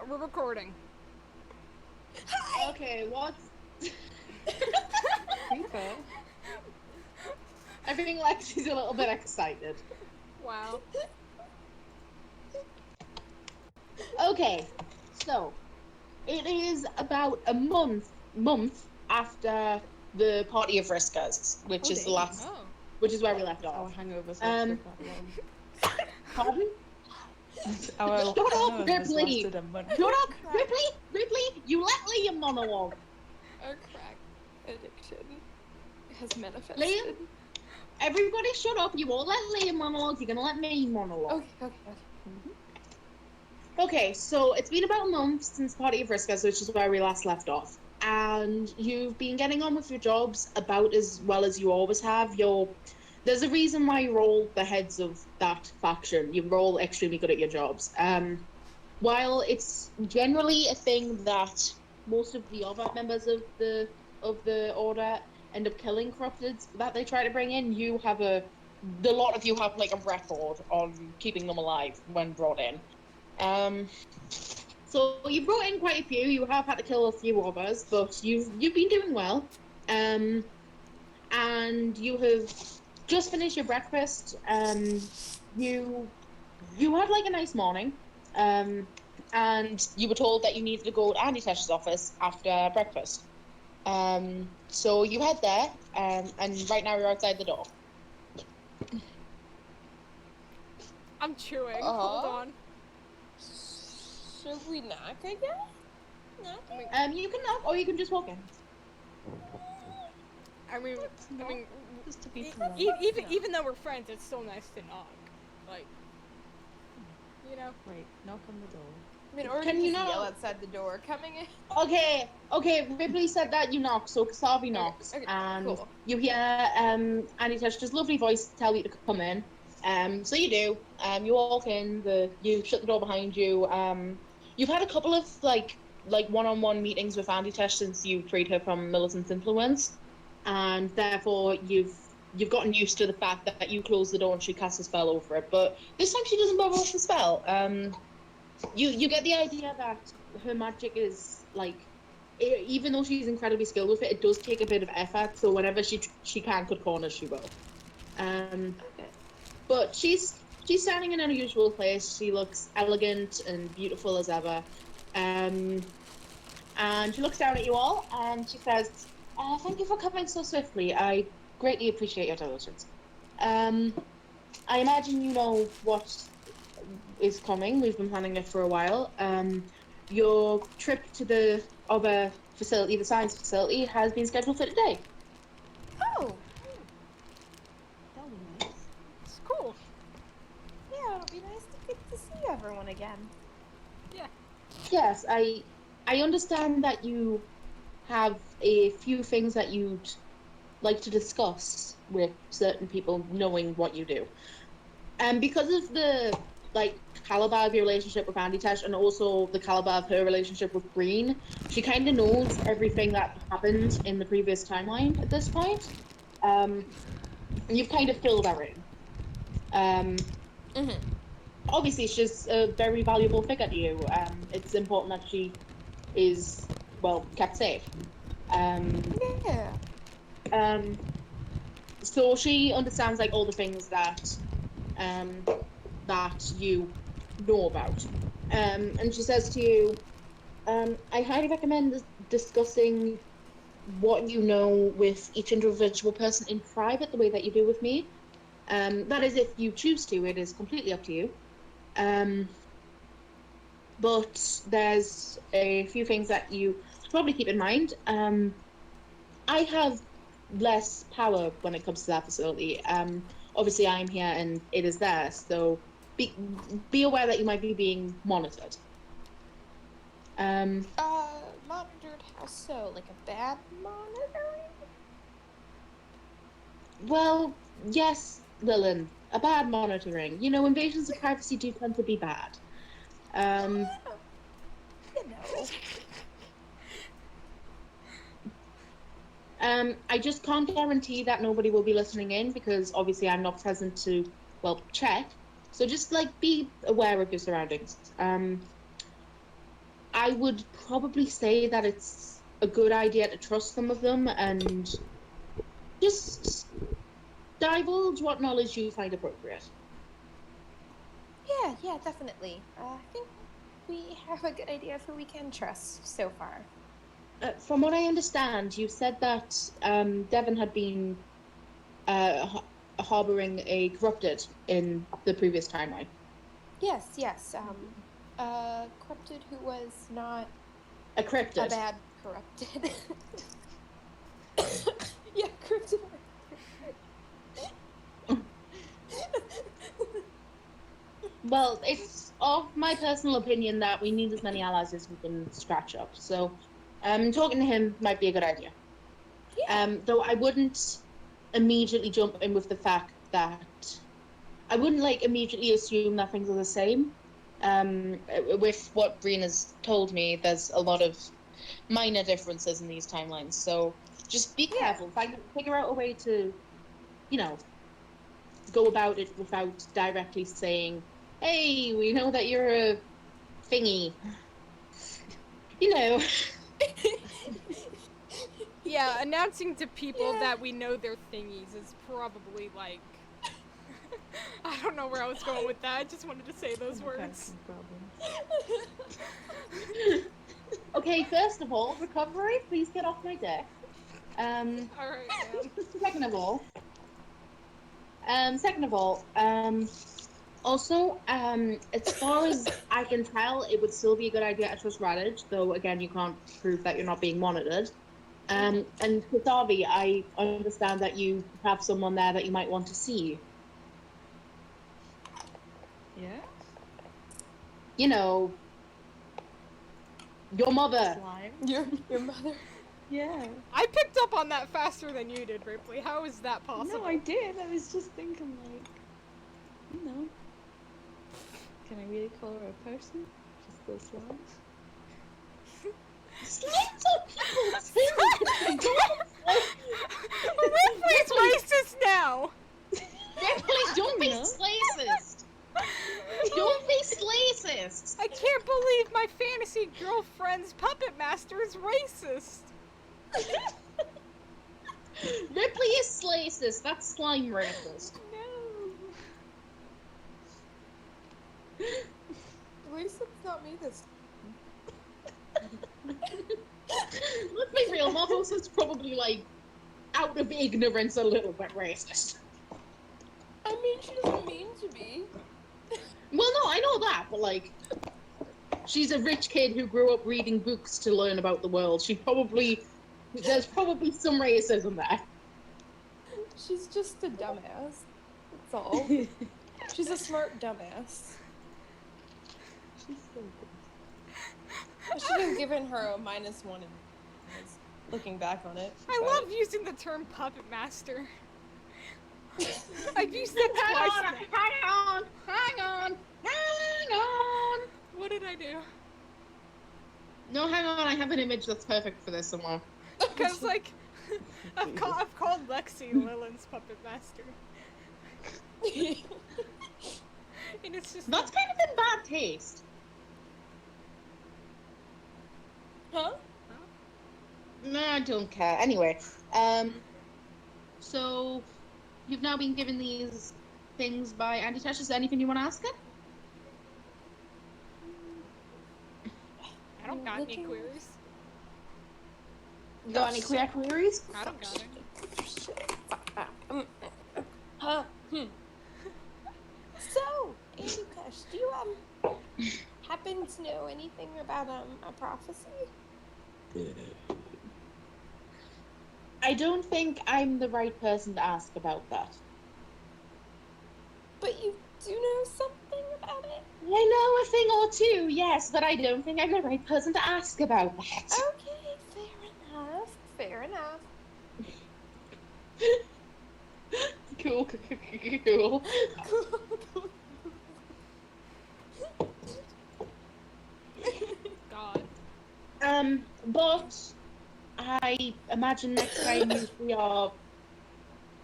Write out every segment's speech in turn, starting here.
We're recording. Okay, what's... Creeper. I think Lexi's a little bit excited. Wow. Okay, so it is about a month after the Party of Riskas, which is the last, Oh. which is where we left Our off. hangovers lasted that long. Pardon? Our Shut up, hangovers Ripley! lasted a month. Shut up, Ripley! You let Liam monologue. Our crack addiction has manifested. Liam, everybody shut up. You won't let Liam monologue. You're gonna let me monologue. Okay. Okay, so it's been about a month since Party of Riskas, which is where we last left off. And you've been getting on with your jobs about as well as you always have. There's a reason why you're all the heads of that faction. You're all extremely good at your jobs. While it's generally a thing that most of the other members of the order end up killing corrupted that they try to bring in, the lot of you have like a record on keeping them alive when brought in. So you brought in quite a few. You have had to kill a few others, but you've been doing well. And you have just finished your breakfast. You had like a nice morning. And you were told that you needed to go to Andy Tesh's office after breakfast. So you head there, and right now you're outside the door. I'm chewing. Hold on. Should we knock, I guess? You can knock, or you can just walk in. I mean, Just to be polite. even though we're friends, it's still nice to knock. Like, you know. Wait, knock on the door. I mean, or Can you just yell not? outside the door, coming in. Okay, Ripley said that you knock, so Kasavi knocks, okay, and cool. you hear Andy Tesh's lovely voice tell you to come in. So you do. You walk in. You shut the door behind you. You've had a couple of like one-on-one meetings with Andy Tesh since you freed her from Millicent's influence, and therefore you've gotten used to the fact that you close the door and she casts a spell over it. But this time she doesn't bother with the spell. You get the idea that her magic is like, even though she's incredibly skilled with it, it does take a bit of effort. So whenever she can cut corners, she will. But she's standing in an unusual place. She looks elegant and beautiful as ever. And she looks down at you all and she says, "Thank you for coming so swiftly. I greatly appreciate your diligence. I imagine you know what is coming. We've been planning it for a while. Your trip to the other facility, the science facility, has been scheduled for today." Oh, That'll be nice. It's cool. yeah, it'll be nice to get to see everyone again. Yes, I understand that you have a few things that you'd like to discuss with certain people knowing what you do. And because of the caliber of your relationship with Andy Tesh and also the caliber of her relationship with Green, she kind of knows everything that happened in the previous timeline at this point. And you've kind of filled her in. Obviously, she's a very valuable figure to you. It's important that she is, well, kept safe. Yeah. So she understands all the things that that you know about. And she says to you, I highly recommend discussing what you know with each individual person in private, the way that you do with me. That is, if you choose to. It is completely up to you. But there's a few things that you should probably keep in mind. I have less power when it comes to that facility. Obviously, I'm here and it is there, so be aware that you might be being monitored. Monitored how so? Like a bad monitoring? Well, yes, Lillian, a bad monitoring. You know, invasions of privacy do tend to be bad. You know. I just can't guarantee that nobody will be listening in because obviously I'm not present to, well, check. So just be aware of your surroundings. I would probably say that it's a good idea to trust some of them and just divulge what knowledge you find appropriate. Yeah, definitely. I think we have a good idea of who we can trust so far. From what I understand, you said that Devon had been harboring a corrupted in the previous timeline. Yes. Corrupted who was not A cryptid. a bad corrupted. Yeah, corrupted. Well, it's of my personal opinion that we need as many allies as we can scratch up. So, talking to him might be a good idea. Yeah. Though I wouldn't immediately jump in with the fact that I wouldn't immediately assume that things are the same. With what Brina's told me, there's a lot of minor differences in these timelines. So just be careful. Figure out a way to, go about it without directly saying, "Hey, we know that you're a thingy." Yeah, announcing to people that we know they're thingies is probably I don't know where I was going with that. I just wanted to say those words. Okay, first of all, recovery, please get off my deck. Alright, man. Second of all, also, as far as I can tell, it would still be a good idea to trust Raditch, though again, you can't prove that you're not being monitored. And Katavi, I understand that you have someone there that you might want to see. Yeah? Your mother. Slime? Your mother. Yeah. I picked up on that faster than you did, Ripley. How is that possible? No, I did. I was just thinking, can I really call her a person? Just go slime? Slimes are people too! Ripley's racist now! Ripley, don't be slicist! Don't be slicist! I can't believe my fantasy girlfriend's puppet master is racist! Ripley is slicist, that's slime racist. No. At least it's not me this Let's be real, Marvel's is probably, out of ignorance, a little bit racist. I mean, she doesn't mean to be. Well, no, I know that, but, she's a rich kid who grew up reading books to learn about the world. There's probably some racism there. She's just a dumbass. That's all. She's a smart dumbass. She's so good. I should have given her a -1 looking back on it. I love using the term puppet master. I've used it twice now. Hang on! What did I do? No, hang on, I have an image that's perfect for this somewhere. Because, I've called Lexi Lillin's puppet master. And it's just... That's kind of in bad taste. Huh? No, I don't care. Anyway, so you've now been given these things by Auntie Tash. Is there anything you want to ask her? I don't got any queries. You got any queries? I don't got any. So, Andy-Kush, do you happen to know anything about a prophecy? I don't think I'm the right person to ask about that. But you do know something about it? I know a thing or two, yes, but I don't think I'm the right person to ask about that. Okay, fair enough. Cool. God. But I imagine next time you see your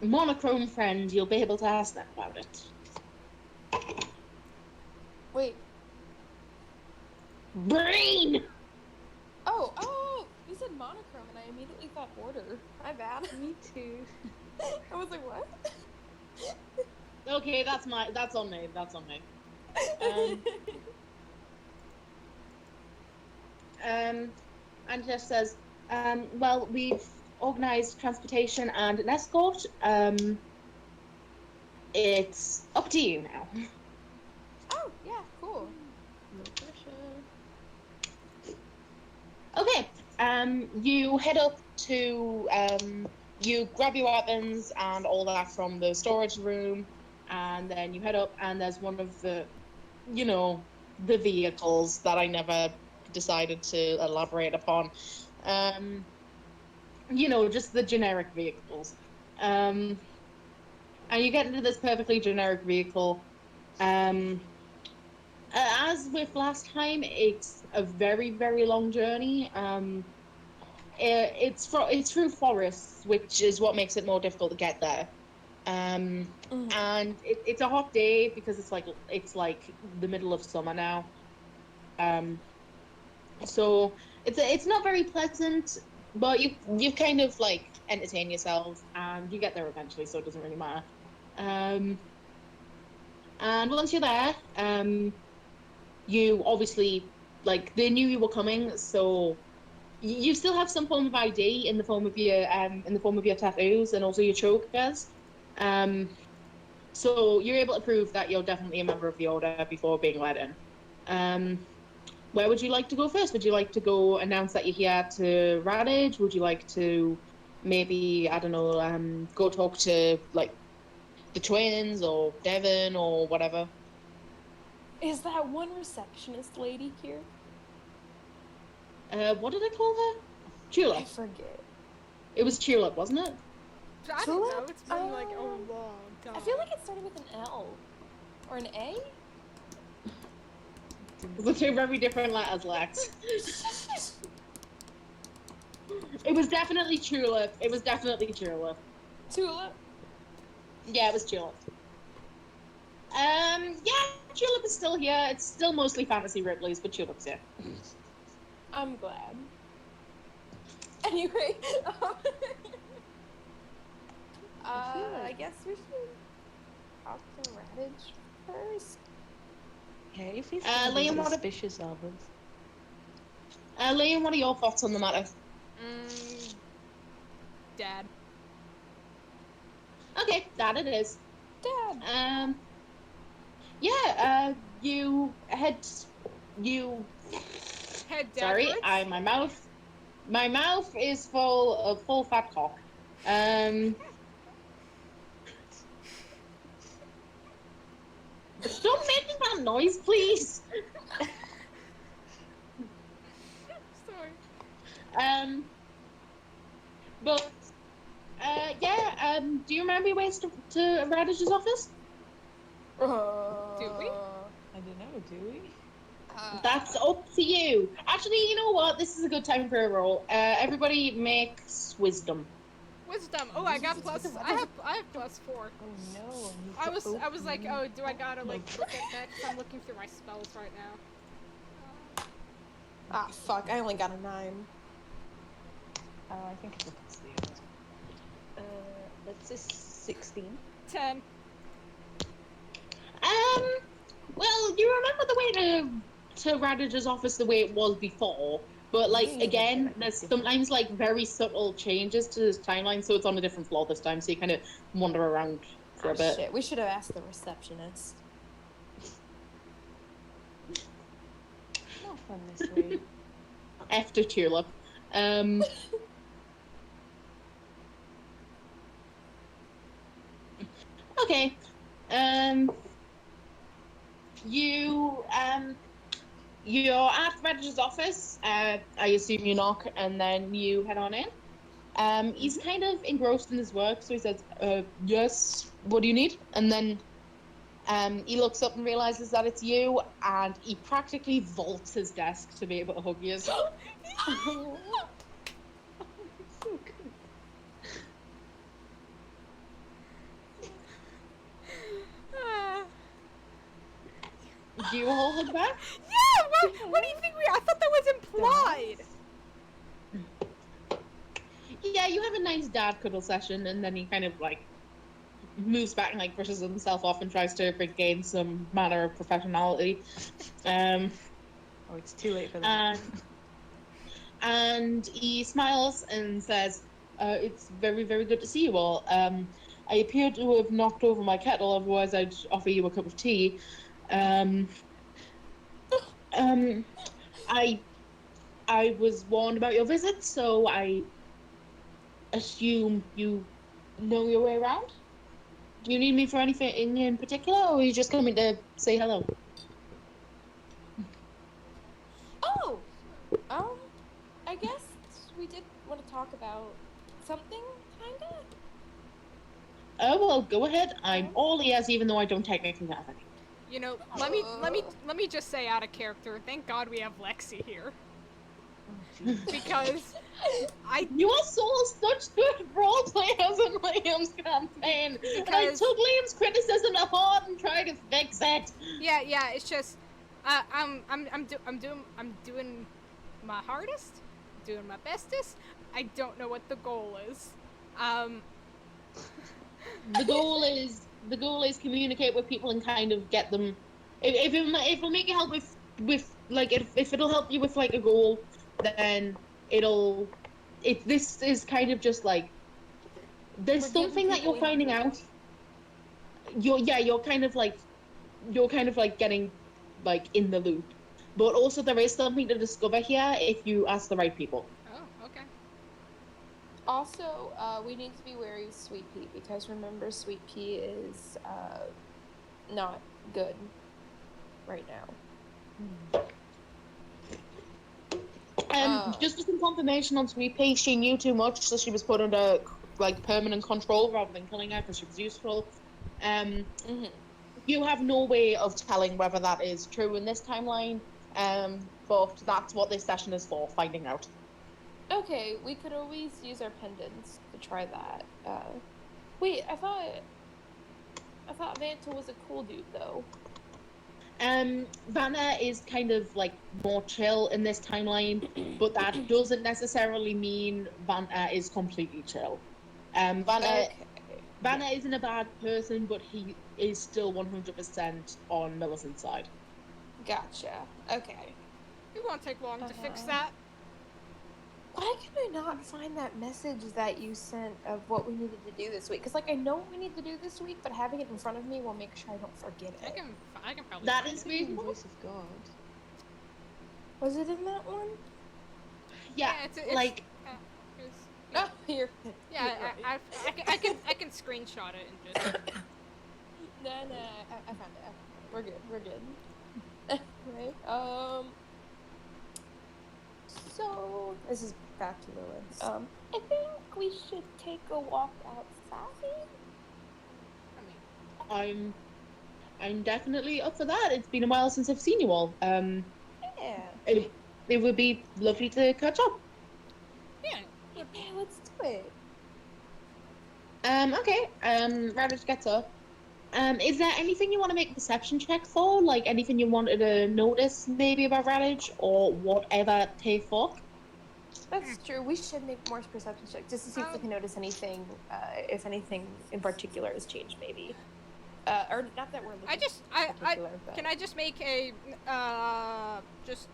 monochrome friend, you'll be able to ask them about it. Wait, Brain! Oh, you said monochrome and I immediately thought order. My bad. Me too. I was like, what? Okay, that's on me. That's on me. And Jeff says, well, we've organised transportation and an escort. It's up to you now. Oh, yeah, cool. No pressure. Okay. You head up to you grab your weapons and all that from the storage room, and then you head up, and there's one of the, the vehicles that I never decided to elaborate upon. Just the generic vehicles. And you get into this perfectly generic vehicle. As with last time, it's a very, very long journey. It's through forests, which is what makes it more difficult to get there. And it's a hot day because it's like the middle of summer now. So it's not very pleasant, but you kind of like entertain yourself, and you get there eventually, so it doesn't really matter. And once you're there, you obviously they knew you were coming, so you still have some form of ID in the form of your tattoos and also your chokers. So you're able to prove that you're definitely a member of the Order before being let in. Where would you like to go first? Would you like to go announce that you're here to Radage? Would you like to maybe, I don't know, go talk to the twins or Devon or whatever? Is that one receptionist lady here? What did I call her? I Tulip. forget. It was Tulip, wasn't it? I don't know. It's been like a long time. I feel like it started with an L. Or an A? The two very different letters, Lex. It was definitely Tulip. It was definitely Tulip. Tulip? Yeah, it was Tulip. Yeah, Tulip is still here. It's still mostly Fantasy Ripley's, but Tulip's here. I'm glad. Anyway, I guess we should talk to Radage first. Yeah, if he's Liam, what suspicious of us. Liam, what are your thoughts on the matter? Dad. Okay, that it is. Dad. You head. Head Sorry, downwards? my mouth is full of full fat cock. Stop making that noise, please. Sorry. But do you remember your ways to Radish's office? Do we? I don't know, do we? That's up to you. Actually, you know what? This is a good time for a roll. Everybody makes wisdom. Wisdom. Oh, I got plus. I have +4. Oh no. I was like, oh, do I gotta look at that? 'Cause I'm looking through my spells right now. Ah, fuck, I only got a 9. I think it's a plus the let's say 16. 10. Well, you remember the way to Radige's office the way it was before, but again, there's sometimes very subtle changes to this timeline, so it's on a different floor this time, so you kind of wander around for a bit. Shit, we should have asked the receptionist. Not fun this way. After Tulip. Okay. You're at Radige's office. I assume you knock and then you head on in. He's kind of engrossed in his work, so he says, yes, what do you need? And then he looks up and realizes that it's you, and he practically vaults his desk to be able to hug you. So good. Do you all hug back? Yeah. What do you think? I thought that was implied. nice dad cuddle session, and then he kind of like moves back and like brushes himself off and tries to regain some manner of professionality. Um, Oh, it's too late for that. and he smiles and says, "It's very, very good to see you all. I appear to have knocked over my kettle, otherwise I'd offer you a cup of tea. Um, um, I was warned about your visit, so I assume you know your way around. Do you need me for anything in particular, or are you just coming to say hello?" Oh, I guess we did want to talk about something, kinda. Oh well, go ahead. I'm all ears, even though I don't technically have any. You know, let me just say out of character. Thank God we have Lexi here Oh, jeez. because You are so such good role players in Liam's campaign. And I Because- took Liam's criticism to heart and tried to fix it. yeah, it's just I'm doing my hardest, doing my bestest. I don't know what the goal is. The goal is communicate with people and kind of get them. If it'll make you help with like if it'll help you with like a goal, then it'll. If this is kind of just like there's We're giving something that people you're finding out. You're kind of like getting like in the loop, but also there is something to discover here if you ask the right people. Oh, okay. Also, we need to be wary of Sweet Pea because remember, Sweet Pea is not good right now. Oh. Just for some confirmation on Sweet Pea, she knew too much, so she was put under like permanent control rather than killing her because she was useful. Mm-hmm. You have no way of telling whether that is true in this timeline, but that's what this session is for, finding out. Okay, we could always use our pendants to try that. Wait, I thought Vanta was a cool dude though. Vanna is kind of like more chill in this timeline, but that doesn't necessarily mean Vanna is completely chill. Vanna isn't a bad person, but he is still 100% on Millicent's side. Gotcha. Okay. It won't take long to fix that. Why can I not find that message that you sent of what we needed to do this week? Because like I know what we need to do this week, but having it in front of me will make sure I don't forget I it. can probably. That find is it. reasonable. Voice of God. Was it in that one? Yeah, it's like Oh, you're. yeah, you're right. I can screenshot it and just. No, I found it. We're good. We're good. Right. So this is back to Lewis. I think we should take a walk outside. I mean, I'm definitely up for that. It's been a while since I've seen you all. Yeah. It would be lovely to catch up. yeah. Yeah, let's do it. Okay. Radish gets up. Is there anything you want to make a perception check for? Like anything you wanted to notice maybe about Radish or whatever take for? That's true. We should make more perception checks just to see if we can notice anything, if anything in particular has changed, maybe. Or not that we're looking. Can I just make a just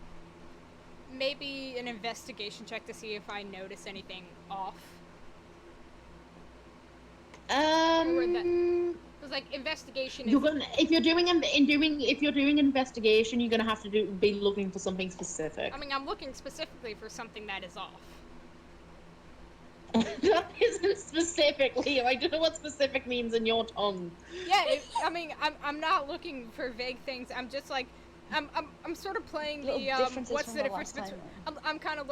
maybe an investigation check to see if I notice anything off? Because like investigation is You're gonna if you're doing an investigation, you're gonna have to be looking for something specific. I mean, I'm looking specifically for something that is off. That isn't specifically. I don't know what specific means in your tongue. Yeah, I'm not looking for vague things. I'm just like, I'm sort of playing Little the differences what's from the the difference last between. time, I'm kind of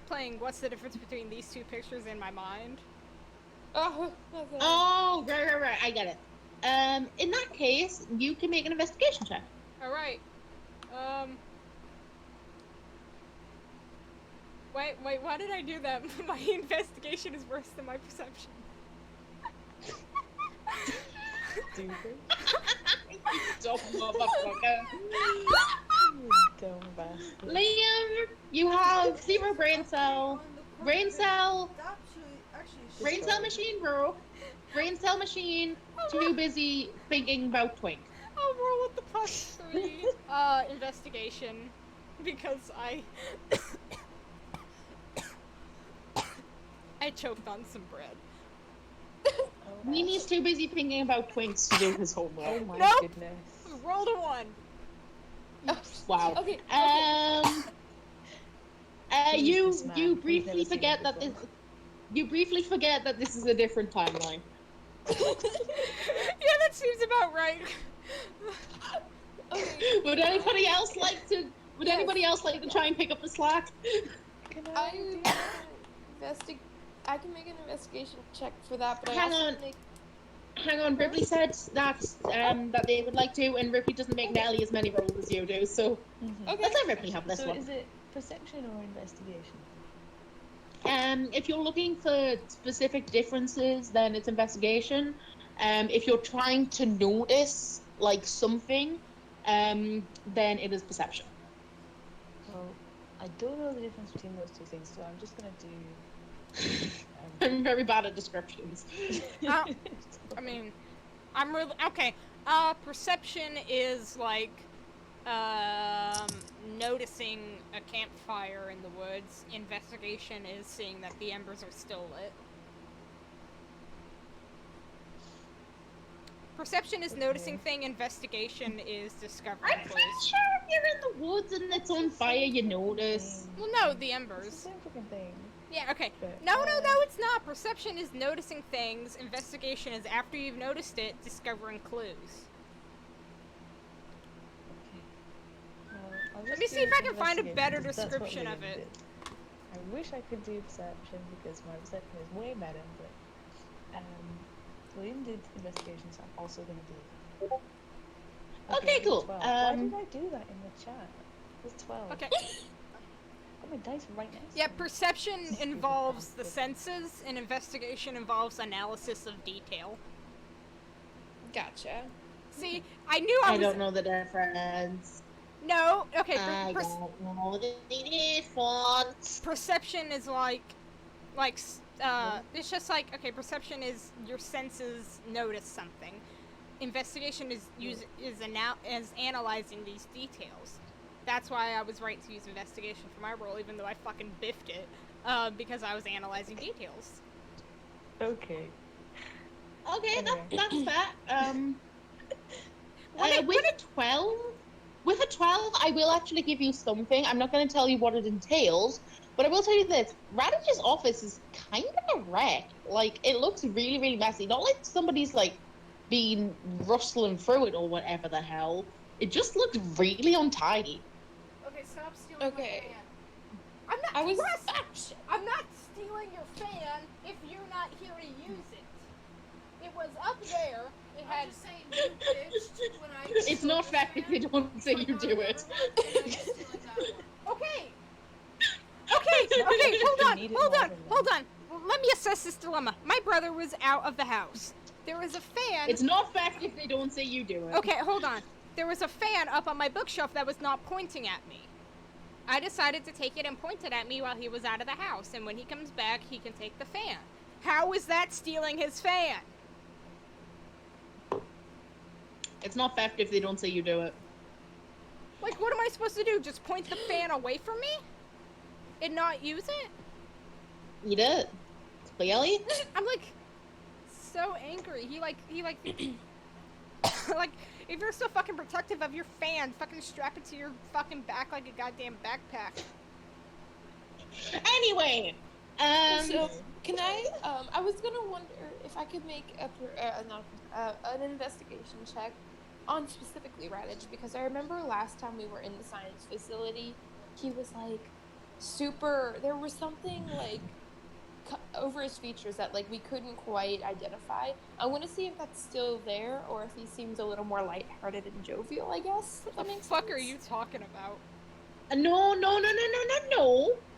playing what's the difference between these two pictures in my mind. Oh, okay. Oh, right. I get it. In that case, you can make an investigation check. All right. Wait, why did I do that? My investigation is worse than my perception. Stupid. You dumb motherfucker. You dumb bastard. Liam, you have 0 brain cell. Brain cell. Brain cell machine, bro. Brain cell machine. Too busy thinking about Twink. I'll roll with the +3 investigation because I I choked on some bread. Nini's too busy thinking about Twinks to do his homework. Oh my Nope. goodness. Rolled a 1. Wow. Okay. You Jesus, man. you We've briefly never seen forget it that this before. you briefly forget that this is a different timeline. Yeah, that seems about right. Okay. Would anybody else like to? Would Yes. anybody else like to try and pick up the slack? Can I I do can I can make an investigation check for that, but I Hang also on. make Hang on, Ripley said that that they would like to, and Ripley doesn't make nearly as many rolls as you do, so Mhm. Okay. let's let Ripley have this So one. is it perception or investigation? If you're looking for specific differences, then it's investigation. If you're trying to notice like something, then it is perception. Well, I don't know the difference between those two things, so I'm just gonna do. I'm very bad at descriptions. I mean, I'm really okay. Perception is like noticing a campfire in the woods. Investigation is seeing that the embers are still lit. Perception is noticing thing. Investigation is discovering I'm pretty clues. sure if you're in the woods and it's on fire, you notice. Well, no, the It's the embers. same freaking thing. Yeah, okay. But, No, it's not. Perception is noticing things. Investigation is after you've noticed it, discovering clues. Well, I'll Let just me see do if I can find a investigation, better because that's what description of Liam it. did. I wish I could do perception because my perception is way better, but William did investigation, so I'm also gonna do it. Okay, cool. 12. Why did I do that in the chat? It's 12. Okay. Got my dice right next to Yeah, me. perception Stupid involves the bastard. senses, and investigation involves analysis of detail. Gotcha. See, I knew I I was. don't know the difference. No, okay. I don't know the difference. Perception is like, it's just like, okay, perception is your senses notice something. Investigation is analyzing these details. That's why I was right to use investigation for my role, even though I fucking biffed it, because I was analyzing details. Okay. Okay, Anyway. that's that. When With a 12, I will actually give you something. I'm not going to tell you what it entails, but I will tell you this. Radich's office is kind of a wreck. Like, it looks really, really messy. Not like somebody's, like, been rustling through it or whatever the hell. It just looks really untidy. Okay, stop stealing Okay. my fan. I'm not. I was Russ, I'm not stealing your fan if you're not here to use it. It was up there. It had. I'm just saying you bitched when I. It's not fair if they don't say you do it. Okay. Okay. Hold on. need it Hold more on. than Hold on. Let me assess this dilemma. My brother was out of the house. There was a fan. It's not fair if they don't say you do it. Okay, hold on. There was a fan up on my bookshelf that was not pointing at me. I decided to take it and point it at me while he was out of the house, and when he comes back, he can take the fan. How is that stealing his fan? It's not theft if they don't say you do it. Like, what am I supposed to do? Just point the fan away from me? And not use it? You did. Clearly. I'm like so angry. He like like, if you're so fucking protective of your fan, fucking strap it to your fucking back like a goddamn backpack. Anyway, So, can I was gonna wonder if I could make an investigation check on specifically Raditch, because I remember last time we were in the science facility, he was like there was something like over his features that like we couldn't quite identify. I want to see if that's still there or if he seems a little more lighthearted and jovial, I guess. If that What the makes fuck sense. are you talking about? no.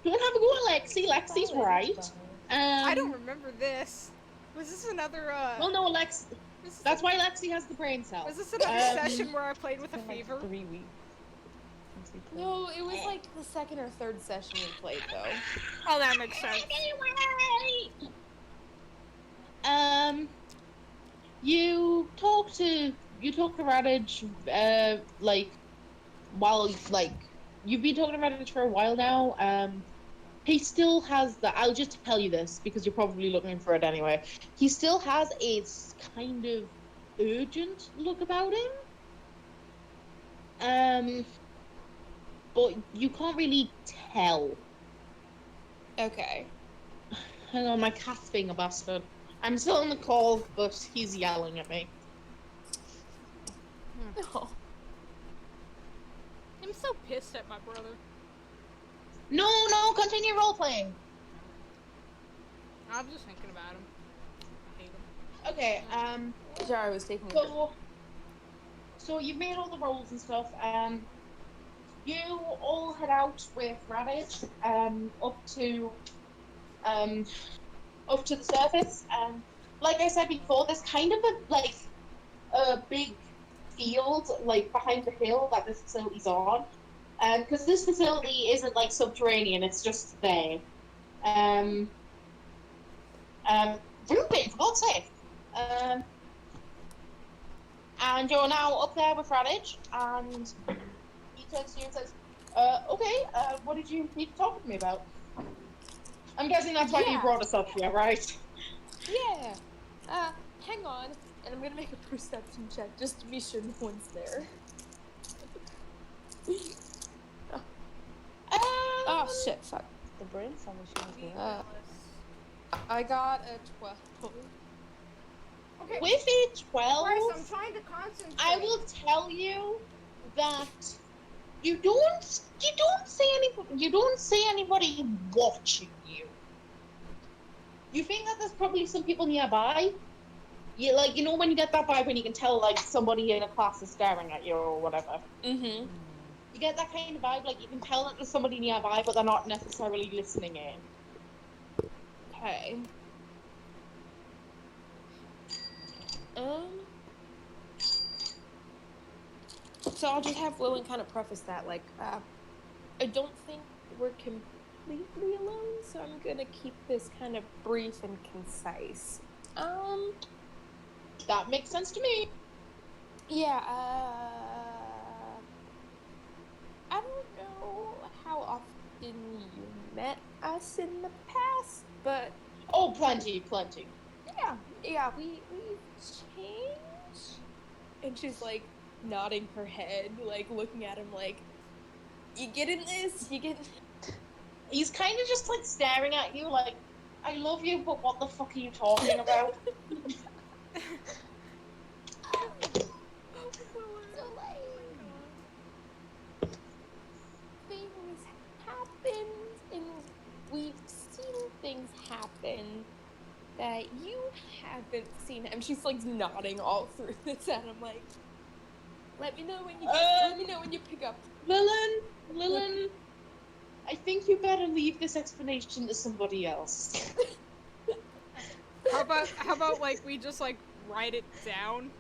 Don't have a go at Lexi. Lexi's right. I don't remember this. Was this another Well, no, Lex. was this That's why Lexi has the brain cell. was this another session where I played with a It's been, like, fever? 3 weeks since we played. No, it was like the second or third session we played though. Oh, that makes sense. Anyway, You talk to Raditch, like while like you've been talking to Raditch for a while now. He still has that. I'll just tell you this because you're probably looking for it anyway. He still has a kind of urgent look about him. But you can't really tell. Okay. Hang on, my cat's being a bastard. I'm still on the call, but he's yelling at me. Oh. I'm so pissed at my brother. No, continue role playing. I'm just thinking about him. I hate him. Okay, Sorry, I was taking a so you've made all the rolls and stuff. You all head out with Raditch, up to the surface. Like I said before, there's kind of a big field like behind the hill that this facility's on. Because this facility isn't like subterranean; it's just there. Ruben, for God's sake. And you're now up there with Raditch, and he turns to you and says, okay, what did you need to talk to me about? I'm guessing that's why you brought us up here, right? Yeah. Hang on. And I'm gonna make a perception check just to be sure no one's there. Oh shit, fuck. The brain cell machine is Uh, I got a 12. Okay. With a 12, Bryce, I'm trying to concentrate. I will tell you that you don't see anybody watching you. You think that there's probably some people nearby. You know when you get that vibe when you can tell like somebody in a class is staring at you or whatever. Mm-hmm. You get that kind of vibe, like you can tell that there's somebody nearby, but they're not necessarily listening in. Okay. So I'll just have Lillian kind of preface that, like, I don't think we're completely alone, so I'm gonna keep this kind of brief and concise. That makes sense to me. Yeah, I don't know how often you met us in the past, but Oh, plenty. yeah, we've changed. And she's like nodding her head, like looking at him like, you getting this? You getting? He's kind of just like staring at you, like, I love you, but what the fuck are you talking about? So like, things happened, and we've seen things happen that you haven't seen. And she's like nodding all through this, and I'm like, let me know when you pick up. Lillian, I think you better leave this explanation to somebody else. How about like we just like write it down?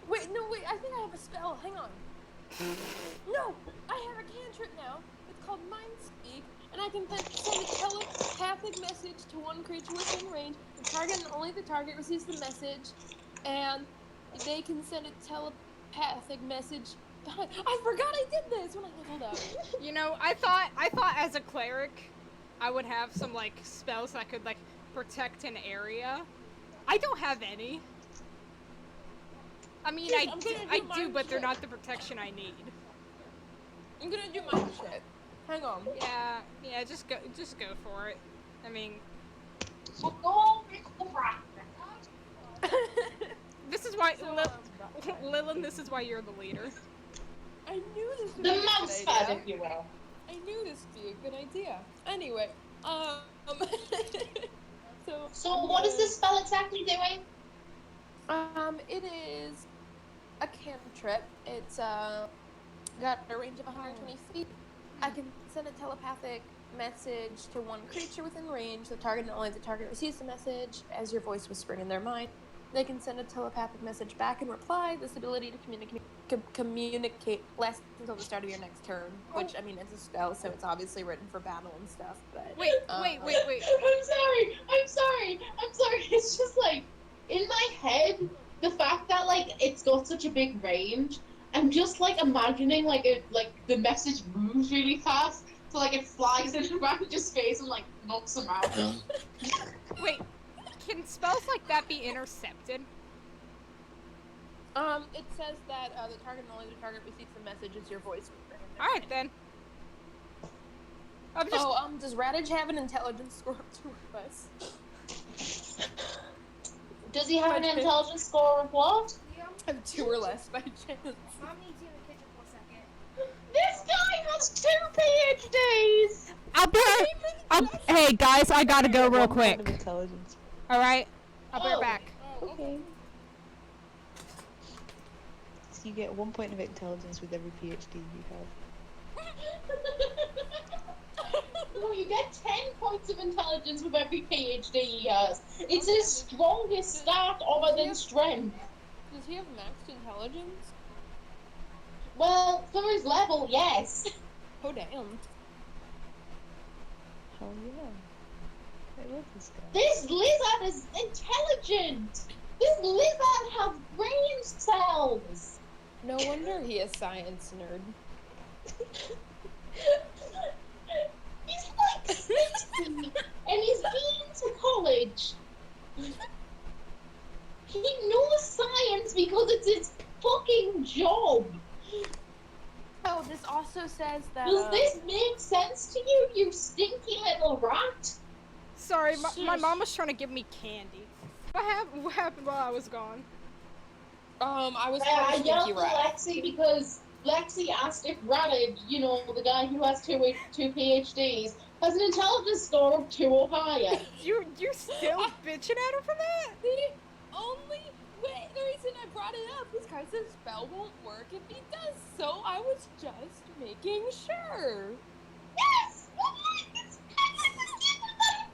Wait, I think I have a spell. Hang on. No, I have a cantrip now. It's called Mind Speak, and I can send a telepathic message to one creature within range. The target and only the target receives the message, and they can send a telepathic message. I forgot I did this when I leveled up. You know, I thought as a cleric, I would have some like spells that could like protect an area. I don't have any. I mean, I do, but they're not the protection I need. I'm gonna do my shit. Hang on. Yeah, just go for it. I mean, So go pick the practice. this is why, Lillian, this is why you're the leader. I knew this would The be a mouse good pad, idea. if you will. I knew this would be a good idea. Anyway, So what is this spell exactly doing? It is a cantrip. It's got a range of 120 feet. I can send a telepathic message to one creature within range. The target and only the target receives the message as your voice whispering in their mind. They can send a telepathic message back and reply. This ability to communicate communicate less until the start of your next turn. Which, I mean, it's a spell, so it's obviously written for battle and stuff, but... Wait. I'm sorry. It's just like, in my head, the fact that, like, it's got such a big range, I'm just, like, imagining, like, the message moves really fast, so, like, it flies into Ravage's face and, like, knocks him out. Wait, can spells like that be intercepted? It says that the target receives the message as your voice. Alright then. I'm just... Does Radage have an intelligence score of 2 or less? Does he have an intelligence score of what? Yeah. Of 2 or less by chance. Mom needs you in the kitchen for a second. This guy has 2 PhDs! Hey guys, I gotta go real 1 point quick. of intelligence. Alright? I'll be right Oh. back. Okay. So you get 1 point of intelligence with every PhD you have. No, you get 10 points of intelligence with every PhD he has. It's his strongest stat other than strength. Does he have maxed intelligence? Well, for his level, yes. Oh, damn. Oh yeah. I love this guy. This lizard is intelligent. This lizard has brain cells. No wonder he is science nerd. He's like 60 and he's been to college. He knows science because it's his fucking job. Oh, this also says that. Does this make sense to you, you stinky little rat? Sorry, my mom was trying to give me candy. What happened while I was gone? I was I thinking yelled you at right. Lexi because Lexi asked if Radage, you know, the guy who has two PhDs, has an intelligence score of 2 or higher. You still bitching at her for that? The reason I brought it up is because the spell won't work if he does so. I was just making sure. Yes! It's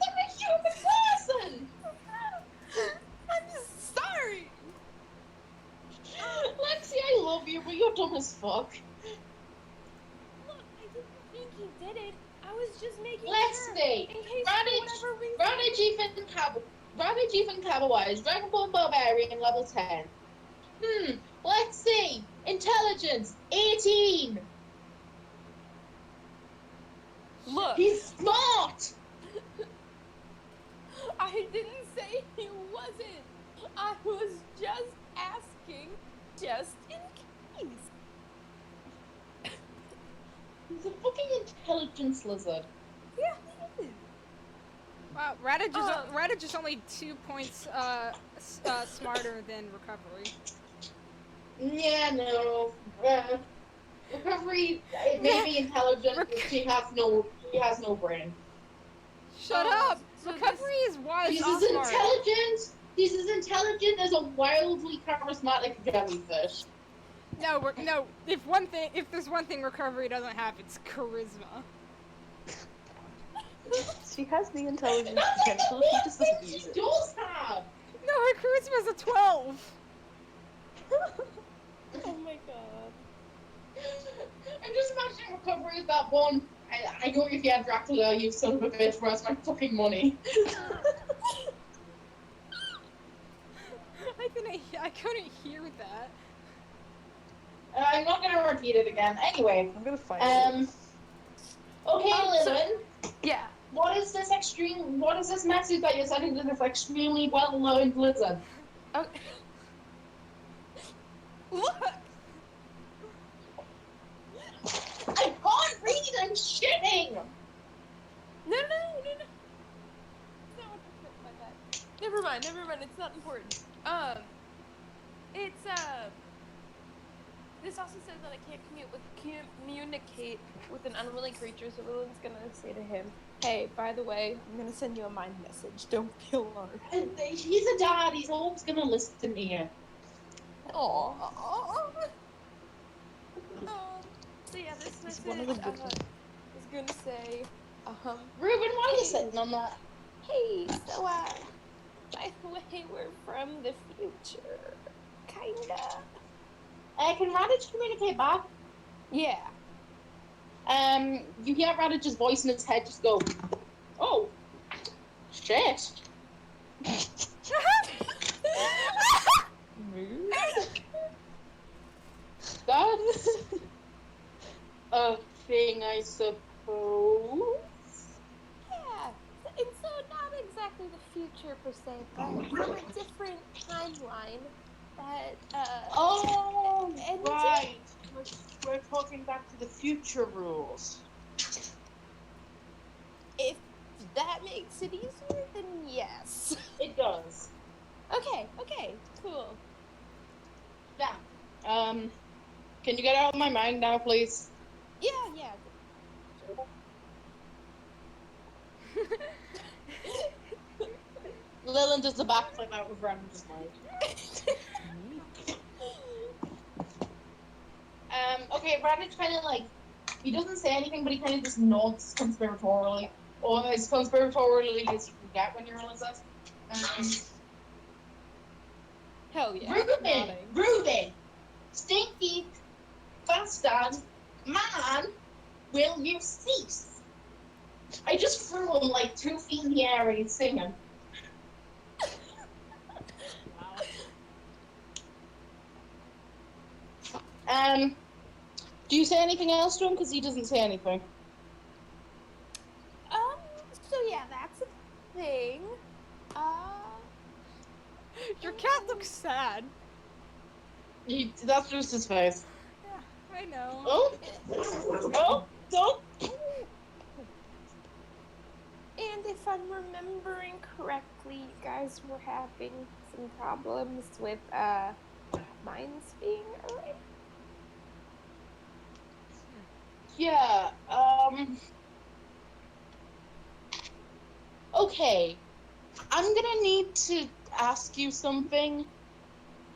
I'm a human person! I'm sorry. Lexi, I love you, but you're dumb as fuck. Look, I didn't think he did it. I was just making Lexi, sure. In case for whatever reason. Radage even Cowboys, Dragonborn Barbarian level 10. Let's see. Intelligence, 18. Look, He's smart. I didn't say he wasn't. I was just asking, just in case. He's a fucking intelligence lizard. Yeah, he is. Wow, Radage is only 2 points smarter than Recovery. Yeah, no. Recovery, it may be intelligent, but he has no brain. Shut up! so Recovery is wise. He's not as smart. He's as intelligent as a wildly charismatic jellyfish. No. If there's one thing Recovery doesn't have, it's charisma. She has the intelligence That's like potential, the he one just thing doesn't use she it. does have. No, her charisma's a 12. Oh my god. I'm just imagining Recovery is that one. I know if you had Dracula, you son of a bitch, where's my fucking money? I couldn't hear that. I'm not gonna repeat it again. Anyway, I'm gonna find okay, Lillian. Yeah. What is this message that you're sending to this extremely well-learned lizard? Okay. Look. I can't read, I'm shitting! No. That's not what I meant by that. Never mind. It's not important. This also says that I can't communicate with an unwilling creature, so Lillian's gonna say to him, "Hey, by the way, I'm gonna send you a mind message. Don't be alarmed." He's a dad, he's always gonna listen to you. Aww. So yeah, this message one of the good ones. is gonna say, Ruben, why are you sitting on that? hey, so by the way, we're from the future. Kinda. Can Raditz communicate back? Yeah. You hear Radich's voice in his head just go, oh, shit. Rude. That's a thing, I suppose. Yeah. And so not exactly the future per se, but from a different timeline that Oh, and right. We're talking back to the future rules. if that makes it easier, then yes. It does. Okay, cool. Yeah. Can you get out of my mind now, please? Yeah. Lillian does the backflip out of Raditch's mind. Okay, Raditch kind of like, he doesn't say anything, but he kind of just nods conspiratorially. Or as conspiratorially as you can get when you're on a set. Hell yeah. Ruben, stinky bastard, man, will you cease? I just threw him like 2 feet in the air and he's singing. Do you say anything else to him? Because he doesn't say anything. So yeah, that's a thing. Your cat looks sad. That's just his face. Yeah, I know. Oh! And if I'm remembering correctly, you guys were having some problems with mines being erased. Yeah, okay. I'm gonna need to ask you something,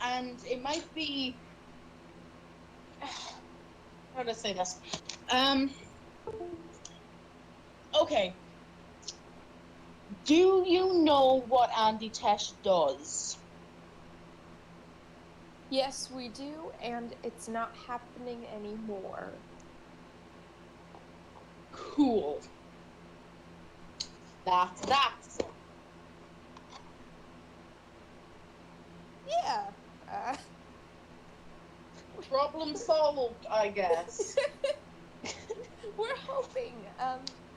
and it might be... How do I say this? Okay. Do you know what Andy Tesh does? Yes, we do, and it's not happening anymore. Cool. That's that. Yeah. Problem solved, I guess. We're hoping.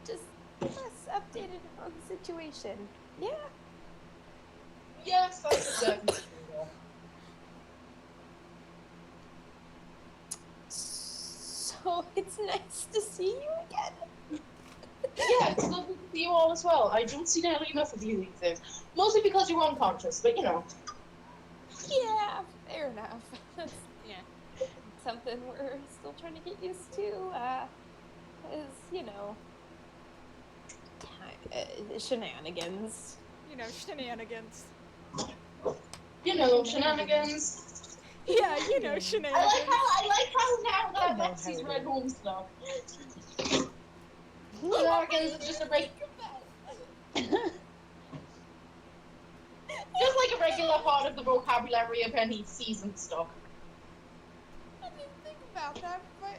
Just keep us updated on the situation. Yeah. Yes, that's definitely cool. So it's nice to see you again. Yeah, it's lovely to see you all as well. I don't see nearly enough of you these days. Mostly because you're unconscious, but you know. Yeah, fair enough. That's Yeah. something we're still trying to get used to. Is, you know, shenanigans. You know, shenanigans. You know, shenanigans. Yeah, you know, shenanigans. I like how now that Betsy's read home stuff. Shenanigans is just a just like a regular part of the vocabulary of any season stuff. I didn't think about that, but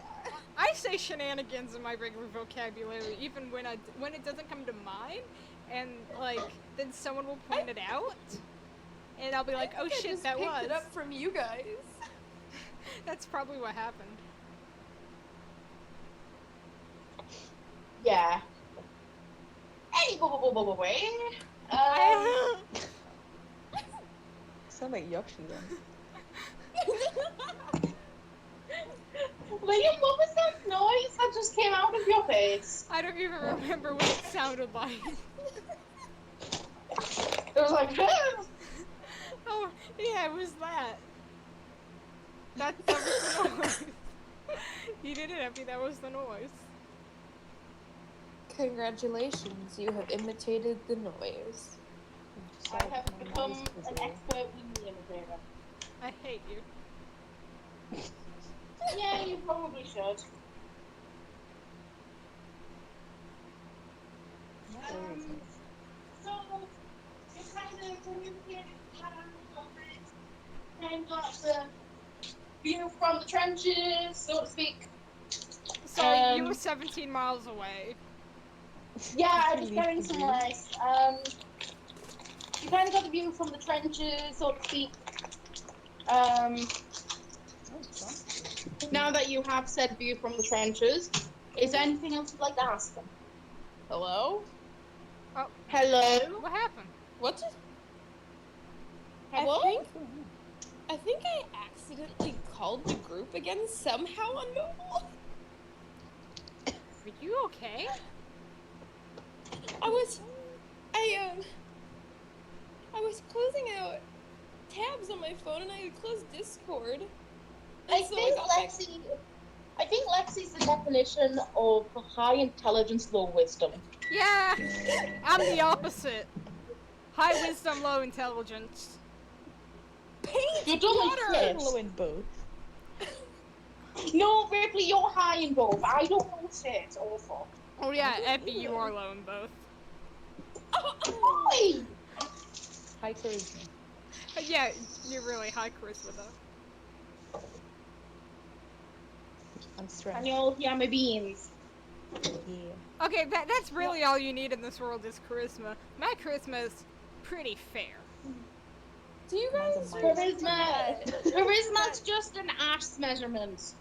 I say shenanigans in my regular vocabulary, even when it doesn't come to mind, and like then someone will point it out, and I'll be like, "Oh shit, that was." I picked it up from you guys. That's probably what happened. Yeah. Anyway, Sound like Yoshi then. Liam, what was that noise that just came out of your face? I don't even remember what it sounded like. It was like, Oh, yeah, it was that. That was the noise. You didn't, Effie, that was the noise. Congratulations, you have imitated the noise. I have become an expert weenie imitator. I hate you. Yeah, you probably should. So, you kind of communicated kind of got the view from the trenches, so to speak. So you were 17 miles away. Yeah, I was getting somewhere else. You kind of got the view from the trenches, so to speak. Now that you have said view from the trenches, is there anything else you'd like to ask them? Hello? Oh, Hello? what happened? What did... Hello? I think I accidentally called the group again somehow on mobile. Are you okay? I was closing out tabs on my phone and I had closed Discord. And I think Lexi's the definition of high intelligence, low wisdom. Yeah, I'm the opposite. High wisdom, low intelligence. You don't exist. Low in both. No, Ripley, you're high in both. I don't know shit. It's awful. Oh yeah, Epi, you are low in both. Oi! High charisma. Yeah, you're really high charisma though. I'm stressed. And you'll hear my beans. Yeah. Okay, that's really all you need in this world is charisma. My charisma is pretty fair. Do you guys Charisma's just an ass measurement.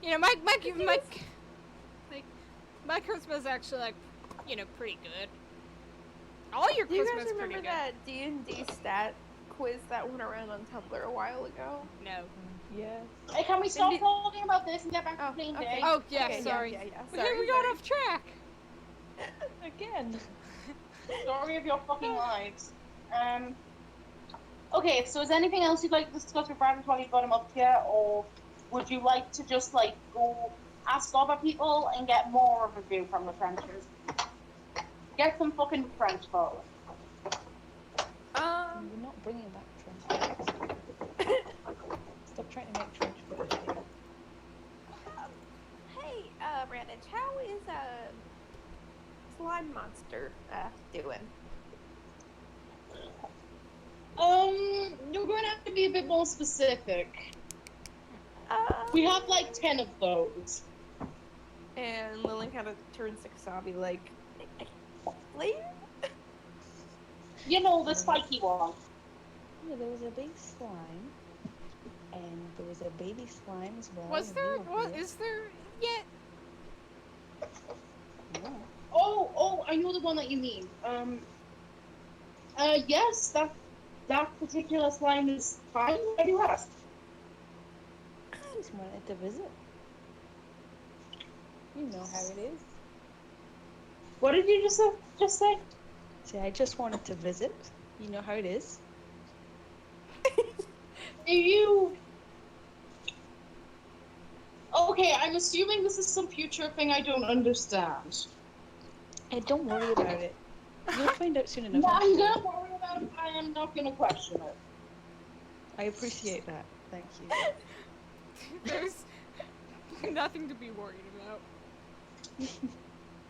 You know, my charisma is actually like, you know, pretty good. All your Do you charisma guys is pretty remember good. that D&D stat quiz that went around on Tumblr a while ago? No. Yeah. Hey, can we stop talking about this and get back to playing okay. day? Oh yeah, Okay, sorry. Yeah. We got off track. Again. Story of your fucking lives. Okay, so is there anything else you'd like to discuss with Brandon while you've got him up here, or would you like to just like go ask other people and get more of a view from the trenches? Get some fucking French folks. You're not bringing back trench. Stop trying to make trench foot. Hey, Brandon, how is Slime Monster doing? You're going to have to be a bit more specific. We have like 10 of those. And Lillian kind of turns to Kasabi like, Lane? You know, the spiky one. Yeah, there was a big slime, and there was a baby slime as well. Was and there? they were What here. is there yet? Yeah. Oh, I know the one that you mean. Yes, that particular slime is fine. Why do you ask? I just wanted to visit. You know how it is. What did you just say? See, I just wanted to visit. You know how it is. Do you? Okay, I'm assuming this is some future thing I don't understand. And don't worry about it. You'll find out soon enough. No, I'm I'm sure. gonna worry about it. I am not gonna question it. I appreciate that. Thank you. There's nothing to be worried about.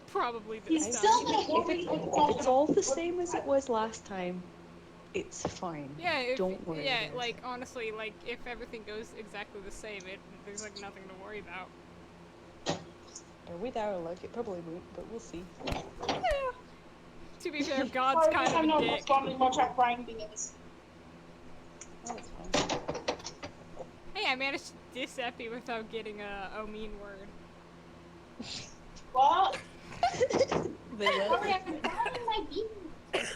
Probably He's this still time. gonna worry. If it's all the same as it was last time, it's fine. Yeah, Don't worry yeah, about like honestly, like if everything goes exactly the same, there's like nothing to worry about. Or with our luck, it probably won't, but we'll see. To be fair, God's Sorry, kind I'm of not a dick. responding much at Brian beans. Oh, it's fine. Hey, I managed to diss Epi without getting a mean word. What? They will. Sorry, I'm frying my beans.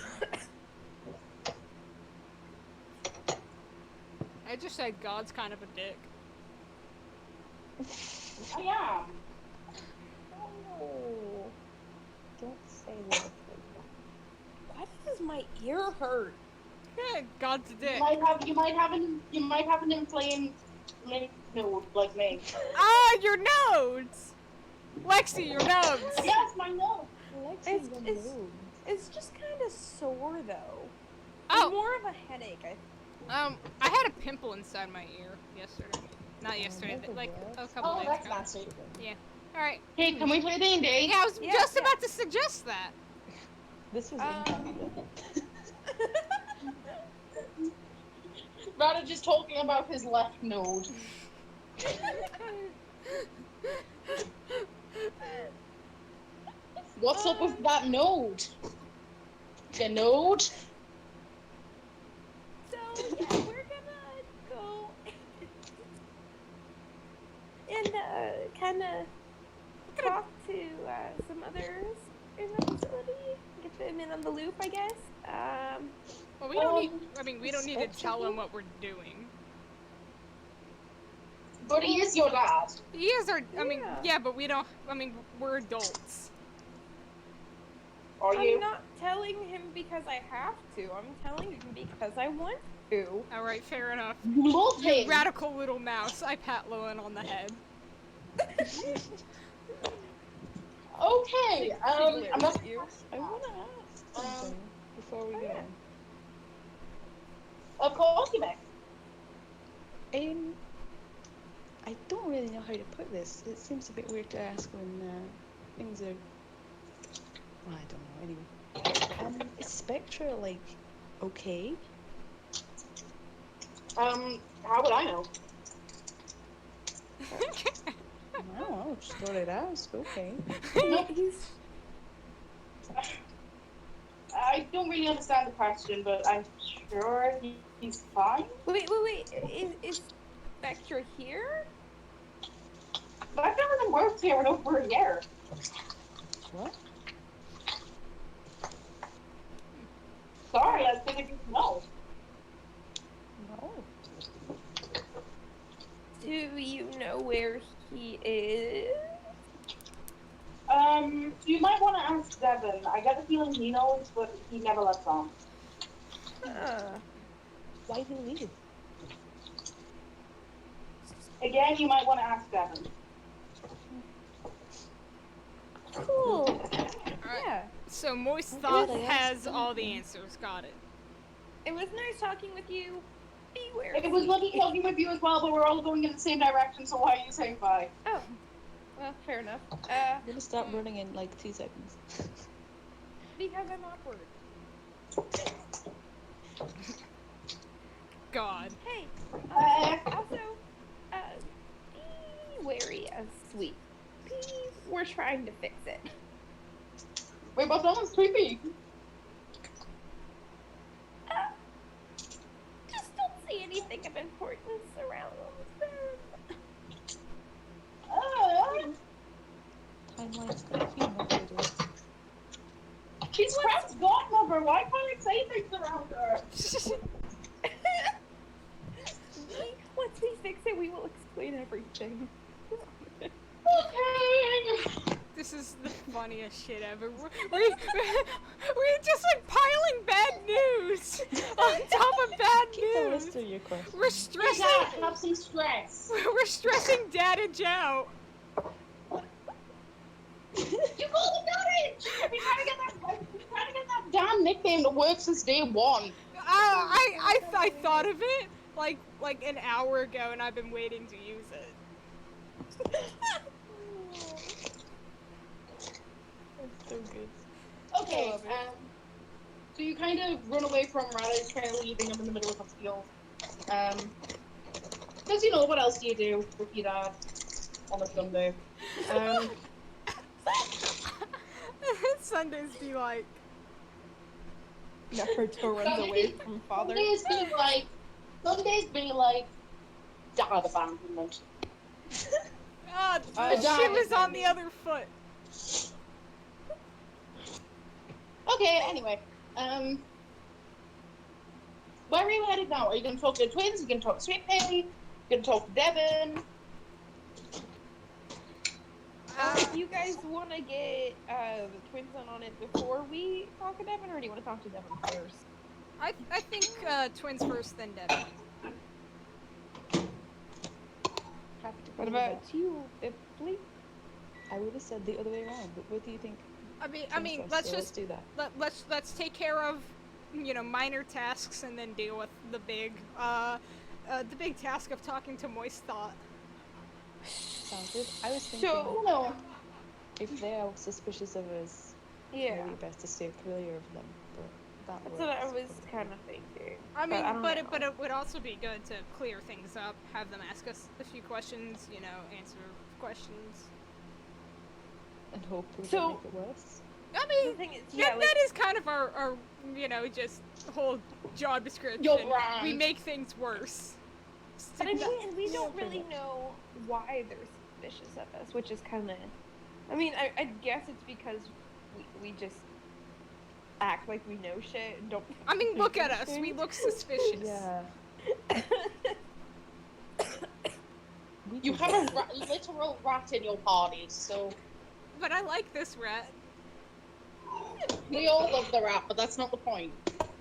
I just said God's kind of a dick. I am. Oh, don't say that. Why does my ear hurt? Yeah, God's a dick. You might have an inflamed lymph node like me. Ah, your nodes! Lexi, your nodes! Yes, my nose. It's just kind of sore though. Oh. It's more of a headache. I had a pimple inside my ear yesterday. Not yesterday, but like a couple Oh, days that's ago. nasty. Alright. Hey, can we play D&D? Yeah, I was Yeah, just yeah. about to suggest that. This was Um, inconvenient. Rather just talking about his left node. What's up with that node? The node? So yeah, we're gonna go and kind of talk to some others in the facility, get them in on the loop, I guess. Well, we don't need. I mean, we don't need to tell him what we're doing. But he is your dad. He is our. I mean, Yeah. yeah, but we don't. I mean, we're adults. Are you? I'm not telling him because I have to. I'm telling him because I want to. All right, fair enough. You love him. Radical little mouse. I pat Lowen on the head. Okay. I'm not. you. I want to ask something before we go. yeah. Of course, you may. I don't really know how to put this. It seems a bit weird to ask when things are. Well, I don't know. Anyway, is Spectra like okay? How would I know? I don't know. Just thought I'd ask. Okay. He's I don't really understand the question, but I'm sure he's fine. wait. Is Spectra here? But I've never been worked here in over a year. What? Sorry, I figured you'd know. No. Do you know where he is? You might want to ask Devin. I get the feeling he knows, but he never lets on. Why did he leave? Again, you might want to ask Devin. Cool. Alright. Yeah. So Moist Okay, Thought I asked has all the answers. Got it. It was nice talking with you. Beware. It was lovely talking with you as well, but we're all going in the same direction, so why are you saying bye? Oh. Well, fair enough. I'm gonna start running in like 2 seconds. Because I'm awkward. God. Hey. Uh, Also, be wary of Sweet. Please, we're trying to fix it. Wait, but that was creepy. Just don't say anything of importance around them. Timeline's got a few more to do. She's Crab's godmother. Why can't I say things around her? Once we fix it, we will explain everything. Okay. This is the funniest shit ever. We're just like piling bad news on top of bad Keep the news. list of your questions. We're Stress stressing. out. Have some stress. We're stressing Dadage out. You called the Nudge! I've been trying to get that damn nickname that works since day one. I thought of it like an hour ago, and I've been waiting to use it. That's so good. Okay, so you kind of run away from Radish, kind of leaving him in the middle of a field. Because, you know, what else do you do with your dad on a Sunday? Sundays be like, Naruto runs away from father. Sundays be like dad abandonment. ah, Uh, the Dad shoe is is on the other foot. Okay, anyway, where are you headed now? Are you going to talk to the twins? Are you going to talk to Sweet Pea? You going to talk to Devin? Do you guys want to get the twins in on it before we talk to Devin, or do you want to talk to Devin first? I think twins first, then Devin. Have to What go about with you, Bipley? that. I would have said the other way around, but what do you think? I mean, comes first? let's So just do that. let's take care of, minor tasks and then deal with the big task of talking to Moist Thought. Sounds good. I was thinking So, No. if they are suspicious of us, yeah. maybe best to stay clear of them. But That That's what I works. was kind of thinking. I mean, don't but know. it would also be good to clear things up, have them ask us a few questions, you know, answer questions. And hopefully So- don't make it worse. I The mean, thing is, that, yeah, like, that is kind of our, you know, just whole job description. You're We right. make things worse. but I mean, and we Yeah, don't pretty really much. know why they're suspicious of us, which is kind of. I mean, I guess it's because we just act like we know shit and don't. I mean, look at us. anything. We look suspicious. Yeah. We You did have that. a literal rat in your party, so But I like this rat. we all love the rat, but that's not the point.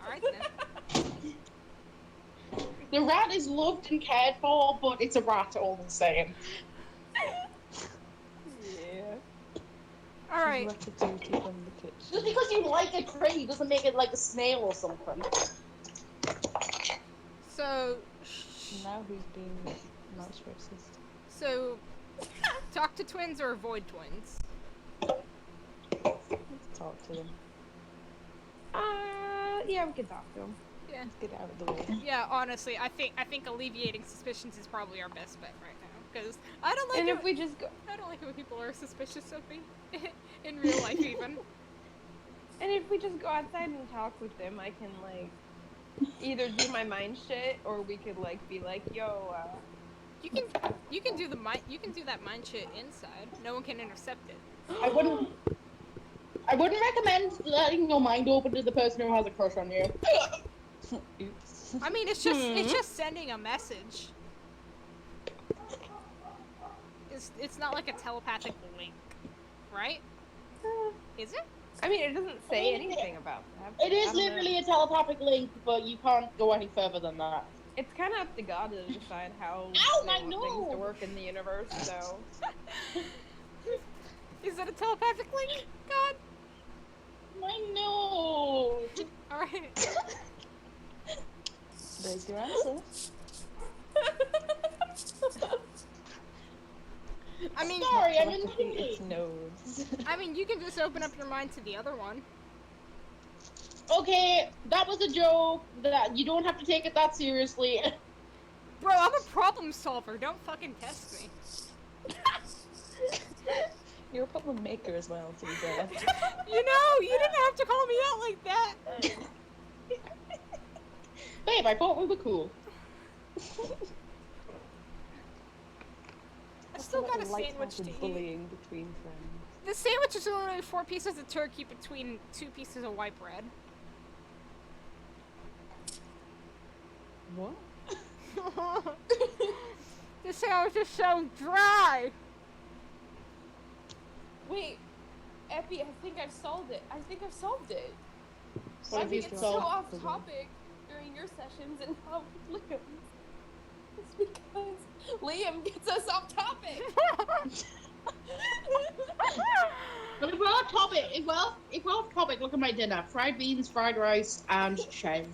Alright then. The rat is loved and cared for, but it's a rat all the same. Yeah. Alright. Ratatouille from the kitchen. Just because you like a tree doesn't make it like a snail or something. So, Now who's being mouse racist? so, talk to twins or avoid twins? Let's talk to them. Yeah, we can talk to him. Yeah. Let's get it out of the way. Yeah, honestly, I think alleviating suspicions is probably our best bet right now. Because I don't like And it. if we just go, I don't like it when people are suspicious of me. In real life, even. and if we just go outside and talk with them, I can like either do my mind shit, or we could like be like, yo, You can do that mind shit inside. No one can intercept it. I wouldn't recommend letting your mind open to the person who has a crush on you. Oops. I mean, it's just sending a message. It's not like a telepathic link, right? Is it? I mean, it doesn't say I mean, anything about that. It is I don't know. literally a telepathic link, but you can't go any further than that. It's kind of up to God to decide how Ow, they my want things to nose! work in the universe. So Is it a telepathic link? God. My nose! All right. There's your answer. I mean, Sorry, I'm in Telepathy, it's thinking. nose. I mean, you can just open up your mind to the other one. Okay, that was a joke. That you don't have to take it that seriously. Bro, I'm a problem solver. Don't fucking test me. You're a problem maker as well, to be fair. You know, you didn't have to call me out like that. Babe, I thought we were cool. I still got a Like sandwich to light-hearted eat. bullying between friends. The sandwich is literally 4 pieces of turkey between 2 pieces of white bread. What? This sandwich is so dry. wait, Epi, I think I've solved it. I think I've solved it. What I have you think it's solved? so off topic during your sessions and not with Liam. It's because Liam gets us off topic. But if we're off topic, if we're off topic, look at my dinner: fried beans, fried rice, and chicken.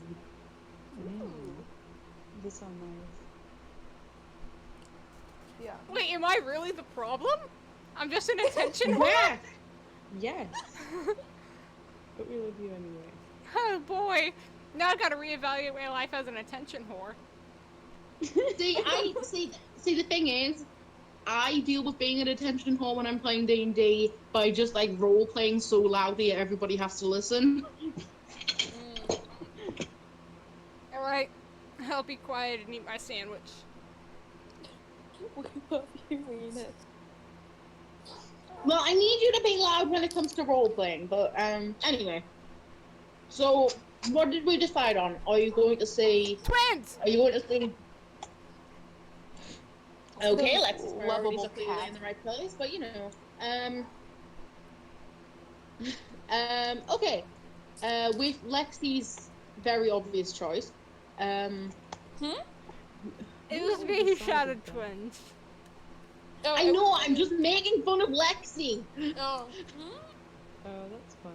This sounds nice. Yeah. Wait, am I really the problem? I'm just an attention whore? Yeah. Yes! But we love you anyway. Oh boy. Now I gotta reevaluate my life as an attention whore. See. The thing is, I deal with being an attention whore when I'm playing D&D by just like role playing so loudly everybody has to listen. Alright. I'll be quiet and eat my sandwich. We love you, Rena. Well, I need you to be loud when it comes to role playing, but anyway. So, what did we decide on? Are you going to say? Twins! Are you going to say? Okay, The let's lovable put cat. in the right place, but you know, okay. With Lexi's very obvious choice, It was me who shouted twins. Oh, I know, I'm just making fun of Lexi. Oh. Oh, that's fine.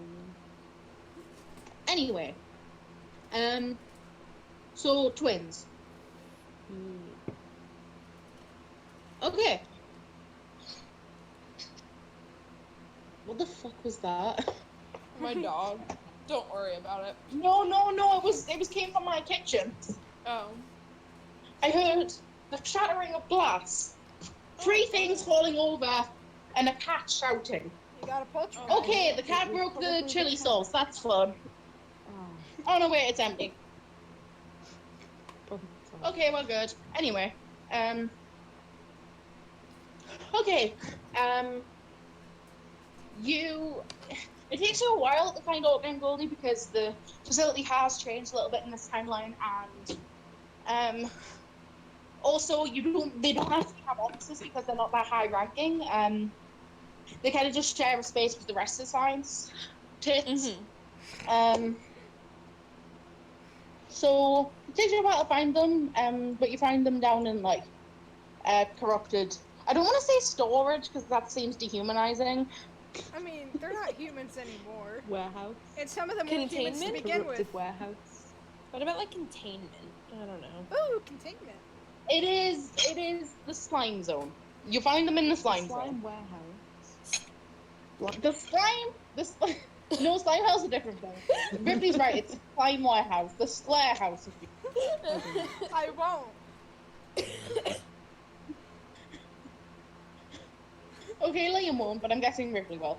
Anyway, so twins. Okay. What the fuck was that? My dog. Don't worry about it. No, it was came from my kitchen. Oh. I heard the shattering of glass, three things falling over, and a cat shouting. You got a poultry. Oh, Okay, the It cat was broke the probably the chili cat. sauce. That's fun. Oh, Oh no, wait, it's empty. problem solved. Okay, well, good. Anyway, okay, you. It takes you a while to find Oakland Goldie because the facility has changed a little bit in this timeline, and also they don't actually have offices because they're not that high ranking. They kind of just share a space with the rest of the science tits. So it takes you a while to find them, but you find them down in like corrupted. I don't want to say storage because that seems dehumanizing. I mean, they're not humans anymore. Warehouse. And some of them were humans to Containment? begin Corrupted with. warehouse. What about like containment? I don't know. Ooh, containment. It is the slime zone. You find them in the slime Slime zone. warehouse. The slime. No, slime house is a different thing. Ripley's right. It's slime warehouse. The Slayer house. If you... I won't. Okay, Liam won't, but I'm guessing Ripley will.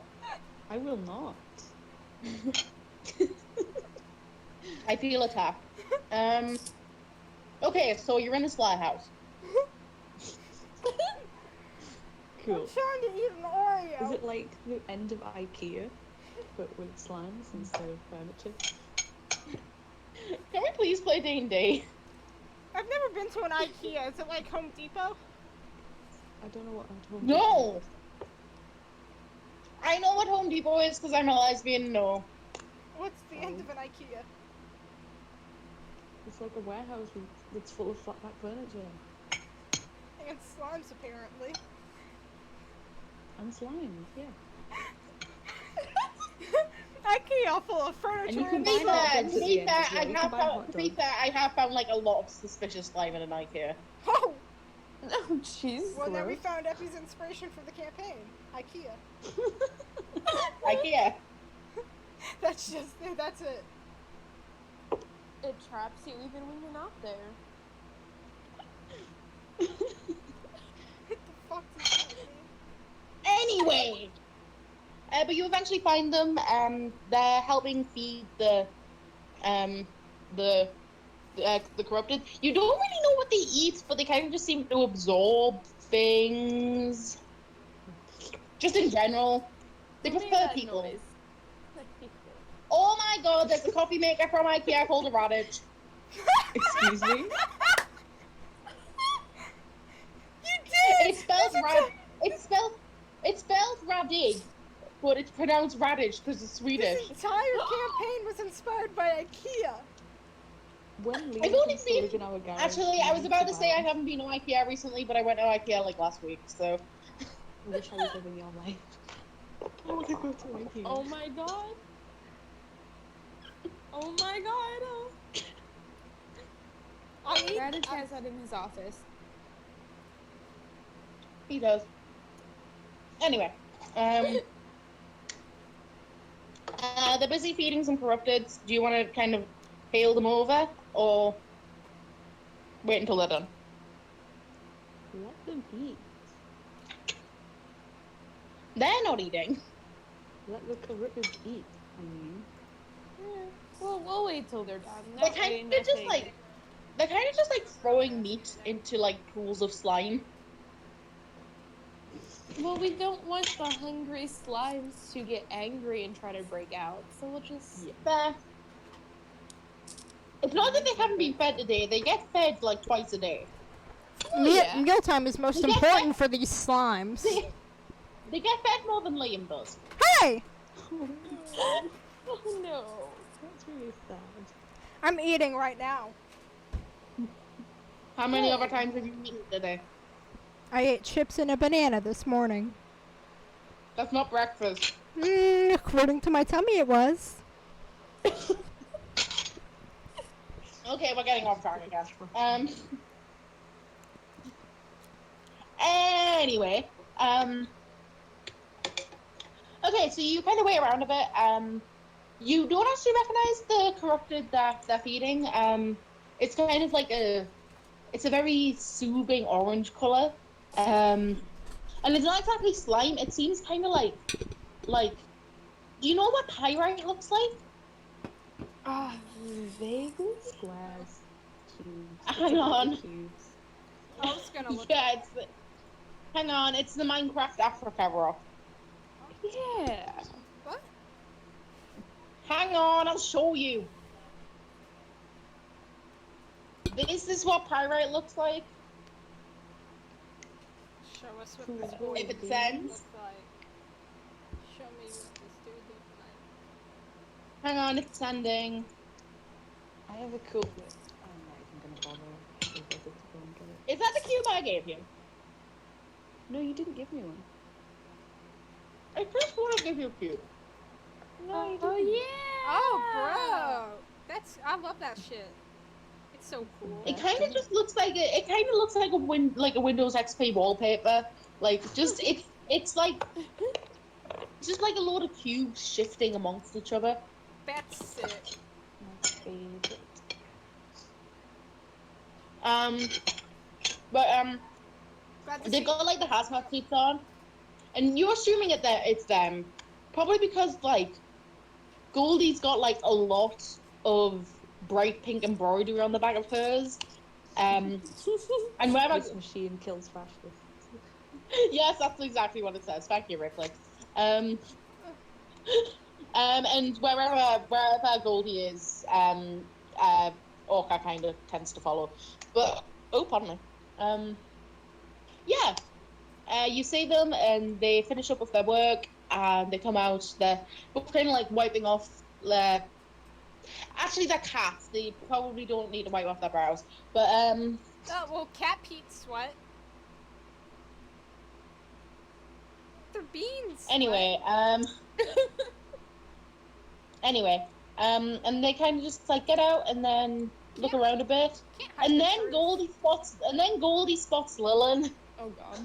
I will not. I feel attacked. Okay, so you're in the Slayer house. Cool. I'm trying to eat an Oreo. Is it like the end of IKEA, but with slimes instead of furniture? Can we please play D&D? I've never been to an IKEA. Is it like Home Depot? I don't know what I'm talking No! I know what Home Depot is because I'm a lesbian, no. What's the end of an IKEA? It's like a warehouse that's full of flatback furniture. And slimes, apparently. And slimes, yeah. IKEA full of And furniture you can and buy To hot slimes. dogs at the end as well. You can buy hot be dogs. fair, I have found like a lot of suspicious slime in an IKEA. Oh! Oh, jeez. Well, then we Gross. found Epi's inspiration for the campaign. IKEA. IKEA. That's it. It traps you even when you're not there. What the fuck does that mean? Anyway, but you eventually find them. They're helping feed the corrupted. You don't really know what they eat, but they kind of just seem to absorb things. Just in general, they Who made prefer that people. noise? Oh my god, there's a coffee maker from IKEA called a Radish. Excuse me? You did! It's spelled This rad. It's spelled Radig, but it's pronounced radish because it's Swedish. This entire campaign was inspired by IKEA. When I've Liam only comes to seen- live in our garage, Actually, he I was needs about to buy say I one. haven't been to IKEA recently, but I went to IKEA like last week, so. I wish I was living your life. I want to go to IKEA. Oh my god. Oh my god. Raditz has that in his office. He does. Anyway, they're busy feeding some corrupteds. Do you want to kind of hail them over, or wait until they're done? Let them eat. They're not eating. Let the corrupted eat, I mean. Well, we'll wait till they're done. They're That way kind of just nothing- like, they're kind of just like throwing meat into like pools of slime. Well, we don't want the hungry slimes to get angry and try to break out, so we'll just. Yeah. Fair. It's not that they haven't been fed today. They get fed like twice a day. yeah. Mealtime is most Yeah. important for these slimes. They get fed more than Liam does. Hey! Oh no. That's really sad. I'm eating right now. How many other times have you eaten today? I ate chips and a banana this morning. That's not breakfast. According to my tummy, it was. Okay, we're getting off track again. Anyway, okay, so you kind of wait around a bit. You don't actually recognize the corrupted that they're feeding. It's kind of like it's a very soothing orange color. And it's not exactly slime. It seems kind of like. Do you know what pyrite looks like? Ah, vaguely squares, cubes. Hang on. Cubes. I was gonna look. Yeah, hang on. It's the Minecraft Africa rock. Yeah. What? Hang on, I'll show you. This is what pyrite looks like. Show us what Who's this going If it dude sends. looks like. Show me what this dude looks like. Hang on, it's sending. I have a cool bit. I'm not even gonna bother. I think I get to go and get it. Is that the cube I gave you? No, you didn't give me one. I first want to give you a cube. No, you Oh didn't. yeah. Oh, bro, I love that shit. It's so cool. It kind of just looks like it kind of looks like a Windows XP wallpaper. Like just it's like just like a load of cubes shifting amongst each other. That's sick. My favorite. But Glad to they've see- got like the hazmat suits on, and you're assuming it's them, probably because like Goldie's got like a lot of bright pink embroidery on the back of hers. And wherever This machine kills fascists. yes, that's exactly what it says. Thank you, Ripley. And wherever Goldie is, Orca kind of tends to follow. But oh, pardon me. You see them, and they finish up with their work, and they come out. They're kind of like wiping off their. Actually, they're cats. They probably don't need to wipe off their brows. But Oh, well, Cat Pete sweat. They're beans. anyway, and they kind of just like get out and then look around a bit, Can't hide and the then truth. Goldie spots Lilin, Oh god.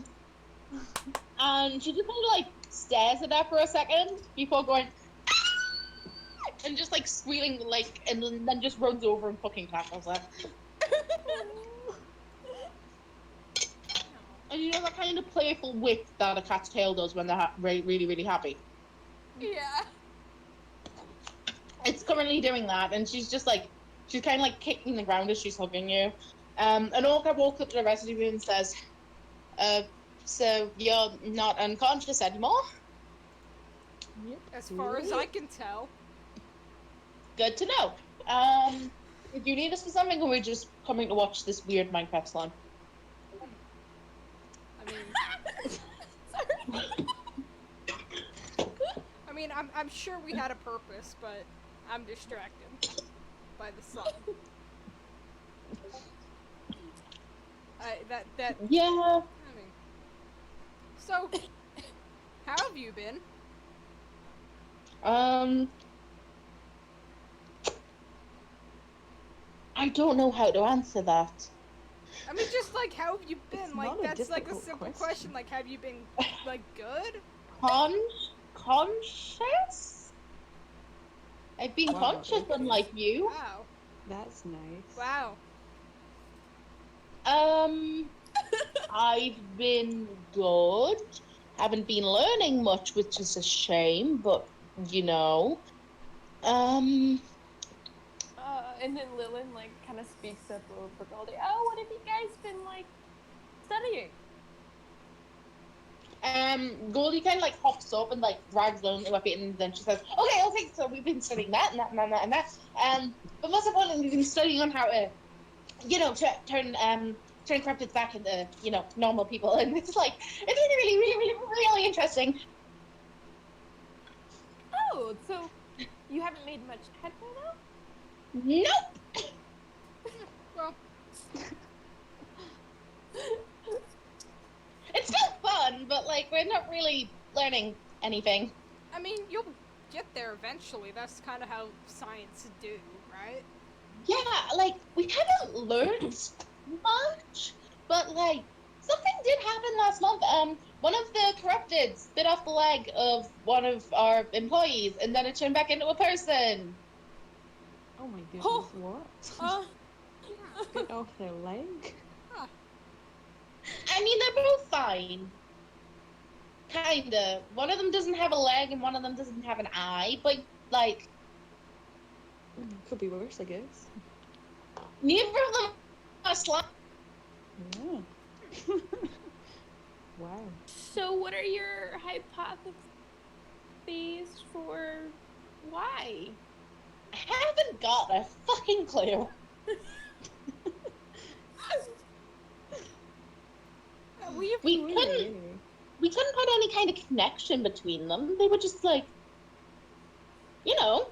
and she just kind of like stares at her for a second before going "Ah!" and just like squealing like, and then just runs over and fucking tackles her. And you know that kind of playful whip that a cat's tail does when they're really, really happy. Yeah. It's currently doing that, and she's kind of like kicking the ground as she's hugging you. And Orca walks up to the rest of you and says, so you're not unconscious anymore? As far as I can tell. Good to know. Did you need us for something, or were we just coming to watch this weird Minecraft slime? I mean, I'm sure we had a purpose, but I'm distracted by the sun. Yeah. I mean, so how have you been? I don't know how to answer that. I mean, just like how have you been? It's Like not a that's like a difficult simple question. question. Like, have you been like good? Conscious? I've been Wow, conscious, okay. unlike you. Wow. That's nice. Wow. I've been good. Haven't been learning much, which is a shame, but you know. And then Lilin like kind of speaks up over Goldie. Oh, what have you guys been like studying? Goldie kind of like hops up and like drags Lilin to her feet, and then she says, "Okay, so we've been studying that and that and that and that. But most importantly, we've been studying on how to, you know, turn cryptids back into, you know, normal people." And it's like it's really interesting. Oh, so you haven't made much headway though? Nope. Well, It's still fun, but like we're not really learning anything. I mean, you'll get there eventually. That's kind of how science do, right? Yeah, like we haven't learned much, but like something did happen last month. One of the corrupted bit off the leg of one of our employees, and then it turned back into a person. Oh my goodness, Oh. what? Uh, Bit off their leg? I mean, they're both fine. Kinda. One of them doesn't have a leg, and one of them doesn't have an eye, but, like, Could be worse, I guess. neither of them are slime. Yeah. Wow. so, what are your hypotheses for why? I haven't got a fucking clue. We couldn't put any kind of connection between them. They were just like, you know,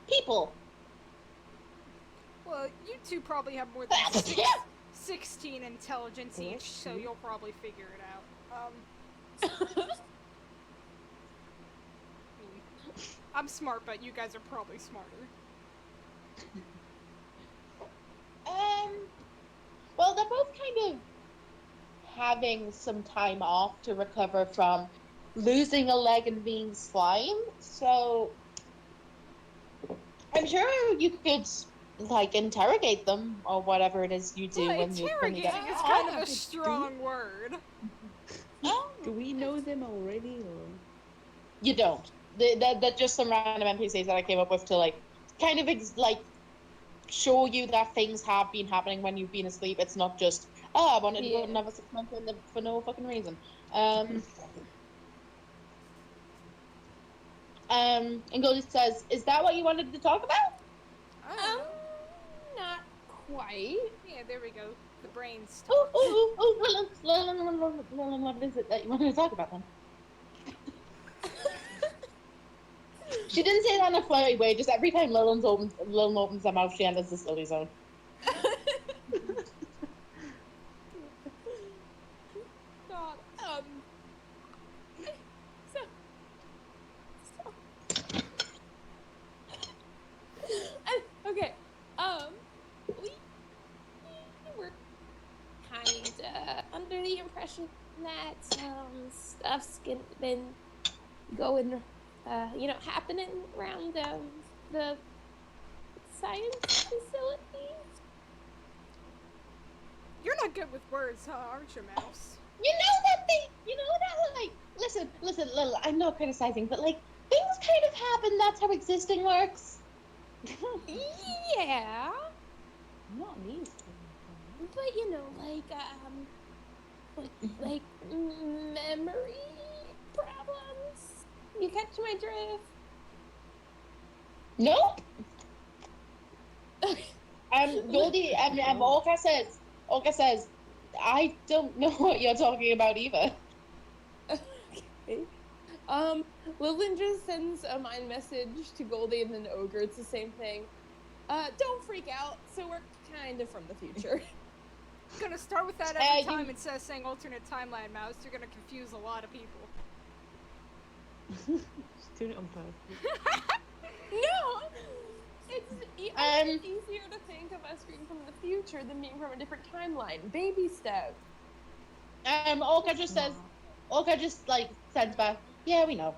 people. Well, you two probably have more than 16 intelligence each, so you'll probably figure it out. I'm smart, but you guys are probably smarter. Well, they're both kind of having some time off to recover from losing a leg and being slime, so I'm sure you could, like, interrogate them or whatever it is you do Well, when you interrogating get is kind of a strong word. Do we know them already, or? You don't. They're just some random NPCs that I came up with to, like, kind of show you that things have been happening when you've been asleep. It's not just, I wanted to go and have a 6 month for no fucking reason. And Goldie says, "Is that what you wanted to talk about?" I don't know. Not quite. Yeah, there we go. The brains. Lillian, what is it that you wanted to talk about then? She didn't say that in a flirty way, just every time Lillian opens her mouth, she enters the silly zone. God, okay, we were kinda under the impression that stuff's been going, happening around the science facilities. You're not good with words, huh, aren't you, Mouse? Listen, Lil, I'm not criticizing, but, like, things kind of happen, that's how existing works. Yeah, Not these. but like memory problems. You catch my drift? Nope. Goldie, Olga says, I don't know what you're talking about either. Okay. Lillian just sends a mind message to Goldie and then Ogre. It's the same thing. Don't freak out. So we're kind of from the future. Gonna start with that every time instead of saying alternate timeline, Mouse. You're gonna confuse a lot of people. Just doing it on purpose. No! It's easier to think of us being from the future than being from a different timeline. Baby steps. Olga just sends back, yeah, we know.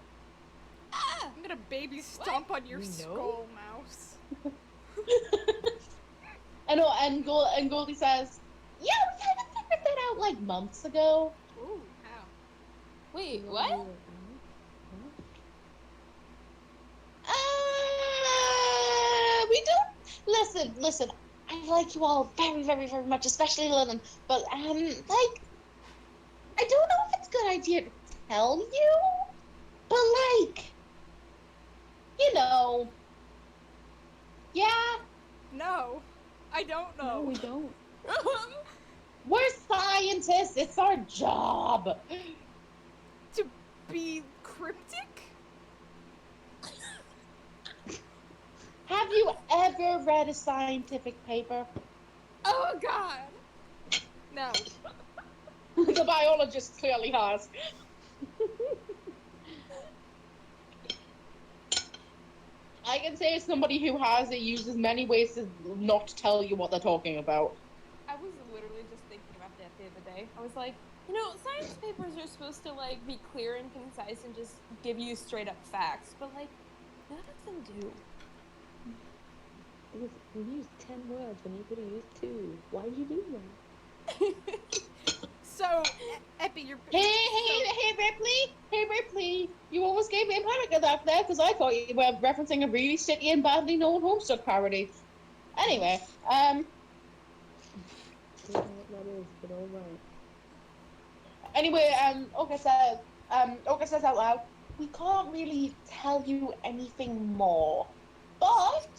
I'm gonna baby stomp on your skull, Mouse. And Goldie says, yeah, we kind of figured that out, like, months ago. Ooh, how? Wait, what? We don't... Listen, I like you all very, very, very much, especially Lillian, but, I don't know if it's a good idea to tell you, but, like, yeah, No, I don't know. No, we don't. we're scientists, it's our job. To be cryptic? Have you ever read a scientific paper? Oh God! No. The biologist clearly has. I can say as somebody who has, it uses many ways to not tell you what they're talking about. I was literally just thinking about that the other day. I was like, you know, science papers are supposed to like be clear and concise and just give you straight up facts, but like none of them do. Because you used 10 words when you could have used 2. Why did you do that? So, Epi, you're. Hey, Ripley! You almost gave me a panic attack there because I thought you were referencing a really shitty and badly known Homestuck parody. Anyway, Don't know what that is, but alright. Anyway, Olga says out loud, we can't really tell you anything more, but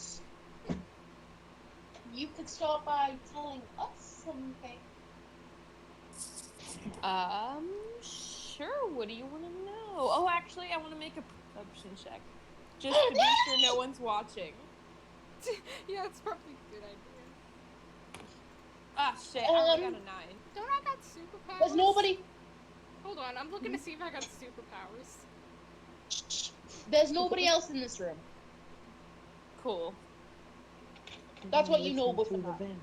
you could start by telling us something. Sure. What do you want to know? Oh, actually, I want to make a perception check, just to be sure no one's watching. Yeah, it's probably a good idea. Ah, shit! I only got a 9. Don't I got superpowers? There's nobody. Hold on, I'm looking to see if I got superpowers. There's nobody else in this room. Cool. That's what you know Listen about to the the vent.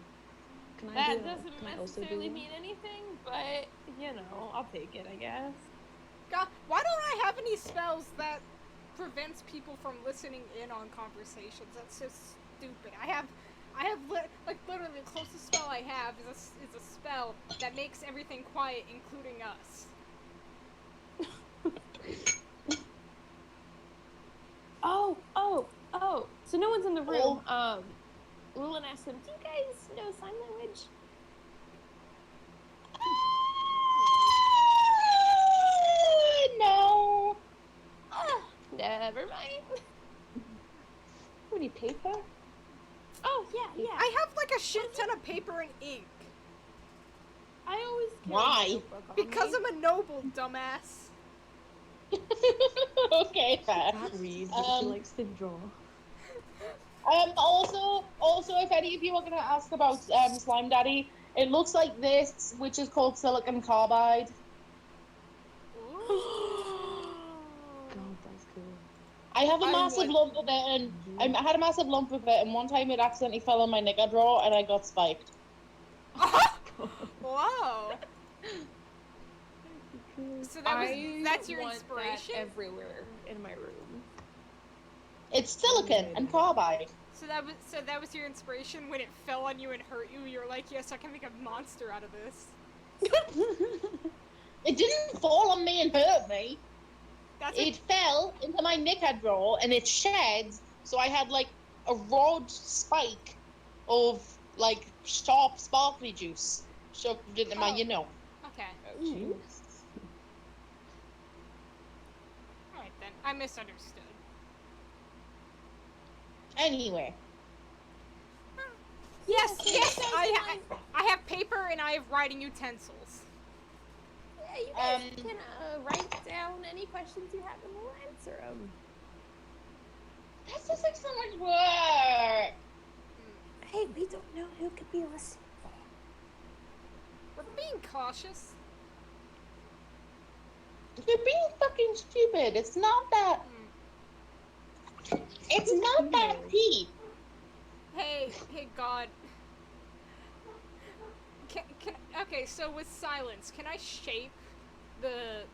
Can I That do doesn't Can I also do necessarily one? mean anything, but you know, I'll take it, I guess. God, why don't I have any spells that prevents people from listening in on conversations? That's so stupid. I have literally the closest spell I have is a spell that makes everything quiet, including us. Oh. So no one's in the room. Lulin asked him, do you guys know sign language? No. Never mind. We need paper? Oh, yeah. I have like a shit ton of paper and ink. I always carry Why? a notebook on Because me. I'm a noble, dumbass. Okay, fair. Can't read, but she likes to draw. Also, if any of you are going to ask about Slime Daddy, it looks like this, which is called silicon carbide. God, that's cool. I have a I massive would- lump of it, and I had a massive lump of it, and one time it accidentally fell on my knicker drawer, and I got spiked. Whoa. So that's your want inspiration? That everywhere in my room. It's silicon and carbide. So that was your inspiration when it fell on you and hurt you. You're like, yes, I can make a monster out of this. It didn't fall on me and hurt me. That's It fell into my knicker drawer, and it shed, so I had, like, a rod spike of, like, sharp, sparkly juice shoved into my, okay. Juice. All right then. I misunderstood. Anyway. Yes. sounds I have paper and I have writing utensils. Yeah, you guys can write down any questions you have and we'll answer them. That's just like so much work. Hey, we don't know who could be listening. We're being cautious. You're being fucking stupid. It's not that. It's not that deep. Hey, God. Okay, so with silence, can I shape the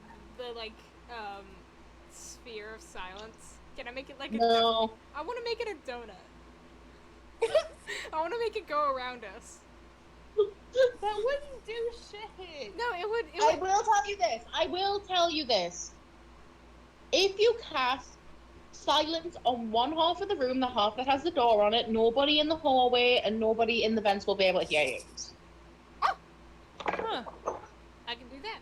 sphere of silence? Can I make it like a No. I want to make it a donut. I want to make it go around us. That wouldn't do shit. No, it would. I will tell you this. If you cast silence on one half of the room, the half that has the door on it, nobody in the hallway and nobody in the vents will be able to hear you. Huh. I can do that.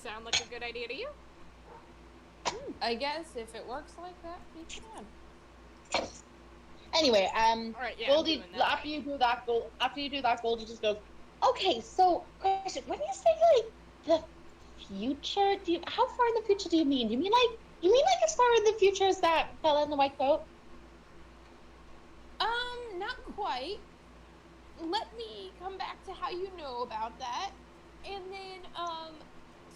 Sound like a good idea to you? I guess if it works like that, we can. Anyway, Alright, yeah. Goldie, I'm doing that. after you do that, Goldie just goes, okay, so, question, when you say, like, the future, how far in the future do you mean? You mean like as far in the future as that fella in the white coat? Not quite. Let me come back to how you know about that. And then,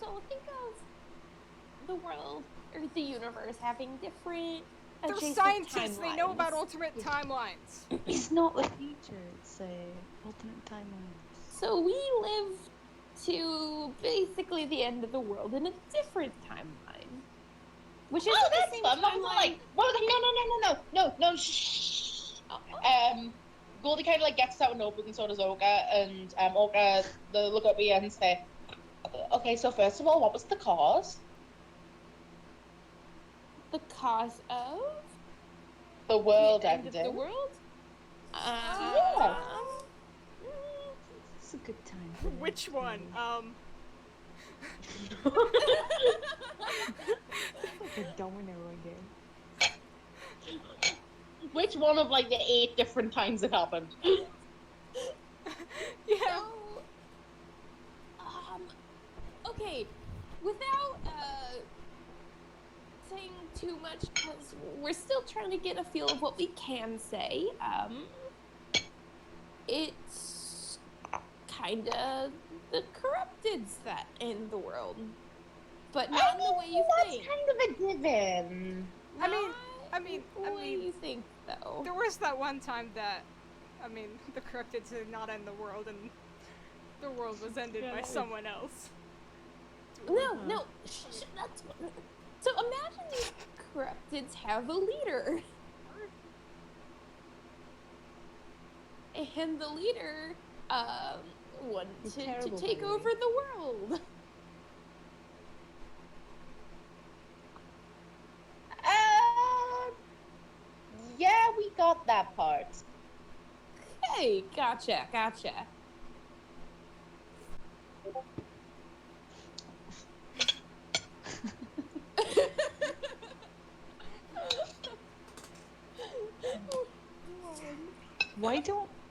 so think of the world, or the universe, having different They're adjacent scientists. They know about timelines. alternate timelines. It's not the future, it's alternate timelines. So we live to basically the end of the world in a different timeline. Which is Oh, the that's same fun. That was timeline. like, well, no, shh. Goldie kind of like gets out a notebook and so does Olga, and Olga, they look at me and say, okay, so first of all, what was the cause? The cause of The world the end ending. of the world? Yeah. It's a good time. For that, Which one? really. Like a domino again. Which one of like the 8 different times it happened? Yeah. So, okay, without saying too much, because we're still trying to get a feel of what we can say. It's kind of the corrupteds that end the world, but not in the way you that's think. kind of a given. I mean, Not the way you think, though. There was that one time that, the corrupted did not end the world, and the world was ended by someone else. No, that's so. Imagine these corrupteds have a leader, and the leader wanted to terrible, by take the way. over the world. Yeah, we got that part. Hey, gotcha.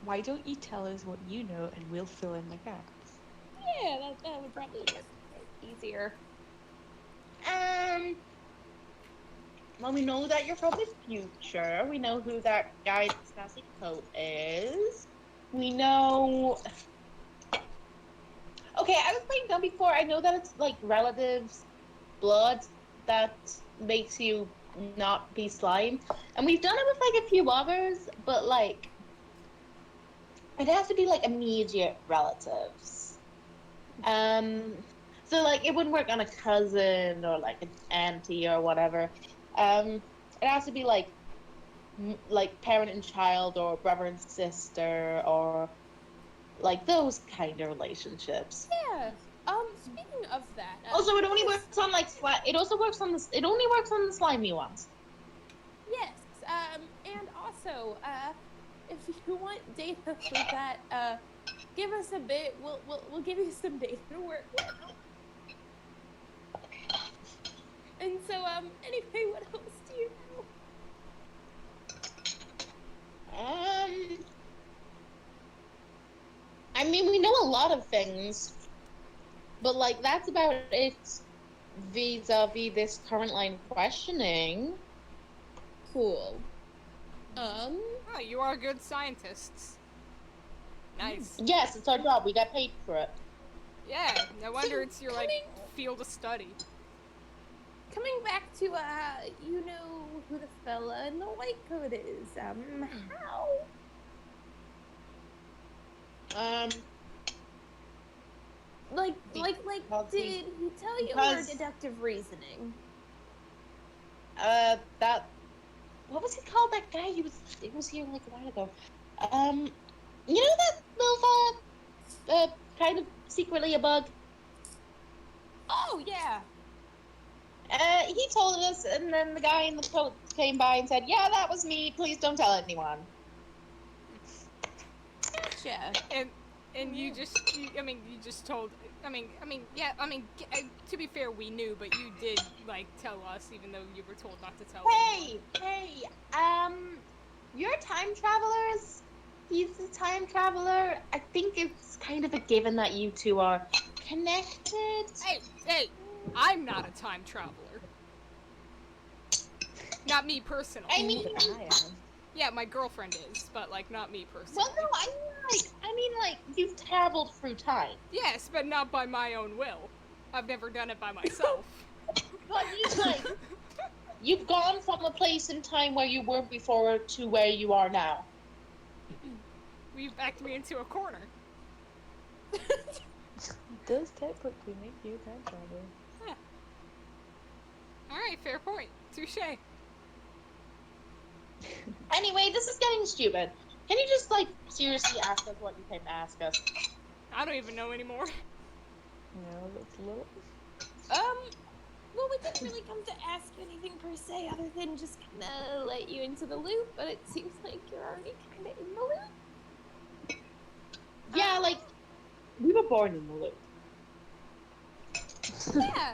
Why don't you tell us what you know and we'll fill in the gaps? Yeah, that would probably be easier. Well, we know that you're from the future. We know who that guy, Sassy Coat, is. We know. Okay, I was playing dumb before. I know that it's like relatives, blood that makes you not be slime, and we've done it with like a few others, but like it has to be like immediate relatives. So like it wouldn't work on a cousin or like an auntie or whatever. It has to be like parent and child or brother and sister or like those kind of relationships. Yeah. Speaking of that. Also, it only works on like it also works on this. It only works on the slimy ones. Yes. And also, if you want data for that, give us a bit. We'll give you some data to work with. And so, anyway, what else do you know? I mean, we know a lot of things, but like that's about it vis-a-vis this current line of questioning. Cool. Oh, you are good scientists. Nice. Yes, it's our job. We got paid for it. Yeah, no wonder it's your field of study. Coming back to you know who the fella in the white coat is. How? Like, did he tell you or deductive reasoning? That. What was he called? That guy? He was here like a while ago. You know that little kind of secretly a bug. Oh yeah. He told us, and then the guy in the coat came by and said, "Yeah, that was me. Please don't tell anyone." Gotcha. And you just told. To be fair, we knew, but you did tell us, even though you were told not to tell. Hey, you're time travelers. He's a time traveler. I think it's kind of a given that you two are connected. Hey, I'm not a time traveler. Not me personally. I mean, yeah, my girlfriend is, but not me personally. Well, no, I mean, you've traveled through time. Yes, but not by my own will. I've never done it by myself. But you've gone from a place in time where you were before to where you are now. You've backed me into a corner. It does technically make you a time traveler. Yeah. Alright, fair point. Touche. Anyway, this is getting stupid. Can you just, like, seriously ask us what you came to ask us? I don't even know anymore. No, that's a little. Well, we didn't really come to ask anything per se, other than just kind of let you into the loop. But it seems like you're already kind of in the loop. Yeah, like, we were born in the loop. Yeah.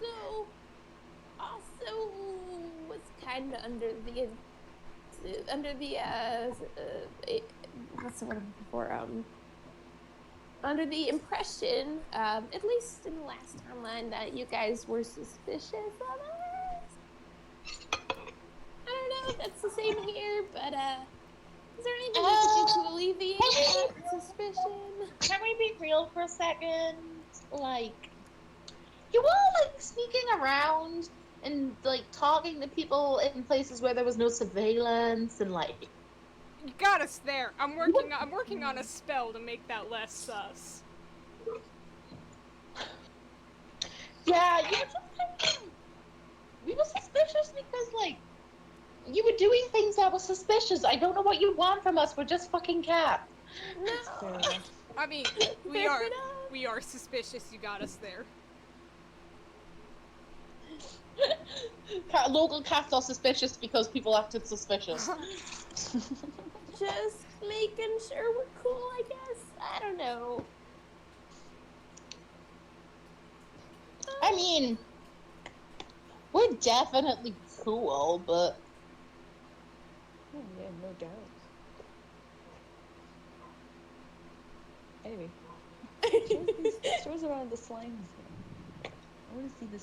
So, also was kind of under the what's the word I'm looking for? Under the impression, at least in the last timeline, that you guys were suspicious of us. I don't know if that's the same here, but is there anything we could do to alleviate that suspicion? Can we be real for a second? Like, you all, like, sneaking around and, like, talking to people in places where there was no surveillance and, like... You got us there. I'm working on a spell to make that less sus. Yeah, you were just kind of... We were suspicious because, like, you were doing things that were suspicious. I don't know what you want from us. We're just fucking cats. Fair No. enough. I mean, Fair enough. we are suspicious you got us there. Local cats are suspicious because people acted suspicious. Just making sure we're cool, I guess. I don't know. I mean, we're definitely cool, but... Oh, yeah, no doubt. Anyway, shows around the slimes. Then. I want to see the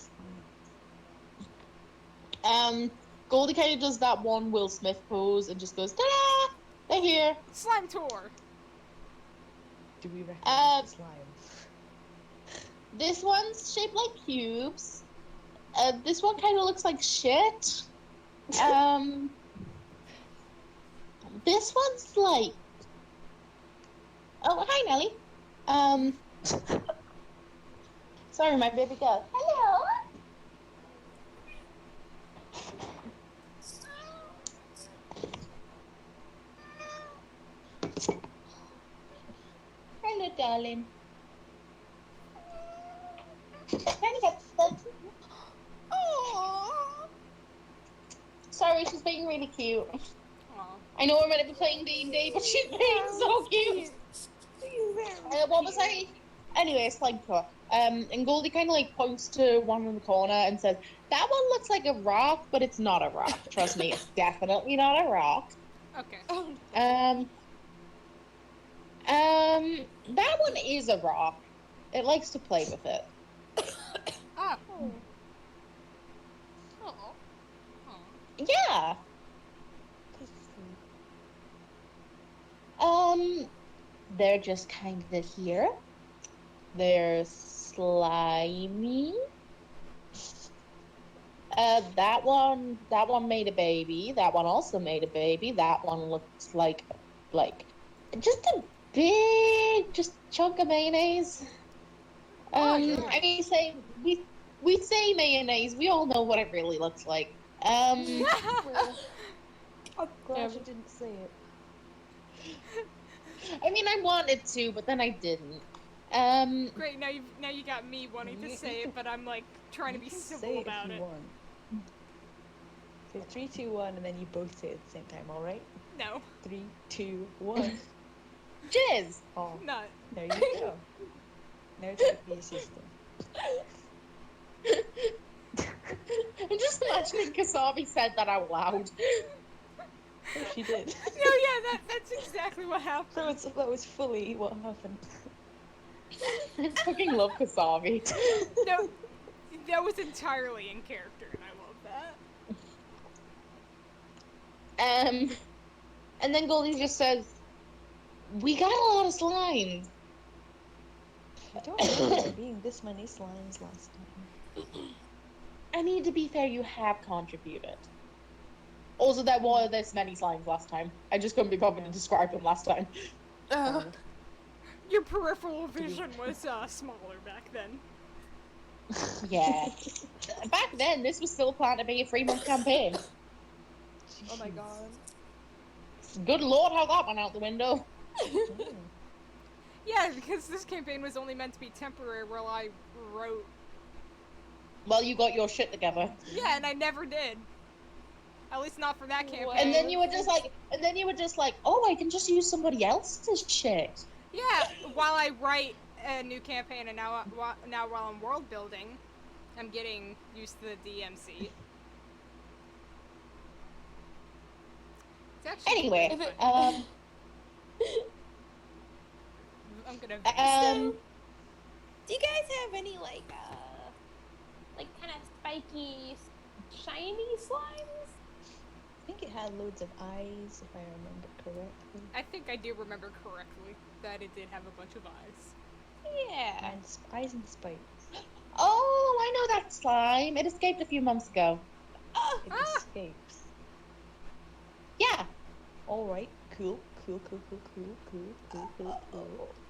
slimes. Goldie kind of does that one Will Smith pose and just goes, ta-da! They're here. Slime tour. Do we recognize the slime? This one's shaped like cubes. This one kind of looks like shit. This one's like... Oh, hi, Nelly. Sorry, my baby girl. Hello. Hello, darling. Can you get this? Aww. Sorry, she's being really cute. Aw. I know we're meant to be playing D&D, but she's being so cute. What was I? Anyway, slime tour. And Goldie kind of like points to one in the corner and says, "That one looks like a rock, but it's not a rock. Trust me, it's definitely not a rock." Okay. That one is a rock. It likes to play with it. Ah. Oh. Aw. Yeah. They're just kind of here. They're slimy. That one made a baby. That one also made a baby. That one looks like just a big, just chunk of mayonnaise. Oh, yeah. I mean, we say mayonnaise. We all know what it really looks like. Well, I'm glad you didn't say it. I mean, I wanted to, but then I didn't. Great, now you got me wanting to You say can- it, but I'm like trying to be You can say civil it about if you it. want. Okay, 3, 2, 1, and then you both say it at the same time, alright? No, 3, 2, 1. Jizz. Oh, not. there you go. Now take the assistant. I'm just imagining Kasabi said that out loud. Oh, she did. No, yeah, that's exactly what happened. That was fully what happened. I fucking love Kasabi. No, that was entirely in character, and I love that. And then Goldie just says, "We got a lot of slime." I don't remember there being this many slimes last time. I mean, to be fair, you have contributed. Also, there were this many slimes last time. I just couldn't be bothered to describe them last time. Oh. Your peripheral vision was smaller back then. Yeah. Back then, this was still planned to be a 3-month campaign. Oh my god. Good lord, how that went out the window. Oh. Yeah, because this campaign was only meant to be temporary while I wrote. Well, you got your shit together. Yeah, and I never did. At least not for that campaign. And then you were just like, oh, I can just use somebody else's shit. Yeah, while I write a new campaign, and now while I'm world building, I'm getting used to the DMC. It's actually Anyway, pretty If it- fun. I'm gonna. Do you guys have any like kind of spiky, shiny slimes? I think it had loads of eyes, if I remember correctly. I think I do remember correctly that it did have a bunch of eyes. Yeah. And eyes and spikes. Oh, I know that slime. It escaped a few months ago. It escapes. Yeah. Alright, cool.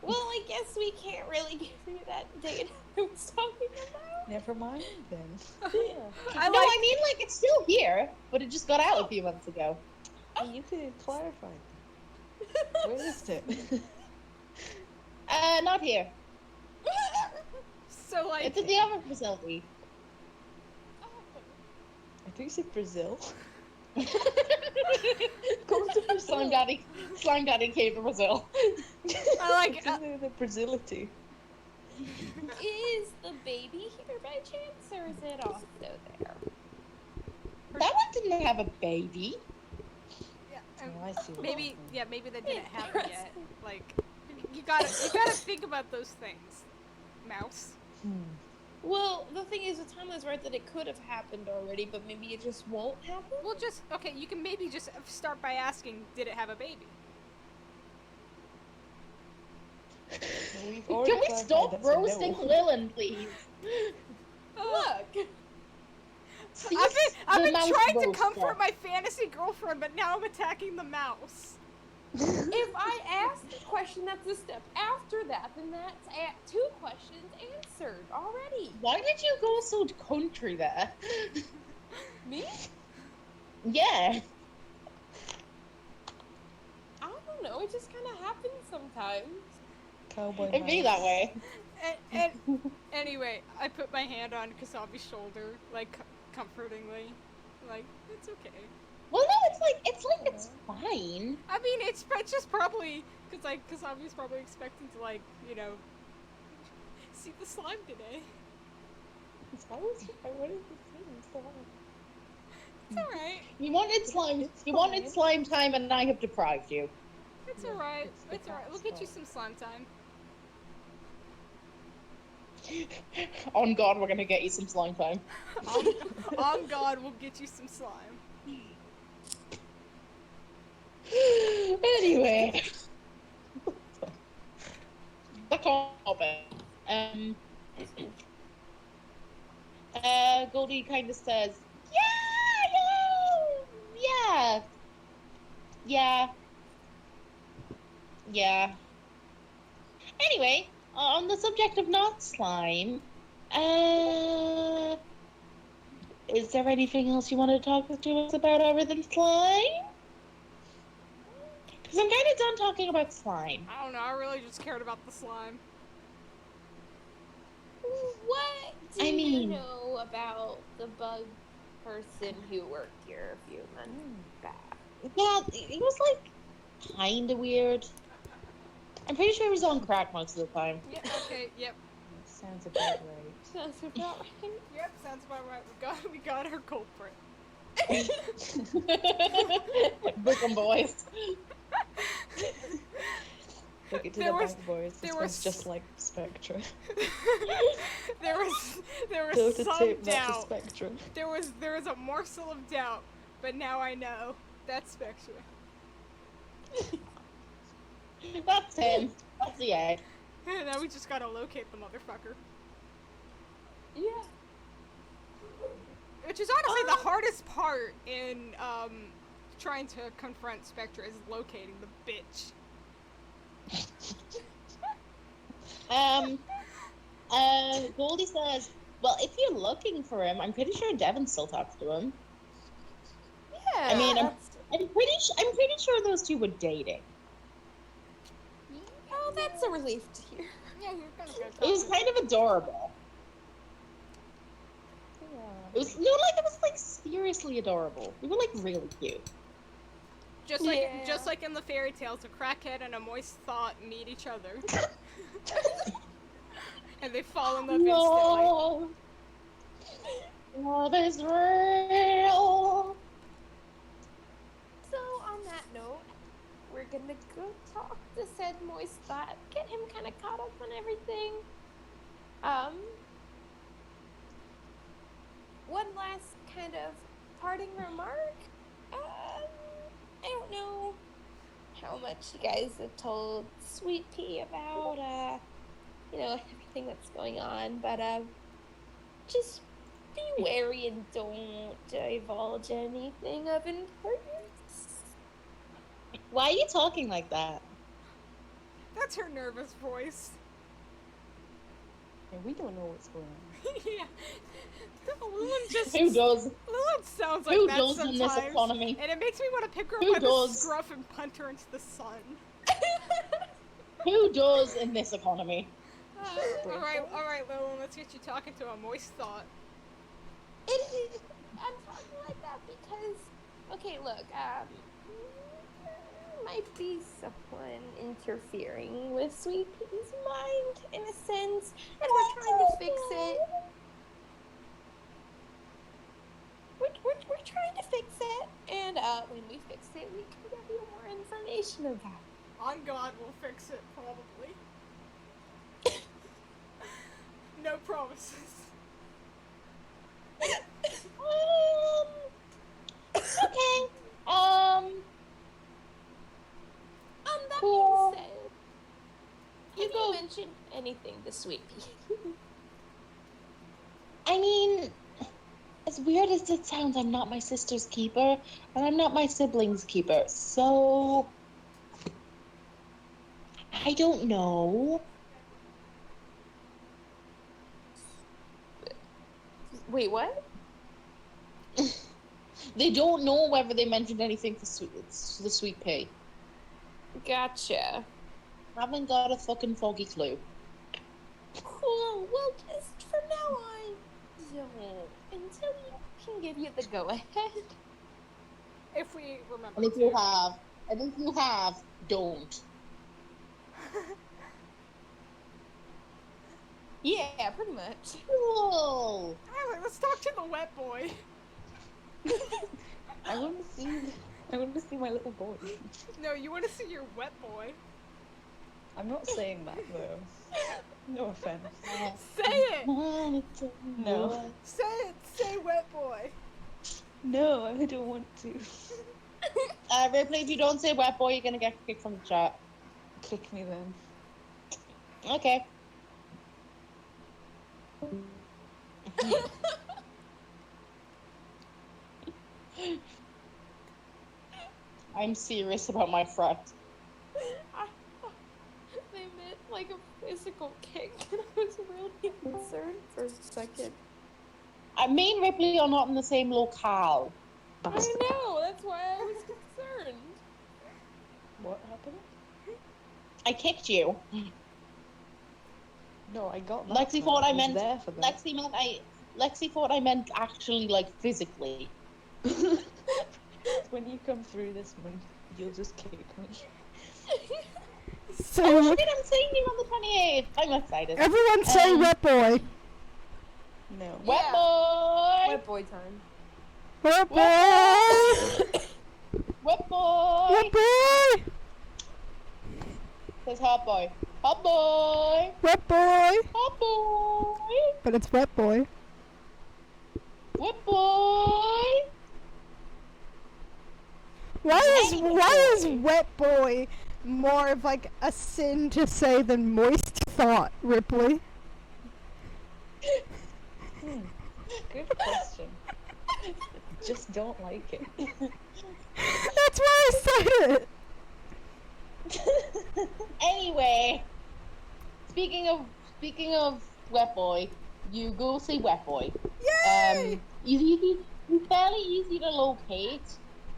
Well, I guess we can't really give you that data I was talking about. Never mind then. I No, I mean, like, it's still here, but it just got out a few months ago. Well, you could clarify. Where is it? Not here. So like. It's at the other facility. I think you said Brazil. Go to Brazil. Slime Daddy came to Brazil. I like. It's in the Brazility. Is the baby here by chance, or is it also there? That one didn't have a baby. Yeah, Oh, I see. what maybe you mean. yeah, maybe that didn't happen yet. Like, you gotta think about those things, Mouse. Well, the thing is, the timelines right that it could have happened already, but maybe it just won't happen. Well, just okay. You can maybe just start by asking, did it have a baby? Well, we've Can already we clarified stop that's a no. roasting Lilin, please? Look, See, I've the been mouse trying to roaster. comfort my fantasy girlfriend, but now I'm attacking the mouse. if I ask a question that's a step after that, then that's at 2 questions answered already. Why did you go so country there? Me? Yeah. I don't know. It just kind of happens sometimes. Cowboy It'd be mouse. that way. And anyway, I put my hand on Kasabi's shoulder, like comfortingly, like it's okay. Well, no, it's fine. I mean, it's just probably because like Kasabi's probably expecting to like see the slime today. I wanted to see slime. It's all right. You wanted slime. You wanted slime time, and I have deprived you. It's Yeah, all right. it's the It's all right. We'll cat's get you fault. some slime time. On God, we're gonna get you some slime time. On God, we'll get you some slime. Anyway, the topic. Goldie kind of says, yeah. Anyway, on the subject of not slime, is there anything else you want to talk to us about other than slime? Because I'm kind of done talking about slime. I don't know. I really just cared about the slime. What do I you mean- know about the bug person who worked here a few months back? Yeah, he was like kind of weird. I'm pretty sure he was on crack most of the time. Yeah. Okay. Yep. Sounds about right. Sounds about right. Yep. Sounds about right. We got our culprit. Brooklyn boys. Look it to There the was- bank boys. there This one's was- just like Spectra. there was Toe to some tape, not to doubt. Spectra. There was a morsel of doubt, but now I know that's Spectra. That's him. That's the egg. Now we just gotta locate the motherfucker. Yeah. Which is honestly the hardest part in trying to confront Spectra is locating the bitch. Goldie says, well, if you're looking for him, I'm pretty sure Devin still talks to him. Yeah. I mean, that's, I'm pretty sure those two were dating. oh, that's a relief to hear. Yeah, you're gonna go talk It was to kind of adorable. It was seriously adorable. They were like really cute. Just like in the fairy tales, a crackhead and a moist thought meet each other. And they fall in love instantly. No, love is real. So on that note, we're gonna go talk to said moist thought, get him kind of caught up on everything. One last kind of parting remark. I don't know how much you guys have told Sweet Pea about, everything that's going on, but just be wary and don't divulge anything of importance. Why are you talking like that? That's her nervous voice. Yeah, we don't know what's going on. Yeah. Lilith just... Who does? Lilith sounds like Who that does in this sometimes. economy? And it makes me want to pick her Who up by does? the scruff and punt her into the sun. Who does in this economy? Alright, Lilith, let's get you talking to a moist thought. I'm talking like that because, okay, look, might be someone interfering with Sweet Pea's mind, in a sense, and we're trying to fix it. We're trying to fix it, and when we fix it, we can give you more information about it. On God, we'll fix it, probably. No promises. Okay. That Cool. being said, You have go. you mentioned anything to Sweet Pea? I mean, as weird as it sounds, I'm not my sister's keeper, and I'm not my sibling's keeper, so I don't know. Wait, what? They don't know whether they mentioned anything for the Sweet Pea. Gotcha. Haven't got a fucking foggy clue. Cool. Well, just from now on, don't. Until we can give you the go-ahead. If we remember. And if to. you have, don't. Yeah, pretty much. Cool. Alright, let's talk to the wet boy. I want to see my little boy. No, you want to see your wet boy. I'm not saying that though. No offense. Say it! No. Say it! Say wet boy. No, I don't want to. Ripley, if you don't say wet boy, you're gonna get kicked from the chat. Kick me then. Okay. I'm serious about my fret. They meant like a physical kick, and I was really concerned for a second. Me and Ripley are not in the same locale. I know, that's why I was concerned. What happened? I kicked you. No, I got that. Lexi part. thought I was meant. there for that. Lexi thought I meant actually, like, physically. When you come through this one, you'll just kick me. So, Oh shit, I'm seeing you on the 28th. I'm excited. everyone say wet boy. No. Wet Yeah. boy! Wet boy time. Wet boy! Wet boy! Wet boy! Says hot boy. Hot boy! Wet boy! Hot boy! But it's wet boy. Wet boy! Why Wet is boy. wet boy more of like a sin to say than moist thought, Ripley? Good question. Just don't like it. That's why I said it. Anyway, speaking of Wet Boy, you go see Wet Boy. Yay! He's fairly easy to locate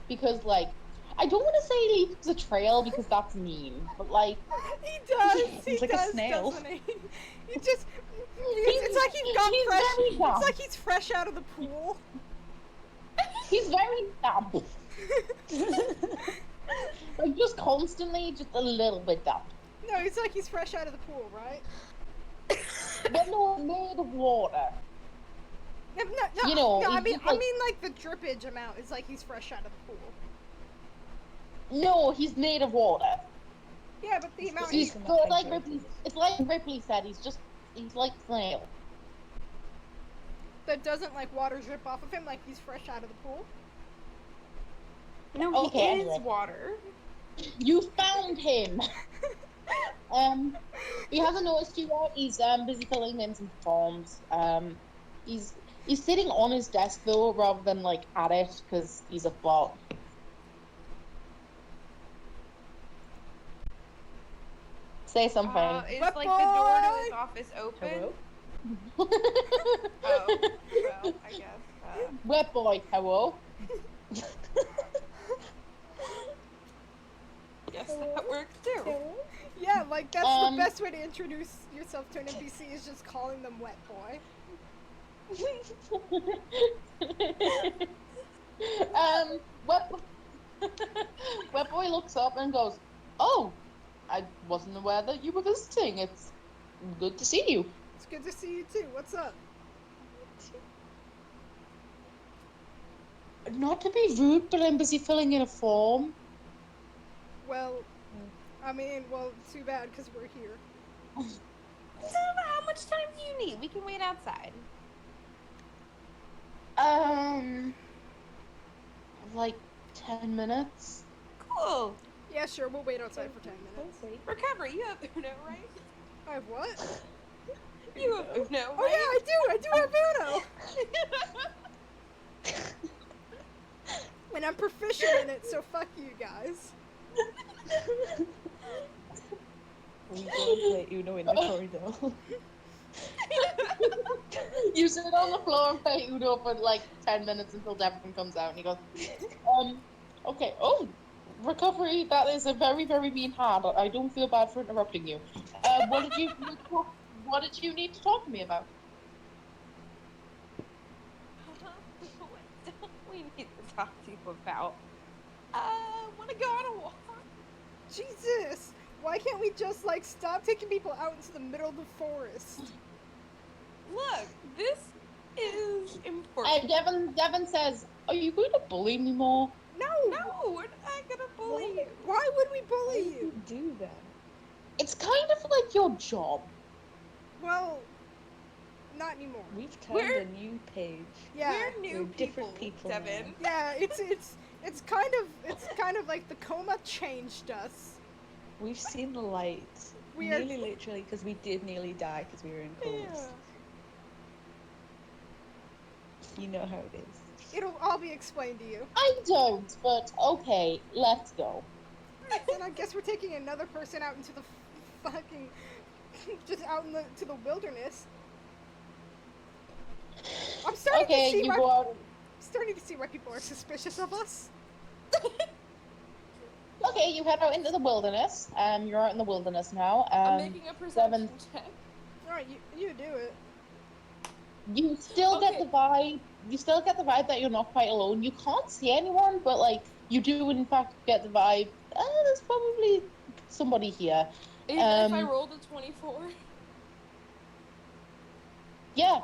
because, like, I don't want to say he leaves a trail because that's mean, but like, He does. He He's like a does, snail. doesn't he? He just. It's like he's got he's fresh. very dumb. It's like he's fresh out of the pool. He's very dumb. Like, just constantly, just a little bit dumb. No, it's like he's fresh out of the pool, right? But no, made of water. No, no, You know, no, I he's mean, just like- like the drippage amount is like he's fresh out of the pool. No, he's made of water. Yeah, but the amount. He's He's so, like hydrated. Ripley. It's like Ripley said. He's like snail. That doesn't like water drip off of him like he's fresh out of the pool. No, Okay, he anyway. is water. You found him. He hasn't noticed you yet. He's busy filling in some forms. He's sitting on his desk though, rather than like at it, because he's a bot. Say something. Is Wet like the door to boy! his office open? Hello? Oh, well, I guess. Wet boy, hello. Yes, that works too. Yeah, like that's Um, the best way to introduce yourself to an NPC is just calling them Wet Boy. Wet, Wet boy looks up and goes, "Oh, I wasn't aware that you were visiting. It's good to see you." It's good to see you too. What's up? Not to be rude, but I'm busy filling in a form. Well, I mean, well, too bad because we're here. So, how much time do you need? We can wait outside. Like 10 minutes. Cool. Yeah, sure. We'll wait outside for 10 minutes. Recover, you have Uno, right? I have what? You have Uno, Oh yeah, right? I do have Uno, and I'm proficient in it. So fuck you guys. We don't play Uno in the corridor. You sit on the floor and play Uno for like 10 minutes until Devin comes out and he goes, okay, oh, recovery, that is a very, very mean hand. I don't feel bad for interrupting you. What did you need to talk to me about? What we need to talk to you about? Wanna go on a walk? Jesus, why can't we just like stop taking people out into the middle of the forest? Look, this is important. Devin says, are you going to bully me more? No. No, we're not gonna bully you. Why would we Why bully do you? you do that? It's kind of like your job. Well, not anymore. We've turned We're- a new page. Yeah. We're new We're different people Devin. Yeah, it's kind of like the coma changed us. We've seen the light. We are- Nearly literally, because we did nearly die because we were in codes. Yeah. You know how it is. It'll all be explained to you. I don't, but okay, let's go. Then I guess we're taking another person out into the fucking, just out to the wilderness. I'm starting Okay, to see you why go out. people are suspicious of us. Okay, you head out into the wilderness. You're out in the wilderness now. I'm making a perception Devin. check. All right, you do it. You still get Okay. the vibe. You still get the vibe that you're not quite alone. You can't see anyone, but like you do in fact get the vibe. There's probably somebody here. Even if I Um, rolled a 24. Yeah,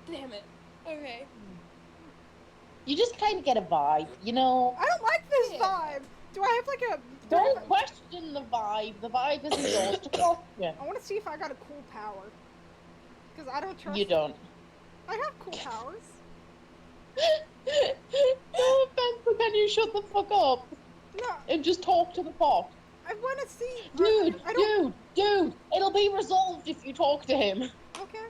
Damn it. Okay. you just kind of get a vibe, you know. I don't like this Yeah. vibe. Do I have like a? Don't question the vibe. The vibe isn't yours to question. I want to see if I got a cool power. Because I don't trust. You don't. I have cool powers. No offense, but can you shut the fuck up No, and just talk to the pot? I want to see. Dude, I don't. dude, it'll be resolved if you talk to him. Okay.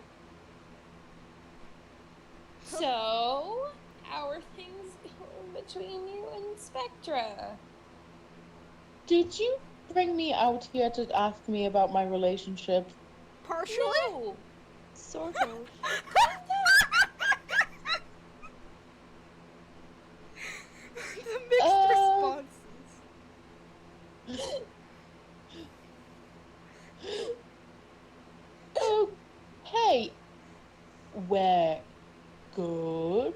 So, how are things going between you and Spectra? Did you bring me out here to ask me about my relationship? Partially? No. Sort of. The mixed responses. Okay. We're good.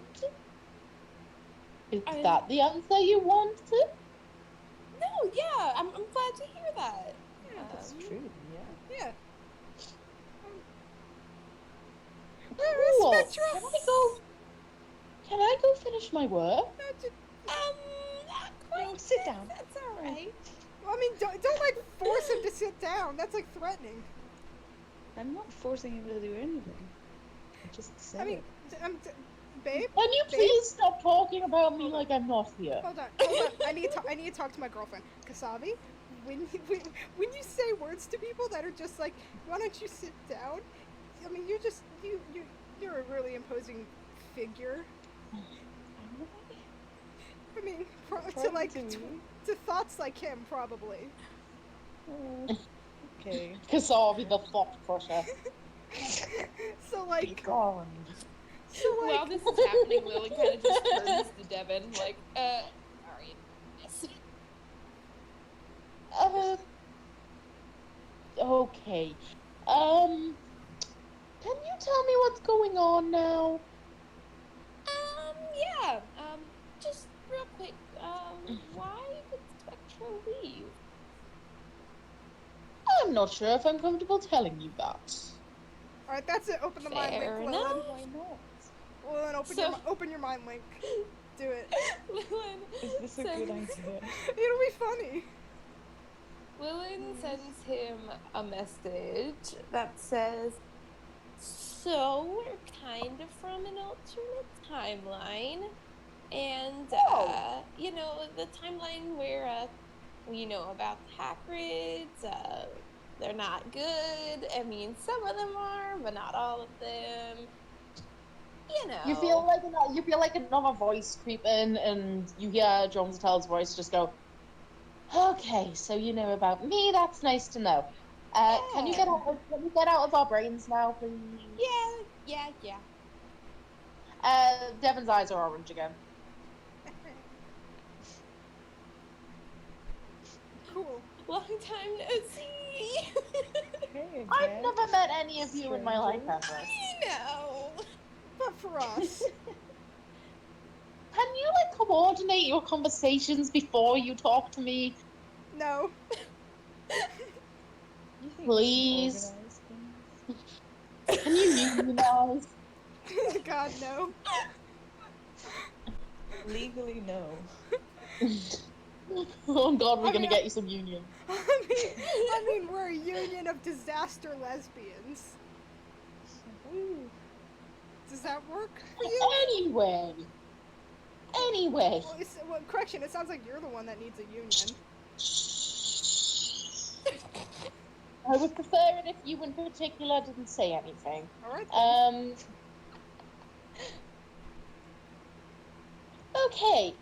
Is I- that the answer you wanted? No, yeah, I'm glad to hear that. That's true, yeah. Yeah. Cool. Spectrum. Can I go finish my work? Not quite. No, sit down. That's all right. Well, I mean, don't like force him to sit down. That's like threatening. I'm not forcing him to do anything. I just said I mean, it. babe. Can you Babe? please stop talking about me like I'm not here? Hold on. I need to talk to my girlfriend, Kasabi. When you say words to people that are just like, why don't you sit down? I mean, you're a really imposing figure. I mean, to thoughts like him, probably. Okay. Kasabi the thought crusher. So Be like, gone. While this is happening, Lily kind of just turns to Devin, like, sorry. Yes. Okay. Can you tell me what's going on now? Yeah, just real quick, why did Spectra leave? I'm not sure if I'm comfortable telling you that. all right, that's it. Open the mind link, Fair Lilin. enough. Why not? Well, then open your mind link. Do it. Lilin Is this a good sends- idea? It'll be funny. Lilin sends him a message that says, so we're kind of from an alternate timeline, and you know, the timeline where we know about the Hackrids. They're not good. I mean, some of them are, but not all of them. You know. You feel like another voice creep in, and you hear Jones Tell's voice just go, "Okay, so you know about me. That's nice to know. Can you get out of our brains now, please?" Yeah. Devin's eyes are orange again. Cool. Long time no see. Hey, I've again. never met any of you in my life Strangers. ever. I know. But for us. Can you coordinate your conversations before you talk to me? No. You think Please. we can organize things? Can you unionize? God, no. Legally, no. Oh God, we're I gonna mean, get you some union. I mean, we're a union of disaster lesbians. Woo. Does that work for you? Anyway. Well, correction, it sounds like you're the one that needs a union. I would prefer it if you in particular didn't say anything. Alright then. Okay.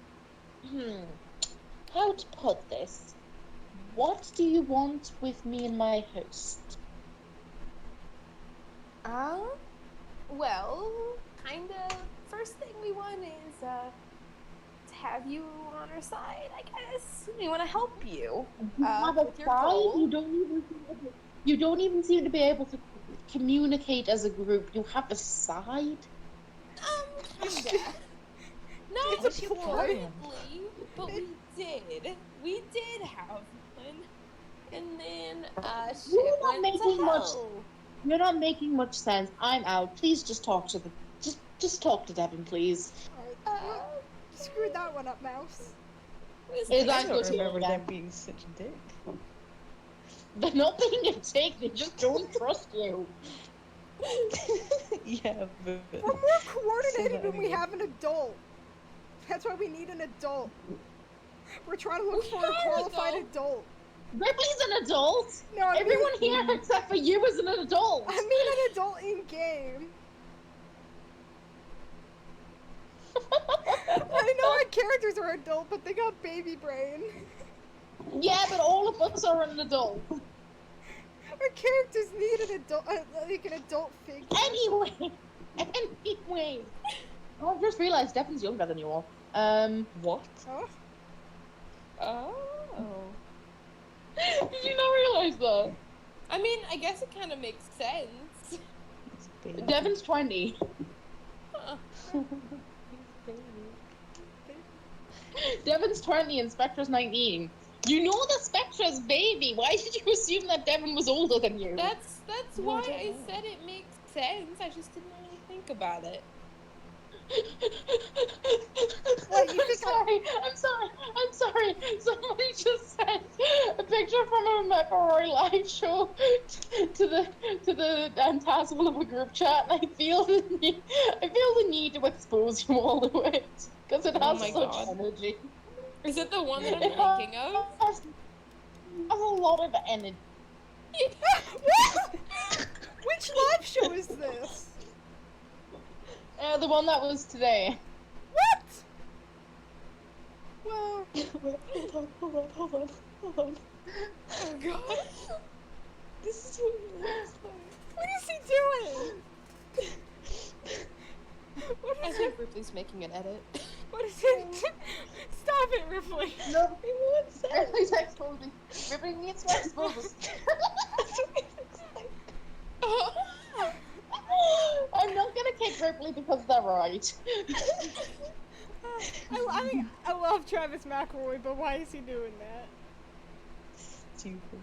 How to put this? What do you want with me and my host? Well, kind of. First thing we want is to have you on our side, I guess. We want to help you. You have a with your side? goal. You don't even seem to be able to communicate as a group. You have a side? Kinda. Not It's a ploy. currently, but we did. We did have one. And then, shit You're not went to making much- hell. You're not making much sense. I'm out. Please just talk to just talk to Devin, please. Alright. Well, screwed that one up, Mouse. Was Is I that that don't good? remember Yeah. them being such a dick. They're not being a dick. They just don't trust you. Yeah, but We're more coordinated when we again. have an adult. That's why we need an adult. We're trying to look We for a are qualified adult. Ripley's an adult. No, I mean, Everyone here except for you is an adult. I mean an adult in game. I know our characters are adult, but they got baby brain. Yeah, but all of us are an adult. I Our characters need an adult, like an adult figure. Anyway. Oh, I just realised Devin's younger than you all. What? Oh, Oh. Did you not realise that? I mean, I guess it kind of makes sense. It's baby. Devin's 20. Huh. Devin's 20 and Spectra's 19. You know the Spectra's baby. Why did you assume that Devin was older than you? That's No, why I don't I know. said it makes sense. I just didn't really think about it. What, you think I'm sorry. Somebody just sent a picture from a McElroy live show to the tassel of a group chat, and I feel the need to expose you all to it because it Oh has my such God. energy. Is it the one that It I'm thinking of? has a lot of energy. what? Which live show is this? The one that was today. What? Well, Hold on. Oh god. This is what it looks like. what is he doing? What I is think it? Ripley's making an edit. What is it? Stop it, Ripley. No, It won't say. Ripley's exposing. Ripley needs to expose us. That's what it looks like. I'm not gonna kick Ripley because they're right. I mean, I love Travis McElroy, but why is he doing that? Stupid.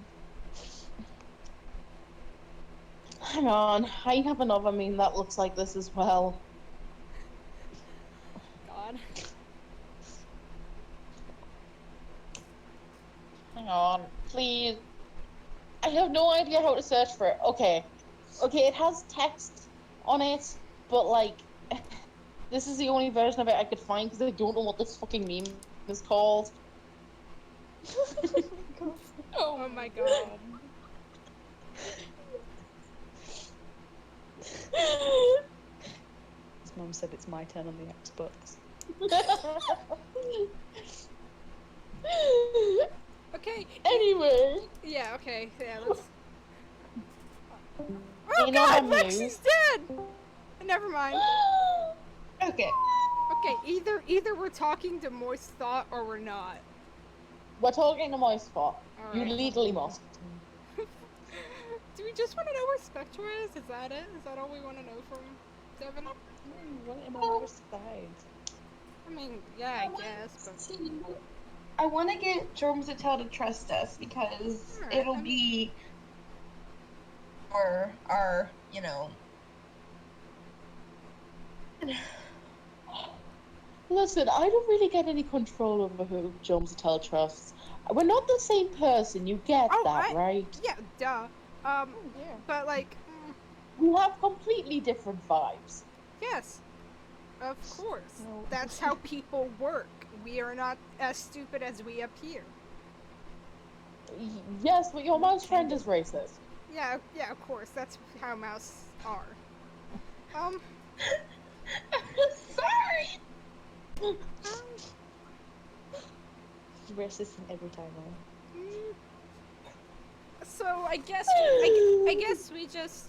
Hang on, I have another meme that looks like this as well. God. Hang on, please. I have no idea how to search for it. Okay, it has text on it, but like, this is the only version of it I could find because I don't know what this fucking meme is called. Oh my God. His mum said it's my turn on the Xbox. Okay. Anyway, Yeah. Okay. Yeah. Let's. You Oh know God, that Lexi's dead. Never mind. okay, Okay. Either we're talking to Moist Thought or we're not. we're talking to my spot. You Alright. legally must. Do we just want to know where Spectra is? Is that it? Is that all we want to know from Devin? What am I other side? I mean, yeah, I guess, but I want to get Jerome Zattel to trust us because Alright, it'll I mean- be our, you know. Listen, I don't really get any control over who Jones Tell trusts. We're not the same person, you get Oh, that, right? yeah, duh. Yeah. But like, We have completely different vibes. yes, of course. No. That's how people work. We are not as stupid as we appear. Yes, but your mouse friend is racist. Yeah, of course. That's how mouse are. Sorry. He's racist in every timeline. mm, So I guess I guess we just.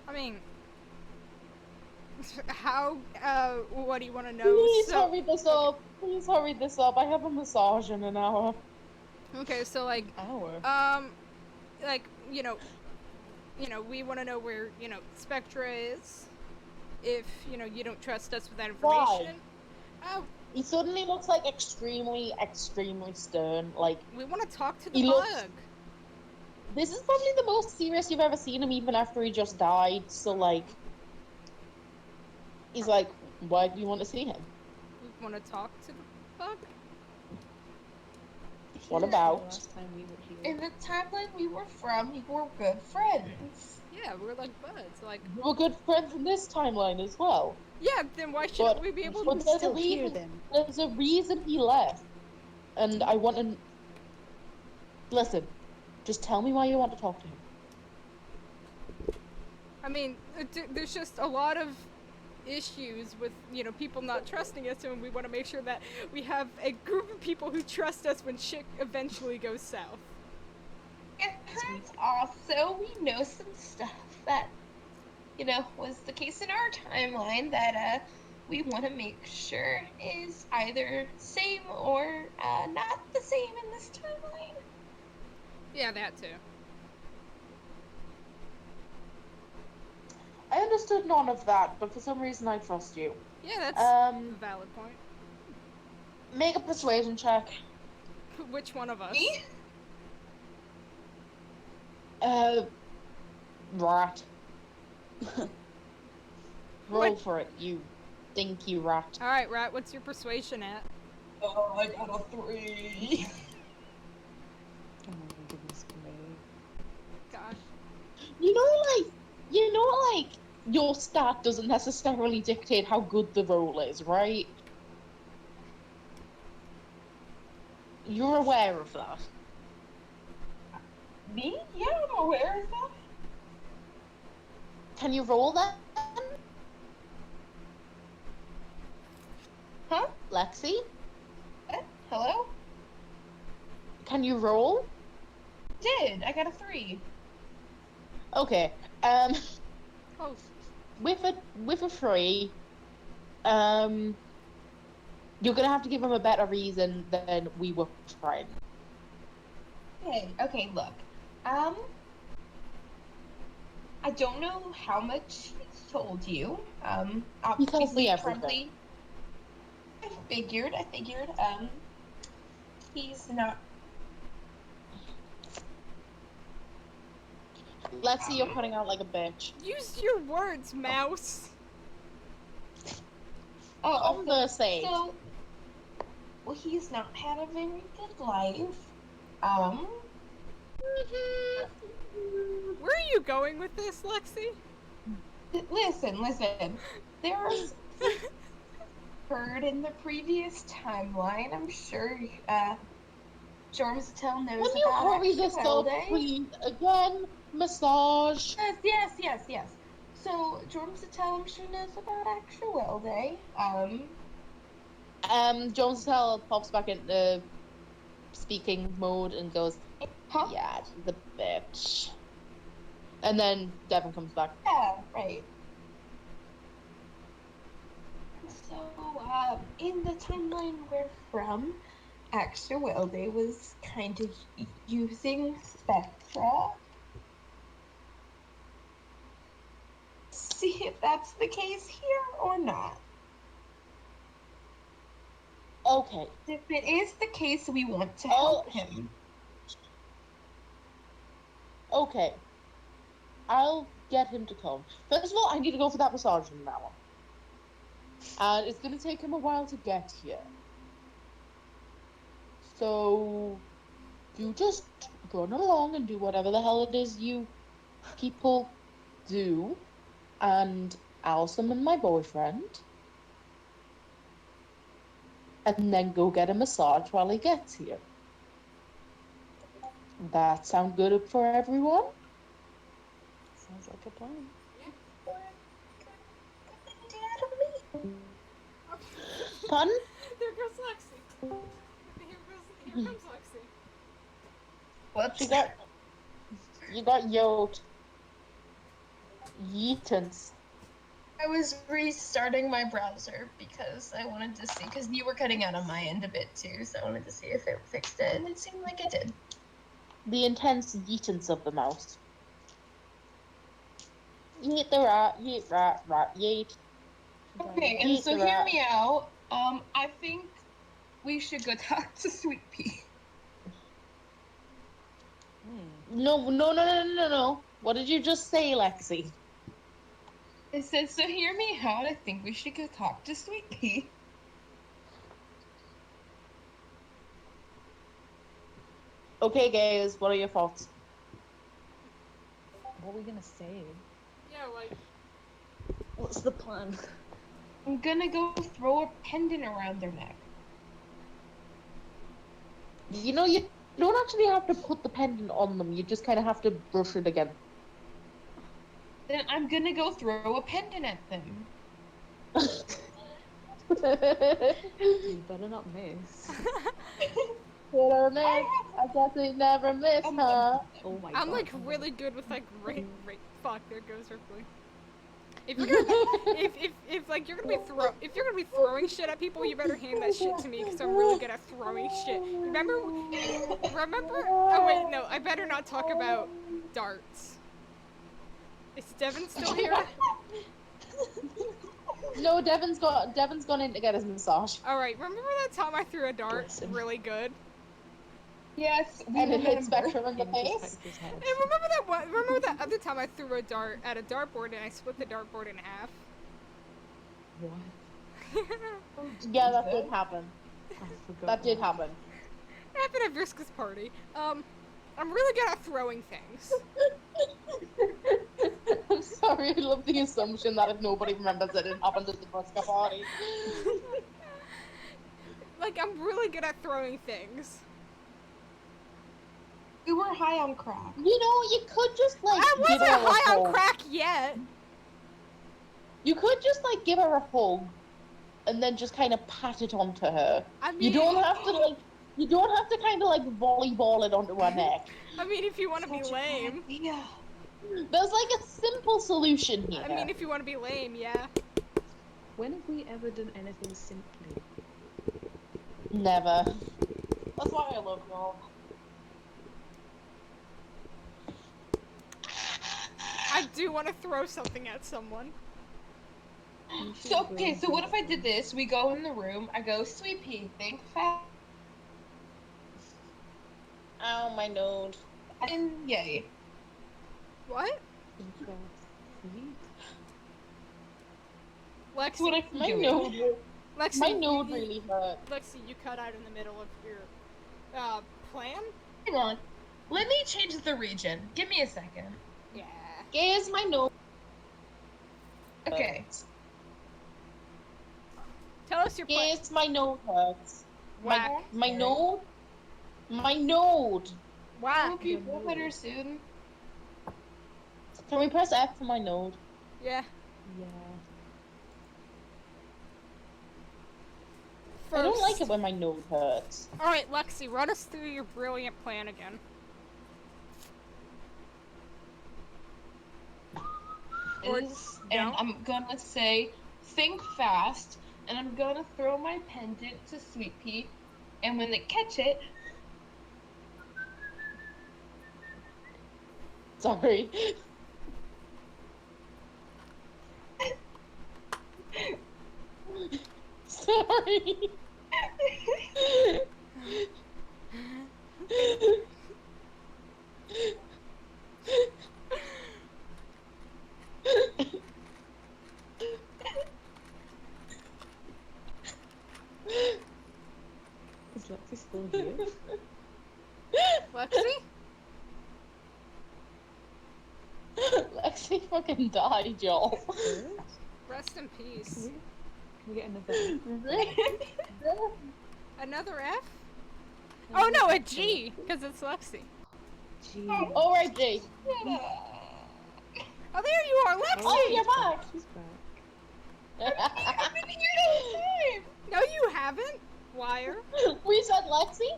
I mean, how? What do you want to know? Please So hurry this up. Please hurry this up. I have a massage in an hour. okay, so like Hour. like we want to know where Spectra is. If you don't trust us with that Why? information. Oh, He suddenly looks like extremely stern. Like, we want to talk to the He bug. looks- this is probably the most serious you've ever seen him, even after he just died. So, like, he's like, why do you want to see him? We want to talk to the bug. What The about? last time we were here. In the timeline we were from, we were good friends. Yeah, we're like buds. Like, We were good friends in this timeline as well. yeah, then why shouldn't But- we be able He to? was there's a still here reason- then. There's a reason he left. And I want to... Listen, just tell me why you want to talk to him. I mean, there's just a lot of issues with people not trusting us, and we want to make sure that we have a group of people who trust us when shit eventually goes south. And also, we know some stuff that, was the case in our timeline that we want to make sure is either same or not the same in this timeline. Yeah, that too. I understood none of that, but for some reason I trust you. Yeah, that's a Um, valid point. make a persuasion check. Which one of us? Me? Rat. Roll What? for it, you stinky rat. Alright, Rat, what's your persuasion at? Oh, I got a 3. Oh my goodness me. Gosh. You know, like, your stat doesn't necessarily dictate how good the roll is, right? You're aware of that. Me? Yeah, I'm aware of that. Can you roll that? Huh? Lexi? Hello? Can you roll? Did. I got a 3. Okay. Oh, With a 3, you're gonna have to give him a better reason than we were trying. Okay, look. I don't know how much he's told you. He tells me obviously, everything. probably. I figured, he's not. Lexi, you're cutting out like a bitch. use your words, mouse. On the stage. So, well, he's not had a very good life. Where are you going with this, Lexi? Listen. There's heard in the previous timeline. I'm sure, Jormsatel knows When you about hurry this up, Actualde. please. Again, massage. Yes. So, Jormsatel, I'm sure knows about Actualde. Jonesatel pops back into speaking mode and goes, Huh? yeah, she's a bitch. And then Devin comes back. Yeah, right. So, in the timeline we're from, Actualde was kind of using Spectra. See if that's the case here or not. Okay. If it is the case, we want to Oh. help him. Okay. I'll get him to come. First of all, I need to go for that massage from now on. And it's going to take him a while to get here. So, you just run along and do whatever the hell it is you people do. And I'll summon my boyfriend. And then go get a massage while he gets here. That sound good for everyone? Sounds like a plan. Pardon? There goes Lexi. Here comes Lexi. Whoops. You got yoked. Yeetons. I was restarting my browser because I wanted to see, because you were cutting out on my end a bit too, so I wanted to see if it fixed it, and it seemed like it did. The intense yeetons of the mouse. Yeet the rat, yeet rat, rat, yeet. Okay, and Yeet so the hear rat. me out. I think we should go talk to Sweet Pea. No. What did you just say, Lexi? I said, so hear me out. I think we should go talk to Sweet Pea. Okay, guys, what are your thoughts? What are we gonna say? Yeah, like, What's the plan? I'm gonna go throw a pendant around their neck. You know, you don't actually have to put the pendant on them. You just kind of have to brush it again. Then I'm gonna go throw a pendant at them. You better not miss. What are I they? have I guess we never miss her. Oh my I'm god. like really good with like fuck, there goes her play. If you're gonna if like you're gonna be throwing shit at people, you better hand that shit to me because I'm really good at throwing shit. Remember? Oh wait, no, I better not talk about darts. Is Devin still here? No, Devin's gone in to get his massage. All right. Remember that time I threw a dart Bless him. really good? Yes, we And it hit remember. Spectrum in the Him just face. back his head. And remember that other time I threw a dart at a dartboard and I split the dartboard in half? What? Yeah, that did happen. I forgot. That did happen. Happened at Vriska's party. I'm really good at throwing things. I'm sorry, I love the assumption that if nobody remembers it, it happened at the Briska party. Like, I'm really good at throwing things. We were high on crack. You know, you could just like I give wasn't her a high on hug. crack yet. You could just like give her a hug, and then just kind of pat it onto her. I mean, You don't have to like. You don't have to kind of like volleyball it onto her neck. I mean, if you want to be Such a bad lame. idea. There's like a simple solution here. I mean, if you want to be lame, yeah. When have we ever done anything simply? Never. That's why I love y'all. I do want to throw something at someone. You should So go okay, and so do what if I that. did this? We go in the room. I go, Sweet Pea, think fast, Ow, my node. and yay. What? Sweet. That's what Lexi, I'm My doing. node. Lexi, My node really hurt. Lexi, you cut out in the middle of your plan? Hang on. Let me change the region. Give me a second. Yeah. Here's my node. Okay. Tell us your plan. Here's my node hurts. Whack. My node. My node. Will Whack. be better soon. Can we press F for my node? Yeah. Yeah. I don't like First. it when my node hurts. Alright, Lexi, run us through your brilliant plan again. Or And don't. I'm gonna say, think fast, and I'm gonna throw my pendant to Sweet Pea, and when they catch it, Sorry. Sorry. Is Lexi still here? Lexi? Lexi fucking died, y'all. Good. Rest in peace. Can we get another? Another F? Oh no, a G, because it's Lexi. Gee. Alright, G. Oh, there you are, Lexi! Oh, you're back. She's back. I've been here the whole time. No, you haven't, Wire. We said Lexi,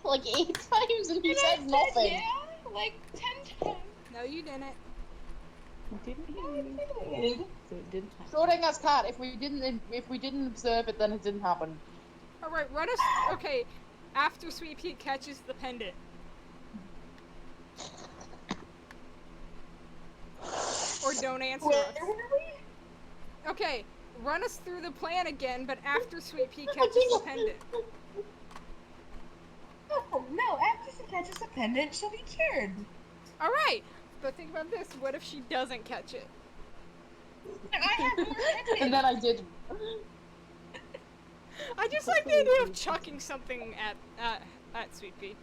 like 8 times, and you And I said nothing. Yeah, like 10 times. No, you didn't. You didn't hear I me. did. So it didn't happen. Schrodinger's cat. If we didn't observe it, then it didn't happen. Alright, run us. Okay, after Sweet Pea catches the pendant. Or don't answer Where us. were we? Okay, run us through the plan again, but after Sweet Pea catches the pendant. Oh, no, after she catches the pendant, she'll be cured. Alright, but think about this. What if she doesn't catch it? I have more pendants. And then I did. I just like the idea of chucking something at Sweet Pea.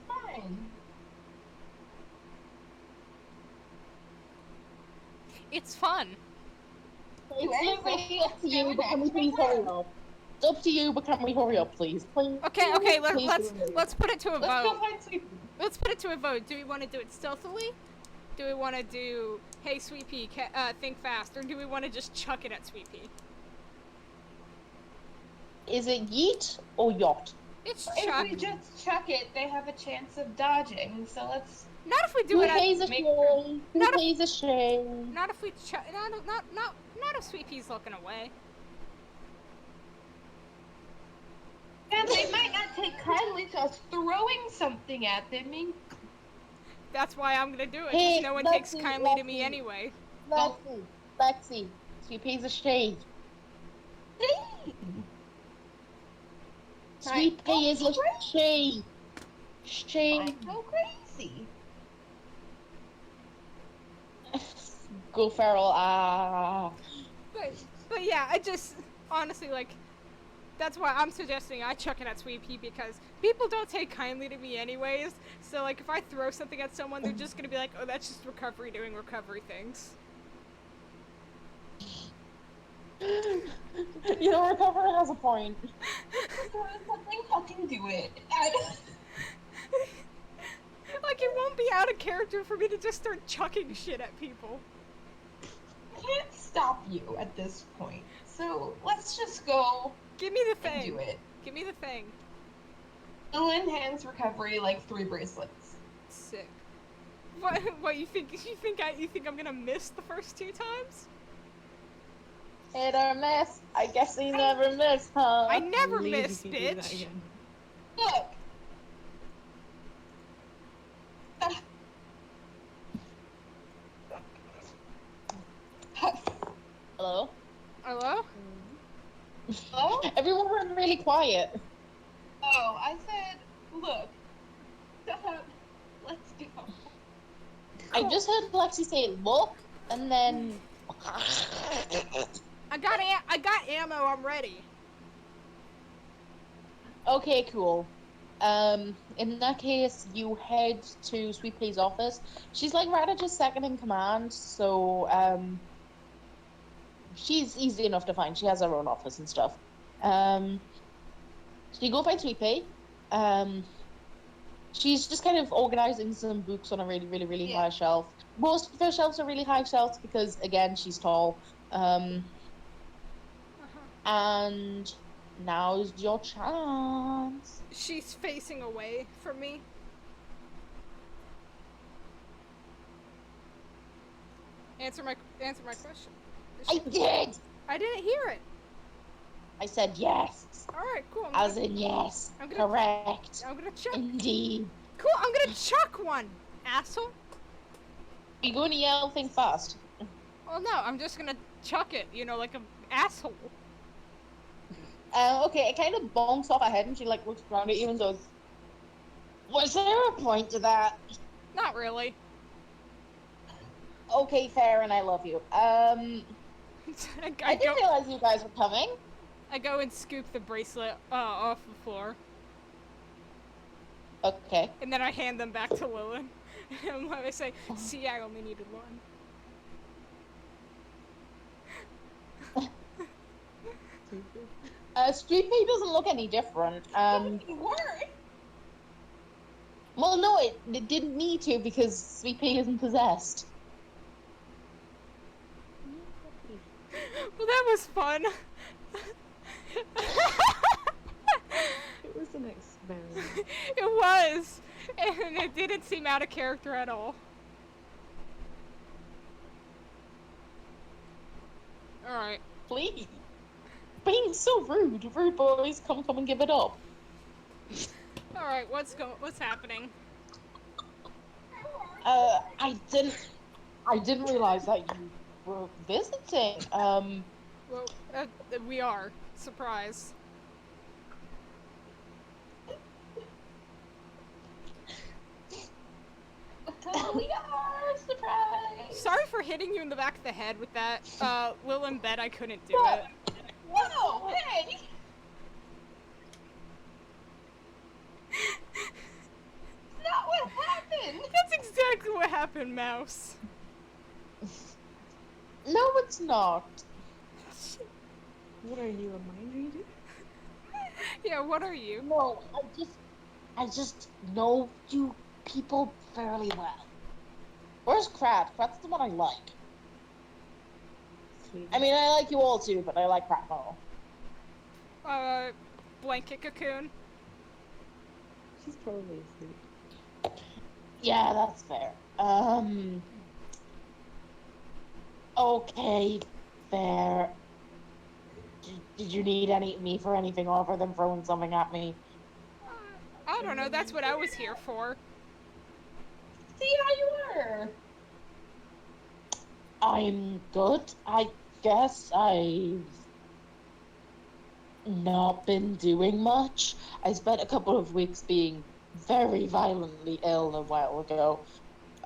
Fine. It's fun. It's literally up to you, but can we please hurry up? It's up to you, but can we hurry up, please? Please. Okay, Please let's put it to a Let's go vote. find Sweet Pea. Let's put it to a vote. Do we want to do it stealthily? Do we want to do, hey Sweet Pea, think fast, or do we want to just chuck it at Sweet Pea? Is it yeet or yacht? It's If Chuck. we just chuck it, they have a chance of dodging. So let's. Not if we do Who it. pays a make- shame? Who Not a- pays a shame? Not if we not if Sweet Pea's looking away. And they might not take kindly to us throwing something at them. That's why I'm gonna do it. Hey, Because no one takes Lexi, kindly to me Lexi. anyway. Lexi, Sweet Pea's a shame. Sweet Pea is a shame. Shame. Go crazy. Go feral. Ah. But yeah, I just honestly like. That's why I'm suggesting I chuck it at Sweet Pea because people don't take kindly to me anyways. So like if I throw something at someone, they're just gonna be like, "Oh, that's just recovery doing recovery things." You know, recovery has a point. Something fucking do it. Like it won't be out of character for me to just start chucking shit at people. I can't stop you at this point. So let's just go Give me the and do thing. it. Give me the thing. It'll enhance recovery like 3 bracelets. Sick. What you think I'm gonna miss the first 2 times? Hit or miss. I guess he never missed, huh? I never Believe miss, you can do that bitch. again. Look. Hello? Hello? Oh? Everyone went really quiet. Oh, I said, look. Let's go. I just heard Lexi say look, and then... I got ammo. I'm ready. Okay, cool. In that case, you head to Sweet Pea's office. She's like Radich's second in command, so, she's easy enough to find. She has her own office and stuff. So you go find Sweet Pea. She's just kind of organizing some books on a really Yeah. high shelf. Most of her shelves are really high shelves because, again, she's tall. And now's your chance. She's facing away from me. Answer my question. I did! I didn't hear it. I said yes. All right, cool. As in yes. I'm gonna- Correct. I'm gonna chuck. Indeed. Cool. I'm gonna chuck one, asshole. You going to yell thing fast? Well, no, I'm just gonna chuck it. You know, like an asshole. Okay, it kind of bonks off her head and she like looks around at you and goes, was there a point to that? Not really. Okay, fair, and I love you. I I go. didn't realize you guys were coming. I go and scoop the bracelet off the floor, Okay. and then I hand them back to Lilin. And I say, "See, I only needed one." Street Pea doesn't look any different. You were. Well, no, it didn't need to because Sweet Pea isn't possessed. Well, that was fun. It was an experiment. It was, and it didn't seem out of character at all. All right. Please. Being so rude. Rude boys, come and give it up. All right. What's happening? I didn't realize that you were visiting. Well, we are. Surprise. We are surprised. Sorry for hitting you in the back of the head with that. Lilin bet I couldn't do it. Whoa, hey! Not what happened. That's exactly what happened, Mouse. No, it's not. What are you, a mind reader? Yeah, what are you? No, I just know you people fairly well. Where's Krat? Krat's the one I like. Sweet. I mean, I like you all too, but I like Krat more. Blanket cocoon. She's probably asleep. Yeah, that's fair. Okay, fair. Did you need me for anything other than throwing something at me? I don't know, that's what I was here for. See how you were. I'm good. I guess I've not been doing much. I spent a couple of weeks being very violently ill a while ago.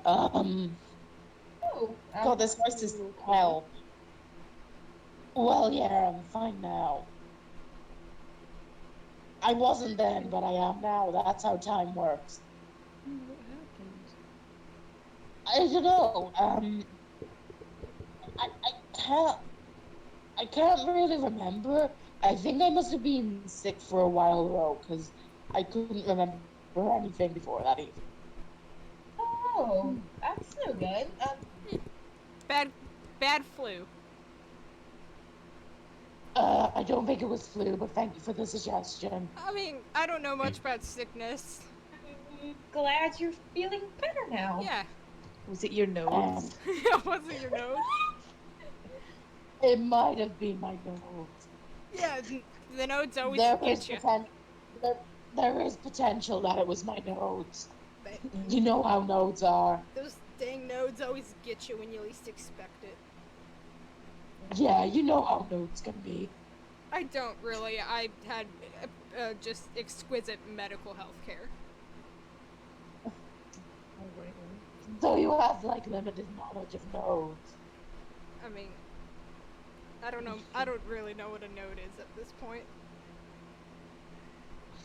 Um, Oh, God, this voice is hell. Well, yeah, I'm fine now. I wasn't then, but I am now. That's how time works. What happened? I don't know. I, I can't. I can't really remember. I think I must have been sick for a while though, because I couldn't remember anything before that evening. Oh, that's no good. Bad flu. I don't think it was flu, but thank you for the suggestion. I mean, I don't know much about sickness. I'm glad you're feeling better now. Yeah. Was it your nose? It wasn't your nose. It might have been my nose. Yeah, the nodes always There get is you. there is potential that it was my nodes. But You know how nodes are. those dang nodes always get you when you least expect it. Yeah, you know how nodes can be. I don't really. I had just exquisite medical health care. So you have like limited knowledge of nodes. I mean, I don't know. I don't really know what a node is at this point.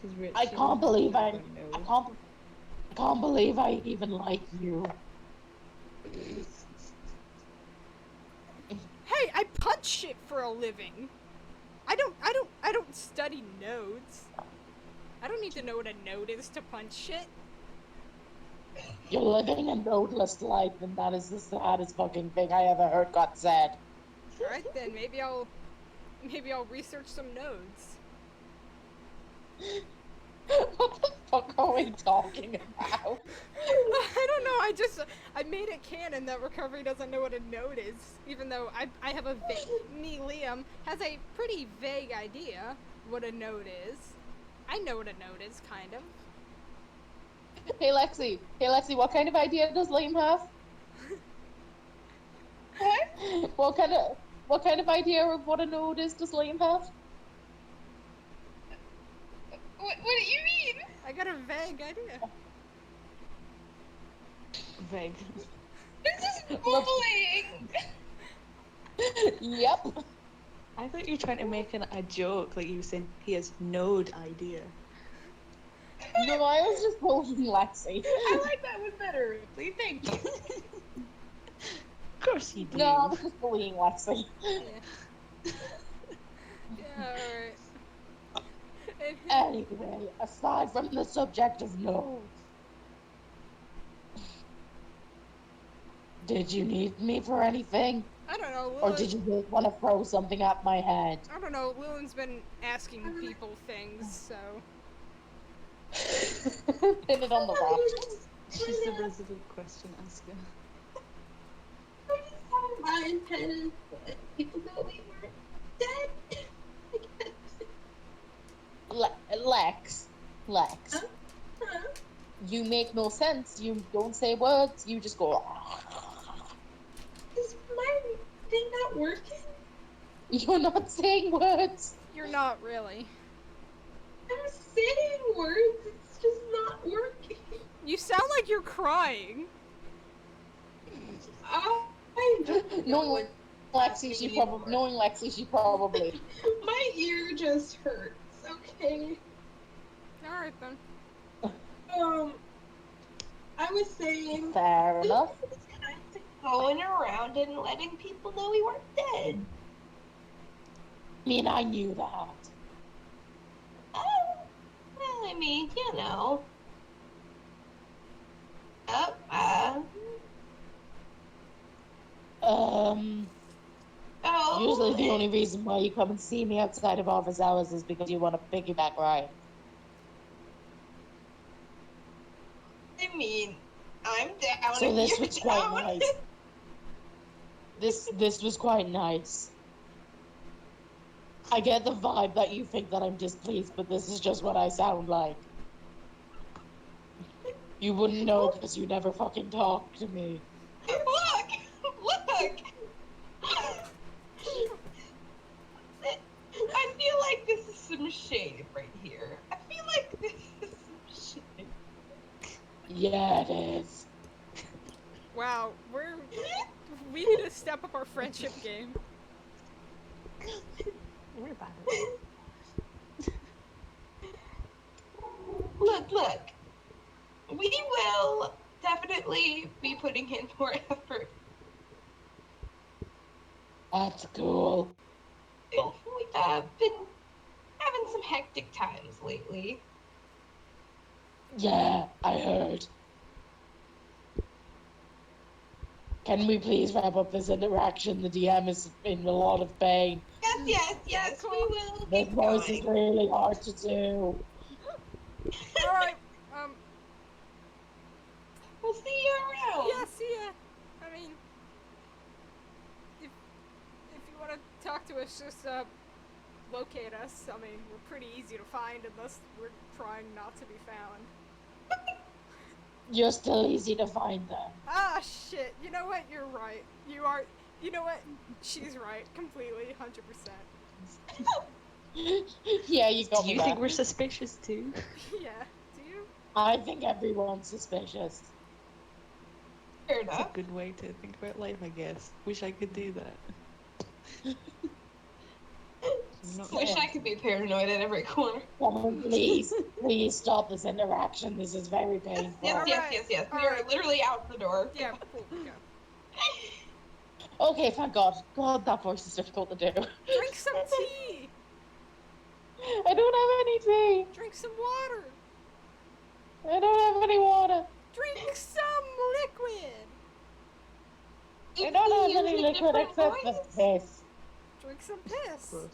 She's rich. I she can't doesn't believe have I a I nose. can't believe I even like you. Hey, I punch shit for a living. I don't study nodes. I don't need to know what a node is to punch shit. You're living a nodeless life, and that is the saddest fucking thing I ever heard got said. All right then, maybe I'll research some nodes. What the fuck are we talking about? I don't know. I made it canon that recovery doesn't know what a node is, even though I have Liam has a pretty vague idea what a node is. I know what a node is, kind of. Hey Lexi, what kind of idea does Liam have? What? What kind of idea of what a node is does Liam have? What do you mean? I got a vague idea. Vague. This is bullying. Yep. I thought you were trying to make a joke, like you were saying he has node idea. No, I was just bullying Lexi. I like that one better. Please, thank you. Of course you do. No, I was just bullying Lexi. Yeah. Yeah. All right. Anyway, aside from the subject of nodes, did you need me for anything? I don't know. Or did you just want to throw something at my head? I don't know. Lillian's been asking people things, so. Pin it on the rock. She's the resident question asker. I just have my antennas, but people know we weren't dead. I guess. Lex, Huh? you make no sense. You don't say words. You just go. Is my thing not working? You're not saying words. You're not really. I'm saying words, it's just not working. You sound like you're crying. I don't know Knowing what Lexi, she probably. My ear just hurts, okay? Alright then. I was saying Fair we enough. were just kind of going around and letting people know we weren't dead. I mean, I knew that. Oh, well, I mean, you know. Oh. Usually the only reason why you come and see me outside of office hours is because you want a piggyback ride. mean, I'm down. So if this you're was quite down. nice. This was quite nice. I get the vibe that you think that I'm displeased, but this is just what I sound like. You wouldn't know because you never fucking talk to me. Look! I feel like this is some shade right here. I feel like this is some shade. Yeah, it is. Wow, we need to step up our friendship game. We're bad at it. Look. We will definitely be putting in more effort. That's cool. We've been having some hectic times lately. Yeah, I heard. Can we please wrap up this interaction? The DM is in a lot of pain. Yes, cool. we will This keep voice is going. really hard to do. Alright, We'll see you around. yeah, see ya. I mean, if you want to talk to us, just locate us. I mean, we're pretty easy to find unless we're trying not to be found. You're still easy to find though. Ah, shit. You know what? You're right. You know what? She's right. Completely. 100%. Yeah, you got Do me you there. think we're suspicious too? Yeah. Do you? I think everyone's suspicious. Fair That's enough. a good way to think about life, I guess. Wish I could do that. Not Wish I could be paranoid at every corner. Oh, please stop this interaction. This is very painful. Yes. We are Alright. literally out the door. Yeah, cool. Go. Okay, thank God. God, that voice is difficult to do. Drink some tea. I don't have any tea. Drink some water. I don't have any water. Drink some liquid. I don't have any liquid except for piss. Drink some piss. gross.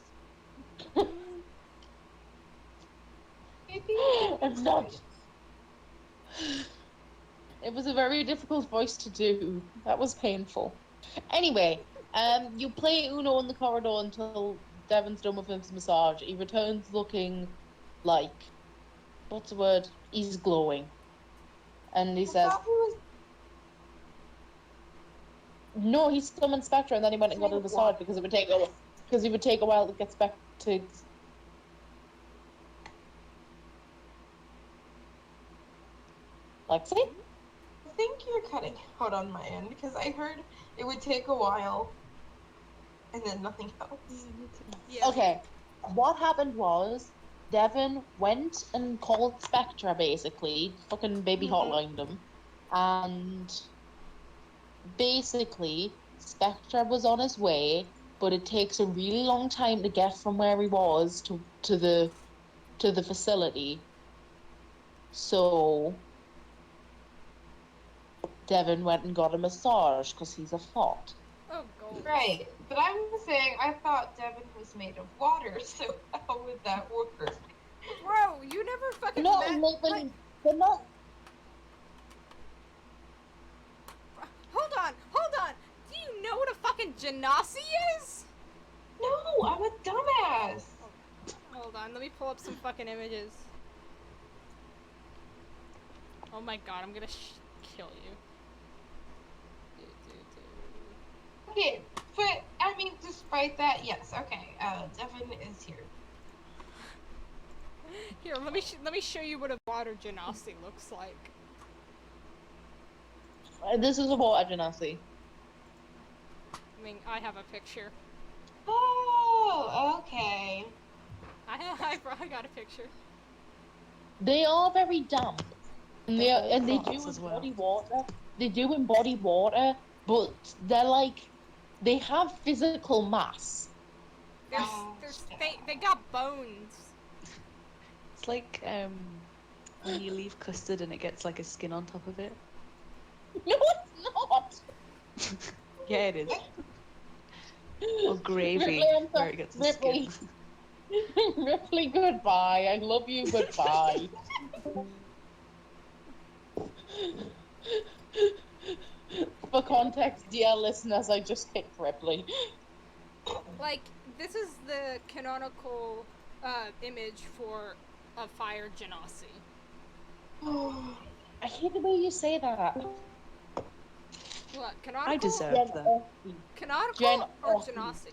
It's not. It was a very difficult voice to do. That was painful. Anyway, you play Uno in the corridor until Devon's done with his massage. He returns looking like, what's the word? He's glowing. And he says, no, he summoned Spectre and then he went and got a massage because it would take a while to get Spectre to... Lexi? I think you're cutting out on my end because I heard it would take a while and then nothing else. Yeah. Okay, what happened was Devon went and called Spectra basically, fucking baby hotlined him, and basically Spectra was on his way, but it takes a really long time to get from where he was to the facility. So Devon went and got a massage because he's a thought. Oh, gold. Right, but I'm saying I thought Devon was made of water, so how would that work? Bro, you never fucking No, met... like, they're not. Hold on. Do you know what a fucking genasi is? No, I'm a dumbass. Hold on, let me pull up some fucking images. Oh my god, I'm gonna kill you. Okay, but I mean, despite that, yes, okay. Devon is here. Here, let me show you what a water genasi looks like. This is a water genasi. I mean, I have a picture. Oh, okay. I got a picture. They are very damp, and they do Thoughts as well. embody water. They do embody water, but they're like they have physical mass. They got bones. It's like when you leave custard and it gets like a skin on top of it. No, it's not. Yeah, it is. Or gravy, Ripley, I'm where sorry. it gets the skin. Ripley. Ripley, goodbye. I love you. Goodbye. For context, dear listeners, I just kicked Ripley. Like, this is the canonical image for a fire genasi. I hate the way you say that. What, canonical? I deserve Gen that. Aussie. Canonical Gen or Aussie. genasi?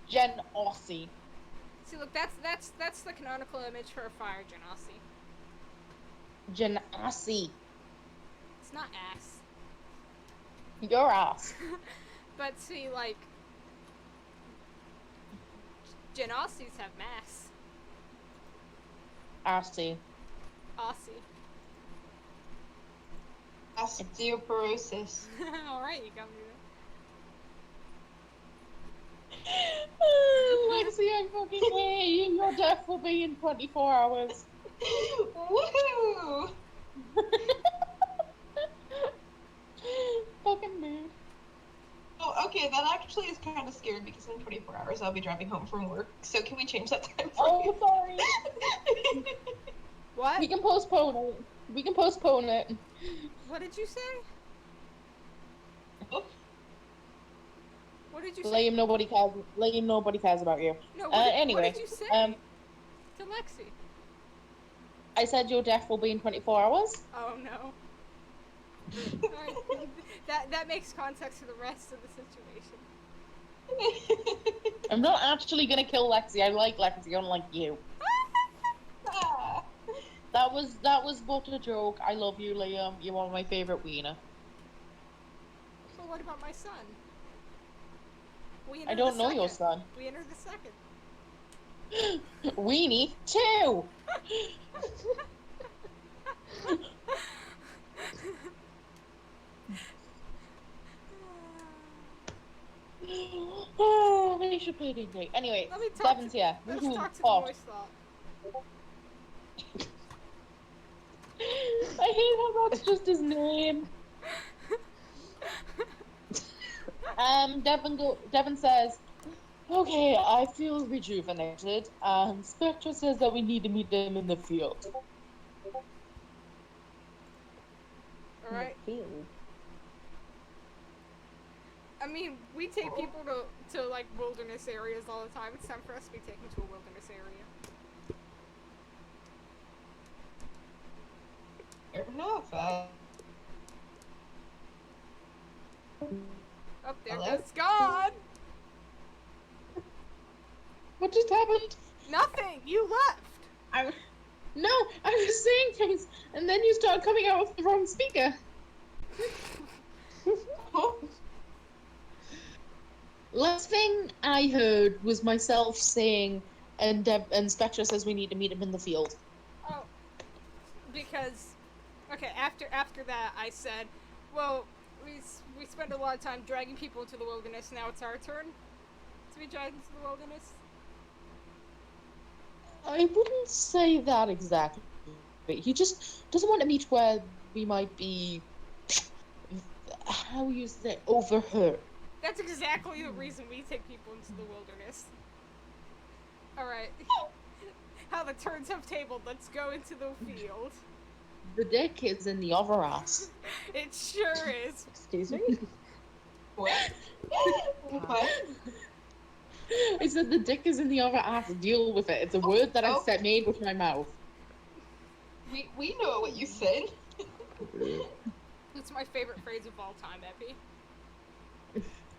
Gen Aussie. See, look, that's the canonical image for a fire genasi. Gen Aussie. It's not ass. Your ass. But see, like, genasis have mass. Assy. Aussie. Osteoporosis. Alright, you got me Lexi, I fucking hate you. Your death will be in 24 hours. Woohoo! Fucking mood. Oh, okay, that actually is kind of scary because in 24 hours I'll be driving home from work. So can we change that time for Oh, you? sorry. there. What? We can postpone it. We can postpone it. What did you say? Oh, What did you say? Liam, nobody cares. Liam, nobody cares about you. No, Anyway, what did you say to Lexi? I said your death will be in 24 hours. Oh no. Alright, that makes context to the rest of the situation. I'm not actually gonna kill Lexi. I like Lexi. I don't like you. ah. That was but a joke. I love you, Liam. You are my favorite wiener. So what about my son? We I entered don't the know your second. son. We entered the second. Weenie too. Oh, we should play D&D. Anyway, Let me talk Devin's to, here. let's Woohoo, talk to the pop. voice thought. I hate how that's just his name. Devin says, okay, I feel rejuvenated, and Spectre says that we need to meet them in the field. Alright? Field. I mean, we take people to like wilderness areas all the time. It's time for us to be taken to a wilderness area. Fair enough. Oh, there Hello? goes God! What just happened? Nothing! You left! I was saying things, and then you started coming out with the wrong speaker. Last thing I heard was myself saying, and Spectre says we need to meet him in the field. Oh, because, okay, after that I said, well, we spend a lot of time dragging people into the wilderness, now it's our turn to be dragged into the wilderness. I wouldn't say that exactly. He just doesn't want to meet where we might be, how you say, overheard. That's exactly the reason we take people into the wilderness. Alright. How the turns have tabled, let's go into the field. The dick is in the other ass. It sure is. Excuse me? What? What? I said the dick is in the other ass. Deal with it. It's a word that I Oh. said made with my mouth. We know what you said. It's my favorite phrase of all time, Epi.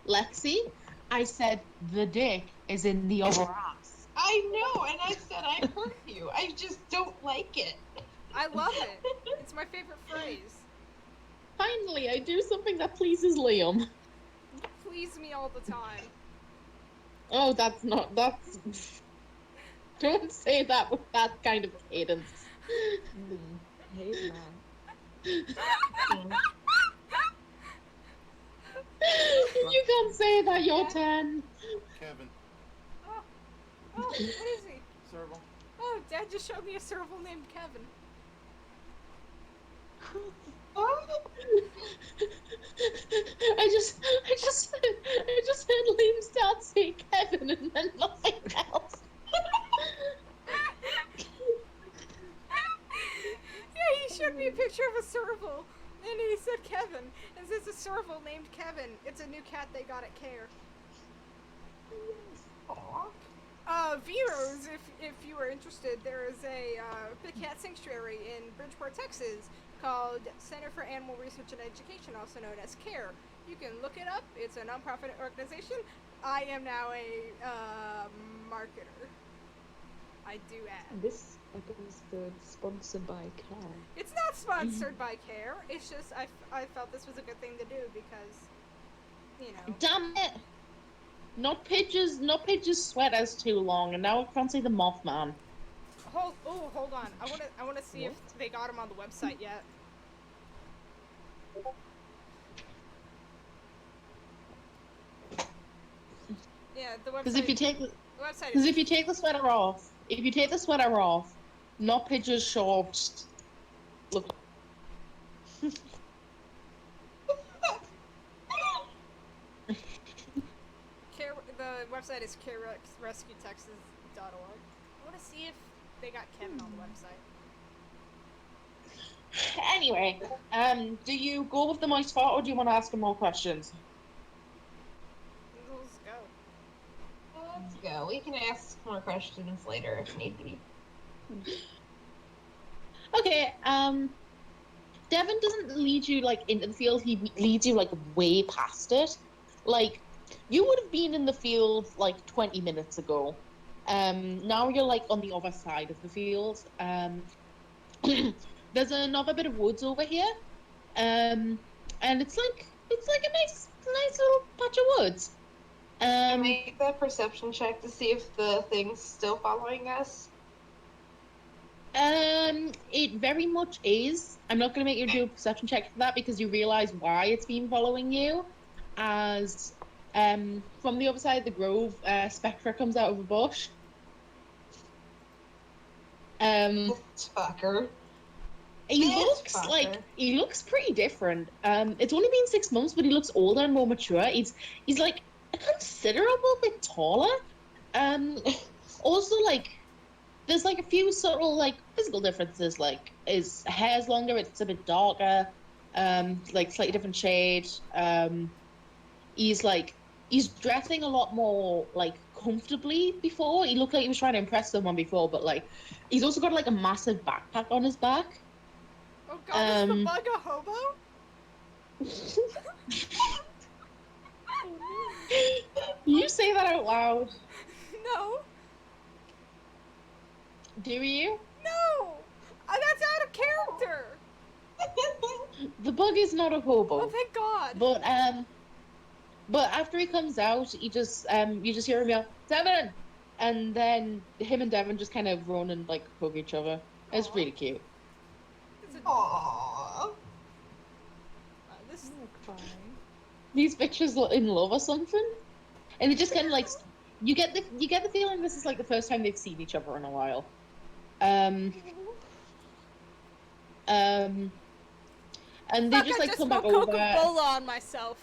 Lexi, I said the dick is in the other ass. I know, and I said I heard you. I just don't like it. I love it. It's my favorite phrase. Finally, I do something that pleases Liam. You please me all the time. Oh, that's. Don't say that with that kind of cadence. Hey, man. You can't say that, you're 10. Kevin, Oh, what is he? Serval. Oh, Dad just showed me a serval named Kevin. I just heard Liam start saying Kevin and then nothing else. Yeah, he showed me me a picture of a serval, and he said Kevin, and it's a serval named Kevin. It's a new cat they got at Care. Aw. Viewers, if you are interested, there is a big cat sanctuary in Bridgeport, Texas, called Center for Animal Research and Education, also known as CARE. You can look it up. It's a nonprofit organization. I am now a marketer. I do ads. This episode sponsored by Care. It's not sponsored by CARE. It's just I felt this was a good thing to do because, you know. Damn it! Not Pidge's sweater's too long, and now I can't see the Mothman. Hold on. I wanna see if they got him on the website yet. Yeah, the website. Because if you take the website because is if you take the sweater off, not Pidge's shorts look. the website is carerescuetexas.org. I want to see if they got Kevin on the website. Anyway, do you go with the mouse fart, or do you want to ask him more questions? Let's go. Let's go. We can ask more questions later if need be. Okay, Devin doesn't lead you, like, into the field, he leads you, like, way past it. Like, you would have been in the field, like, 20 minutes ago. Now you're, like, on the other side of the field. There's another bit of woods over here. And it's like a nice little patch of woods. Make that perception check to see if the thing's still following us. It very much is. I'm not going to make you do a perception check for that because you realize why it's been following you. As, from the other side of the grove, Spectra comes out of a bush. Fucker. He looks pretty different. It's only been 6 months, but he looks older and more mature. He's like a considerable bit taller. Also, like, there's like a few subtle like physical differences. Like his hair's longer, it's a bit darker, like slightly different shade. He's dressing a lot more like comfortably before. He looked like he was trying to impress someone before, but like he's also got like a massive backpack on his back. Oh god, is the bug a hobo? You say that out loud. No. Do you? No! That's out of character! The bug is not a hobo. Oh, thank God. But after he comes out, you just hear him yell, "Devin!" And then him and Devin just kind of run and like hug each other. It's Aw. really cute. It's a Aww. this These bitches are in love or something, and it just kind of like you get the feeling this is like the first time they've seen each other in a while. And they Fuck, just I like just come back spilled over. Coca-Cola on myself.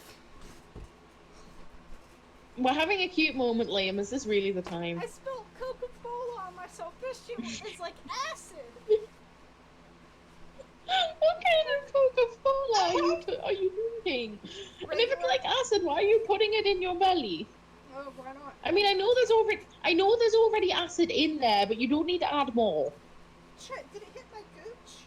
We're having a cute moment, Liam. Is this really the time? I spilled Coca-Cola on myself. This shit is like acid. What kind of Coca-Cola are you drinking? And if it's like acid, why are you putting it in your belly? Oh, why not? I mean, I know there's already acid in there, but you don't need to add more. Shit, did it hit my gooch?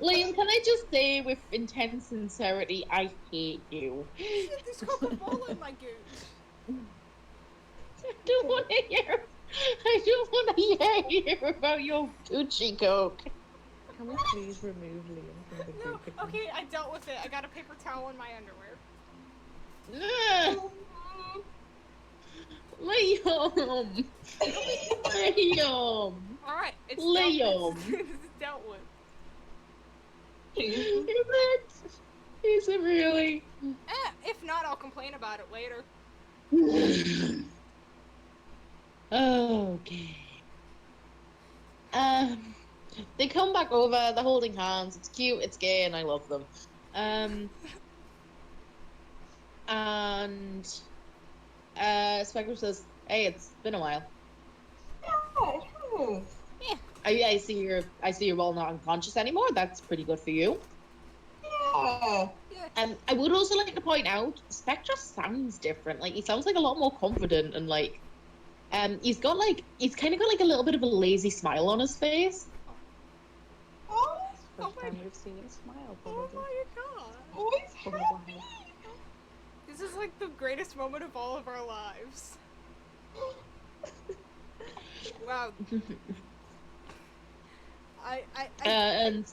Liam, can I just say with intense sincerity, I hate you. Shit, there's Coca-Cola in my gooch. I don't want to hear about your Gucci Coke. Can we please remove Liam from the No, group again? okay, I dealt with it. I got a paper towel in my underwear. Ugh. Liam! Liam! Alright, it's Liam. it's dealt with. Is it really? If not, I'll complain about it later. Okay. They come back over, they're holding hands, it's cute, it's gay, and I love them. And Spectre says, "Hey, it's been a while." Smooth. I see you're all not unconscious anymore. That's pretty good for you. Yeah. I would also like to point out, Spectra sounds different. Like he sounds like a lot more confident and like, he's kind of got like a little bit of a lazy smile on his face. Oh, First my- time we've seen it smile, Oh probably. my god. always For a happy. while. This is like the greatest moment of all of our lives. Wow. I And do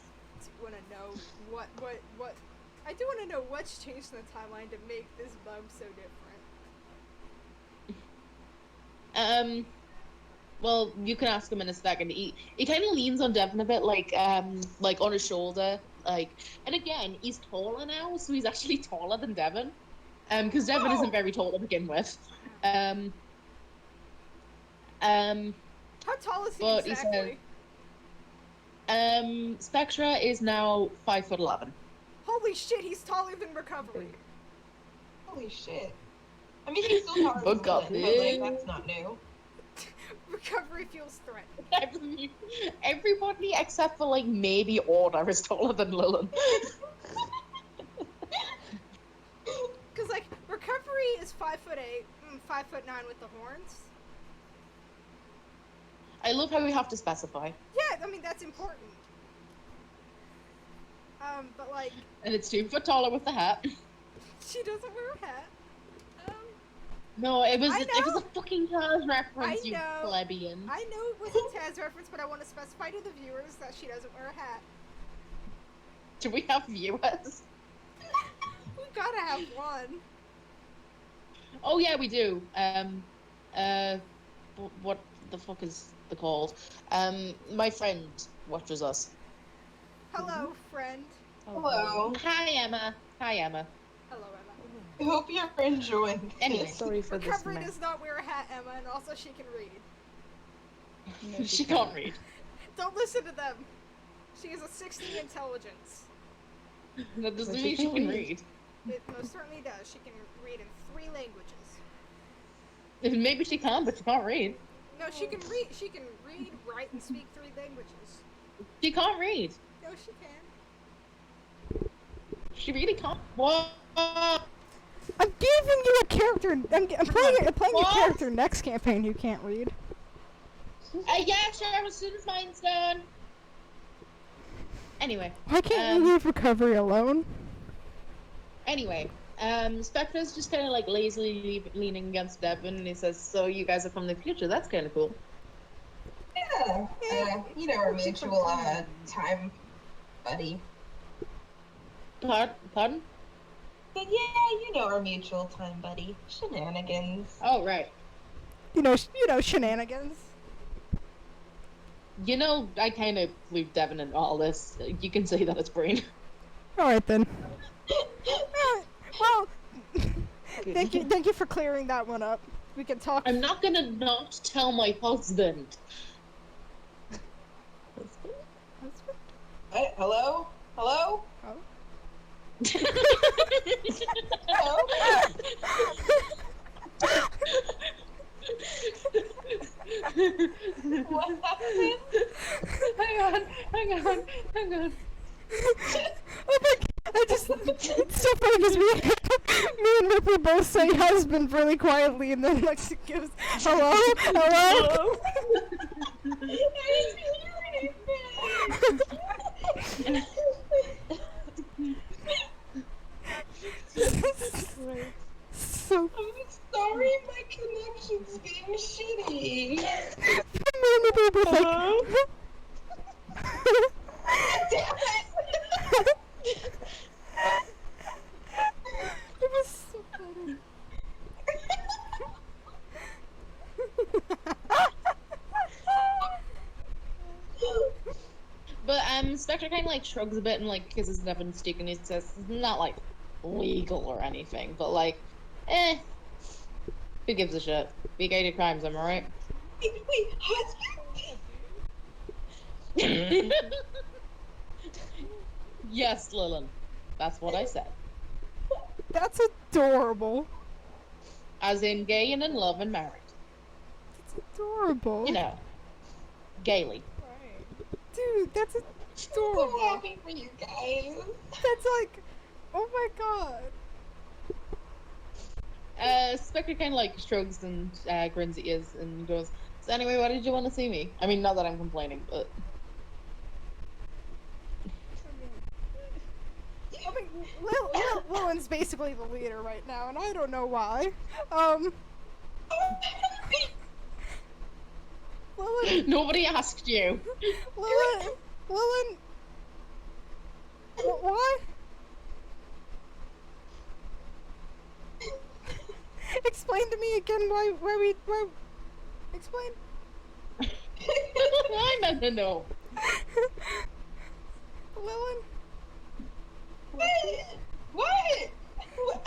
want to know what I do want to know what's changed in the timeline to make this bug so different. well, you can ask him in a second. He kind of leans on Devin a bit, like on his shoulder, like. And again, he's taller now, so he's actually taller than Devin, because Devin isn't very tall to begin with. How tall is he But he exactly? Spectra is now 5'11". Holy shit, he's taller than Recovery. Holy shit. I mean, he's still taller than Fuck up, Dylan, but like dude. that's not new. Recovery feels threatened. Everybody except for like maybe Order is taller than Lillian. Cause like Recovery is 5'8", 5'9" with the horns. I love how we have to specify, Yeah, I mean that's important. But like and it's 2 foot taller with the hat. she doesn't wear a hat. No, it was I a know. fucking Taz reference, I you know. plebeian. I know it was a Taz reference, but I want to specify to the viewers that she doesn't wear a hat. Do we have viewers? We gotta have one. Oh yeah, we do. What the fuck is the called? My friend watches us. Hello, friend. Hello. Hi Emma. Hi Emma. Hello, Emma. I hope you're enjoying Anyway. this. Sorry for this Recovery mess. does not wear a hat, Emma, and also she can read. No, She can't read. Don't listen to them. She is a 60 intelligence. That doesn't But mean she she can can read. read. It most certainly does. She can read in 3 languages. Maybe she can, but she can't read. No, she can read. She can read, write, and speak 3 languages. She can't read. No, she can. She really can't. What? I'm giving you a character. I'm playing a What? character next campaign who can't read. Yeah, sure. As soon as mine's done. Anyway. Why can't you leave Recovery alone? Anyway. Spectra's just kind of like lazily leaning against Devin, and he says, "So you guys are from the future? That's kind of cool." Yeah. You know, our mutual time buddy. Pardon? But yeah, you know our mutual time buddy. Shenanigans. Oh right. You know, shenanigans. You know, I kind of looped Devin into all this. You can say that it's brain. All right then. Well, thank you for clearing that one up. We can talk. I'm not gonna not tell my husband. Hey, hello? Hello? Oh. Hello? What happened? Hang on. Oh my god, it's so funny because me and Ripper both say husband really quietly and then Lexi goes, hello? So I'm sorry, my connection's being shitty. me and Ripper both like, Damn it! it was so funny. But Spectre kind of like shrugs a bit and like kisses Devin's cheek, and he says, "It's not like legal or anything, but like, who gives a shit? Big 80 crimes, am I right?" Wait, husband? Yes, Lillian. That's what I said. That's adorable. As in gay and in love and married. It's adorable. You know. gaily. Dude, that's I'm so adorable. happy for you guys. That's like, oh my god. Spectre kind of like shrugs and grins at ears and goes, so anyway, why did you want to see me? I mean, not that I'm complaining, but... I mean, Lillian's basically the leader right now, and I don't know why. Lillian, Nobody asked you. Lillian, why? Explain to me again why explain. I never know. Lillian? What?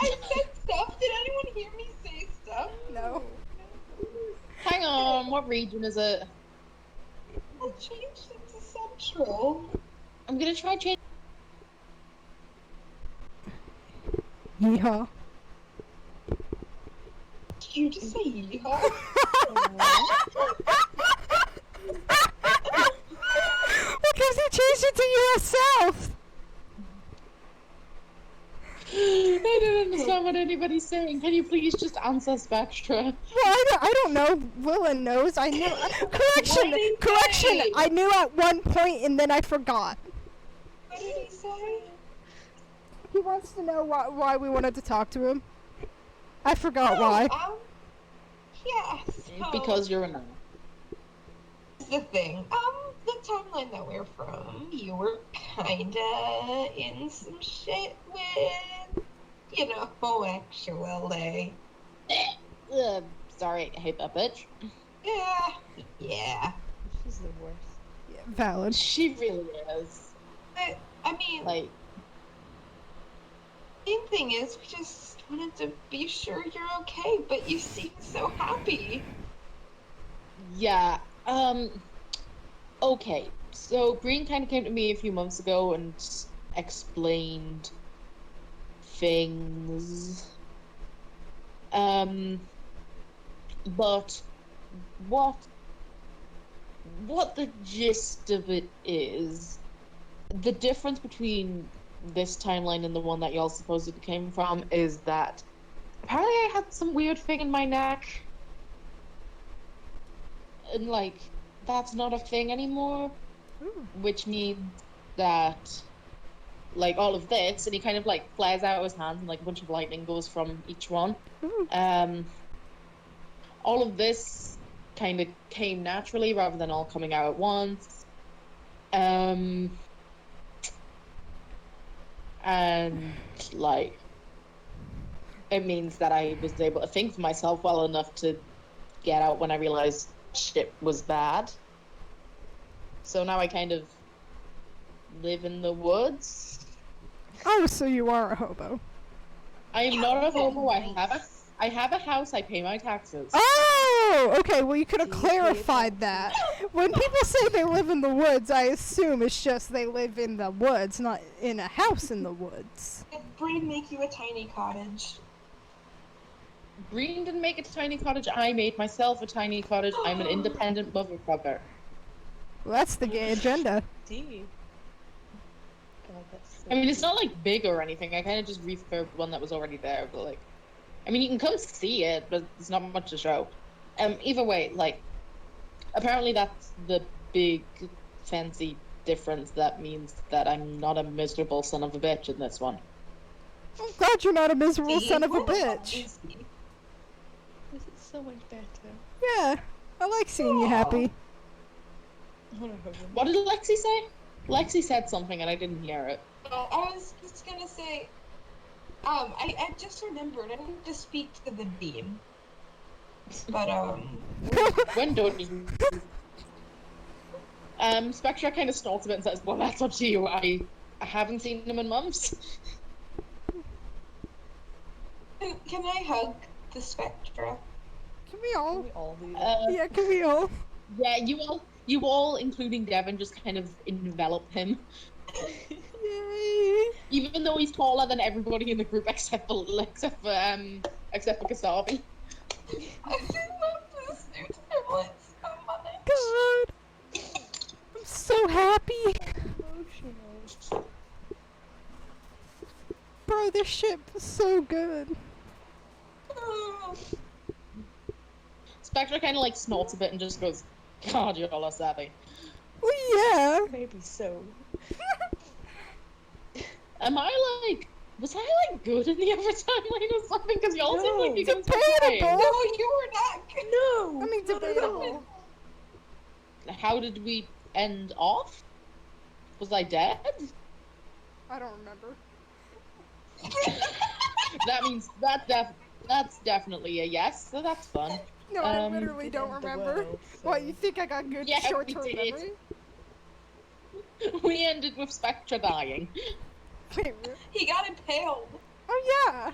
I said stuff. Did anyone hear me say stuff? No. Hang on, what region is it? I changed it to Central. I'm gonna try change. Yeehaw. Did you just say yeehaw? Because you changed it to US South. I don't understand what anybody's saying. Can you please just answer Spectra? Well, I don't know. Lillian knows. I knew. Correction. say? I knew at one point and then I forgot. What did he say? He wants to know why we wanted to talk to him. I forgot why. Yeah, so... Because you're a nun. Here's the thing. The timeline that we're from, you were kinda in some shit with, actually. Sorry, I hate that bitch. Yeah. She's the worst. Yeah, valid. She really is. But, I mean, Like, main thing is, we just wanted to be sure you're okay, but you seem so happy. yeah, okay. So, Green kind of came to me a few months ago and explained things. But what the gist of it is, the difference between this timeline and the one that y'all supposedly came from is that apparently I had some weird thing in my neck. And, like, that's not a thing anymore. Which means that, like, all of this, and he kind of, like, flares out his hands and, like, a bunch of lightning goes from each one. All of this kind of came naturally rather than all coming out at once. And, like, it means that I was able to think for myself well enough to get out when I realized shit was bad. So now I kind of live in the woods. Oh, so you are a hobo. I am not a hobo. I have a house. I pay my taxes. Oh, okay. Well, you could have Do you pay clarified that. When people say they live in the woods, I assume it's just they live in the woods, not in a house in the woods. Did Breen make you a tiny cottage? Green didn't make a tiny cottage. I made myself a tiny cottage. I'm an independent motherfucker. Well, that's the gay agenda. D. God, that's so I mean, it's cute. not like big or anything. I kind of just refurbed one that was already there. But like, I mean, you can come see it, but it's not much to show. Either way, like, apparently that's the big fancy difference. That means that I'm not a miserable son of a bitch in this one. I'm glad you're not a miserable See, son of a what the fuck bitch. is he? This is so much better. Yeah, I like seeing you happy. I wanna hug him. What did Lexi say? Lexi said something and I didn't hear it. Oh, I was just gonna say, I just remembered I need to speak to the dean. But, When don't you? Spectra kind of snorts a bit and says, well, that's up to you. I haven't seen him in months. can I hug the Spectra? Can we all? Can we all do that? Yeah, can we all? Yeah, you all, including Devin, just kind of envelop him. Yay! Even though he's taller than everybody in the group except for Kasabi. I do love this new tablet so much. God. so happy. Emotional. Bro, this ship is so good. Spectre kind of like snorts a bit and just goes, God, you're all savvy. Well, yeah. Maybe so. Am I like, was I like good in the other timeline or something? Because y'all seem like you guys were Debatable. trying. No, you were not good. No! I mean, not at all. debatable. How did we end off? Was I dead? I don't remember. That means that's definitely a yes, so that's fun. No, I Um, literally It don't ended the remember. world, What, so- you think I got good Yeah, we short-term did. memory? We ended with Spectre dying. Wait, what? He got impaled. Oh, yeah.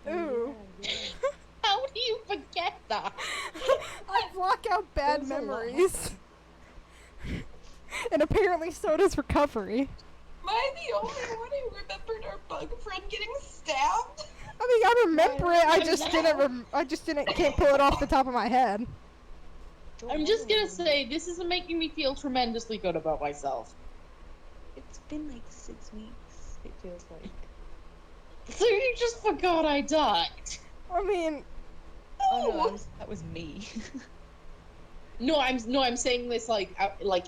Oh, Ooh. yeah, yeah. How do you forget that? I block out bad There's a lot. memories. And apparently so does recovery. Am I the only one who remembered our bug friend getting stabbed? I mean, I remember it. I Right just now. can't pull it off the top of my head. Don't I'm just worry. gonna say, this isn't making me feel tremendously good about myself. It's been like 6 weeks, it feels like. So you just forgot I died? I mean, Oh no, that was me. No, I'm saying this like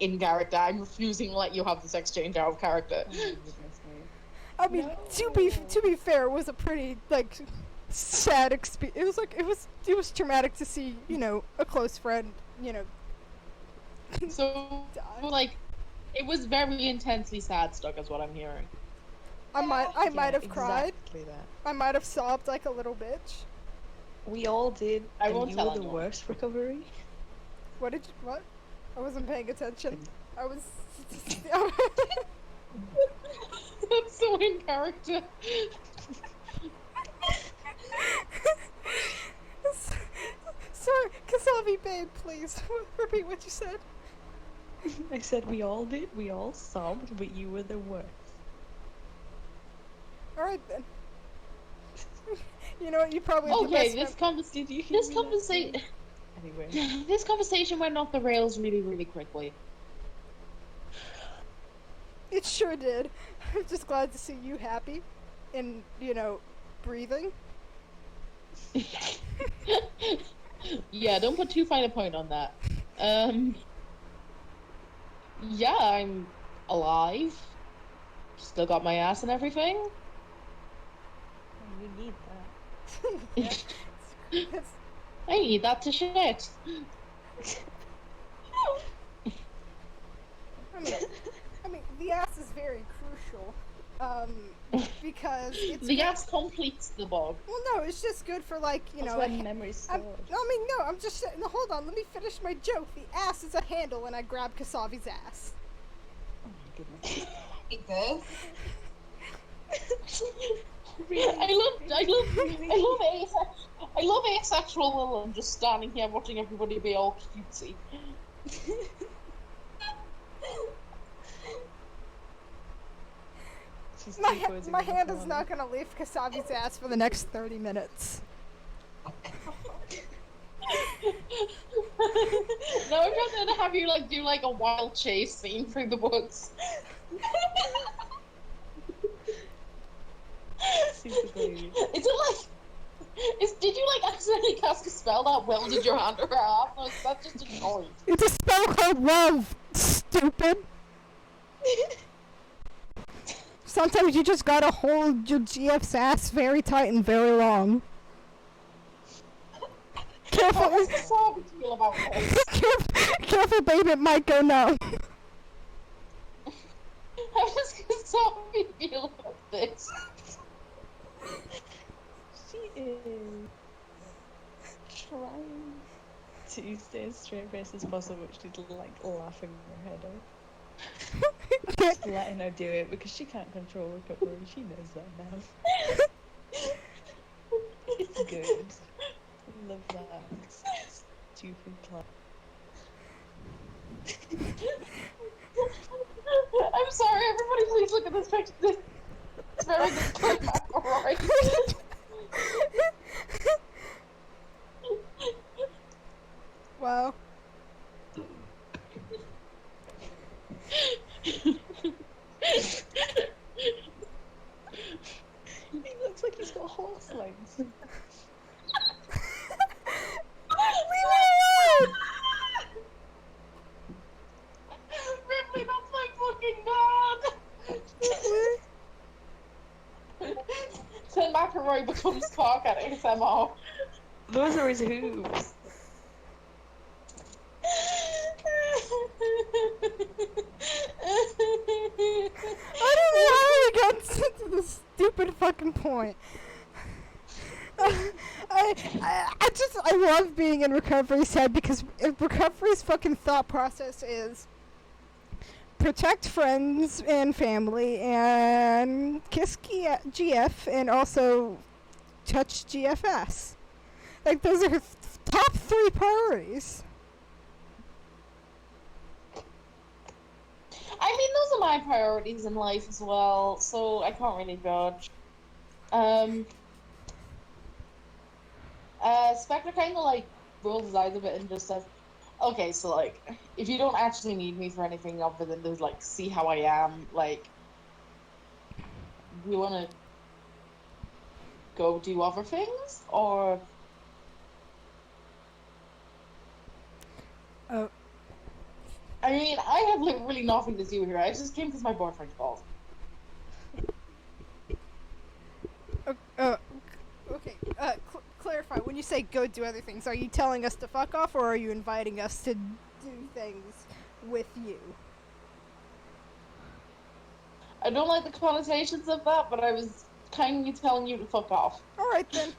in character. I'm refusing to let you have this exchange out of character. Oh my goodness me. I mean, to be fair, it was a pretty like sad experience. It was like it was traumatic to see, you know, a close friend, you know, So die. like, it was very intensely sad stuck, is what I'm hearing. I might Yeah, have cried. Exactly that. I might have sobbed like a little bitch. We all did. I and won't you tell were the anyone. worst recovery. What? I wasn't paying attention. I was. That's so in character. Sorry, Kasabi babe, please repeat what you said. I said we all did. We all sobbed, but you were the worst. All right then. You know what? You probably have the Okay, best Did you hear this me that conversation time? Anyway. this conversation went off the rails really quickly. It sure did. I'm just glad to see you happy and, you know, breathing. Yeah, don't put too fine a point on that. Yeah, I'm alive. Still got my ass and everything. Oh, you need that. It's, I need that to shit. I mean, the ass is very crucial. Because it's The good- ass completes the bog. Well, no, it's just good for like, you That's know. when memory's stored. I'm just saying. No, hold on. Let me finish my joke. The ass is a handle, and I grab Kasavi's ass. Oh my goodness. Like this. I love asexual Lillian just standing here watching everybody be all cutesy. She's My T-posing my in the hand is corner. not gonna leave Kasavi's ass for the next 30 minutes. Now I'm just gonna have you like do like a wild chase scene through the woods. Super baby. Is it like? Did you like accidentally cast a spell that welded your hand to her arm? Or is that just a noise? It's a spell called love, stupid. Sometimes you just gotta hold your GF's ass very tight and very long. How Careful, does the song feel about this? careful, babe, it might go numb. How does the song feel about this? She is trying to stay as straight face as possible, but she's like laughing her head off. Just letting her do it because she can't control recovery. She knows that now. It's good. I love that. Stupid plan. I'm sorry, everybody please look at this picture. It's very good Clint McElroy. Wow. Comes Clark at ASMR. Those are his hooves. I don't know how we got to this stupid fucking point. I love being in recovery's head because recovery's fucking thought process is protect friends and family and kiss GF and also touch GFS. Like, those are top 3 priorities. I mean, those are my priorities in life as well, so I can't really judge. Spectre kind of, like, rolls his eyes a bit and just says, okay, so, like, if you don't actually need me for anything other than to, like, see how I am, like, you want to go do other things, or... Oh. I mean, I have literally nothing to do here. I just came because my boyfriend called. Okay, clarify. When you say go do other things, are you telling us to fuck off, or are you inviting us to do things with you? I don't like the connotations of that, but I was kindly telling you to fuck off. Alright then.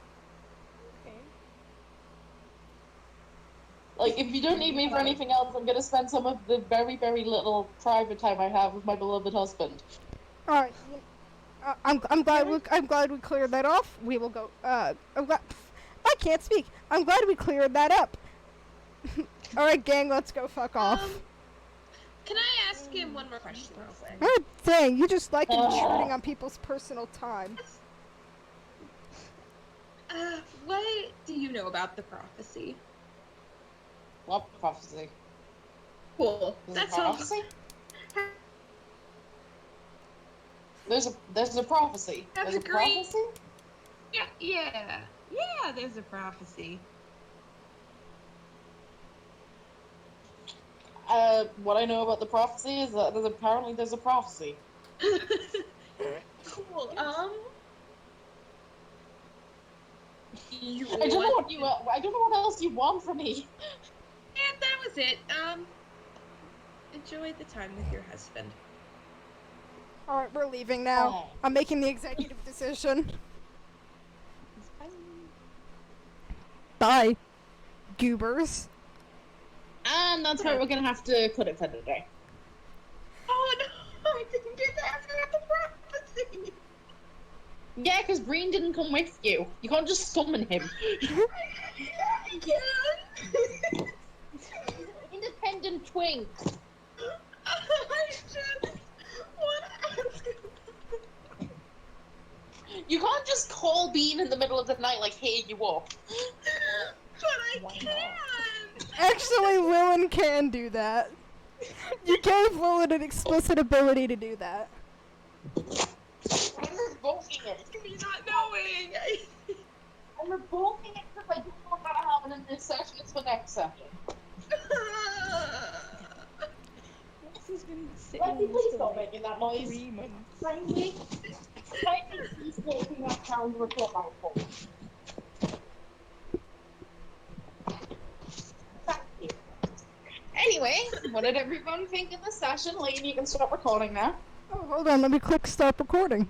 Like, if you don't need me for anything else, I'm gonna spend some of the very, very little private time I have with my beloved husband. Alright. I'm glad we cleared that off. We will go. I can't speak. I'm glad we cleared that up. Alright, gang, let's go fuck off. Can I ask him one more question real quick? Oh, dang, you just like intruding on people's personal time. What do you know about the prophecy? What prophecy? Cool. There's That's a all. prophecy? There's a prophecy. Have There's a a great- prophecy? Yeah. There's a prophecy. What I know about the prophecy is that there's a prophecy. Cool. I don't know what else you want from me. And that was it. Enjoy the time with your husband. Alright, we're leaving now. I'm making the executive decision. Bye, goobers. And that's where we're gonna have to cut it for today. Oh no! I didn't get that for the prophecy. Yeah, because Green didn't come with you. You can't just summon him. I can. Independent twink. I just want to ask. You can't just call Bean in the middle of the night like, hey, you up. But I can. Actually, Lilin can do that. You gave Lilin an explicit ability to do that. I'm revoking it. Me not knowing. I'm revoking it because I don't want that to happen in this session. It's the next session. This has been sitting Let on me this please for stop like making that noise. 3 months. Kindly cease making that sound report my phone. Thank you. Anyway, what did everyone think of the session? Lane, you can stop recording now. Oh, hold on, let me click stop recording.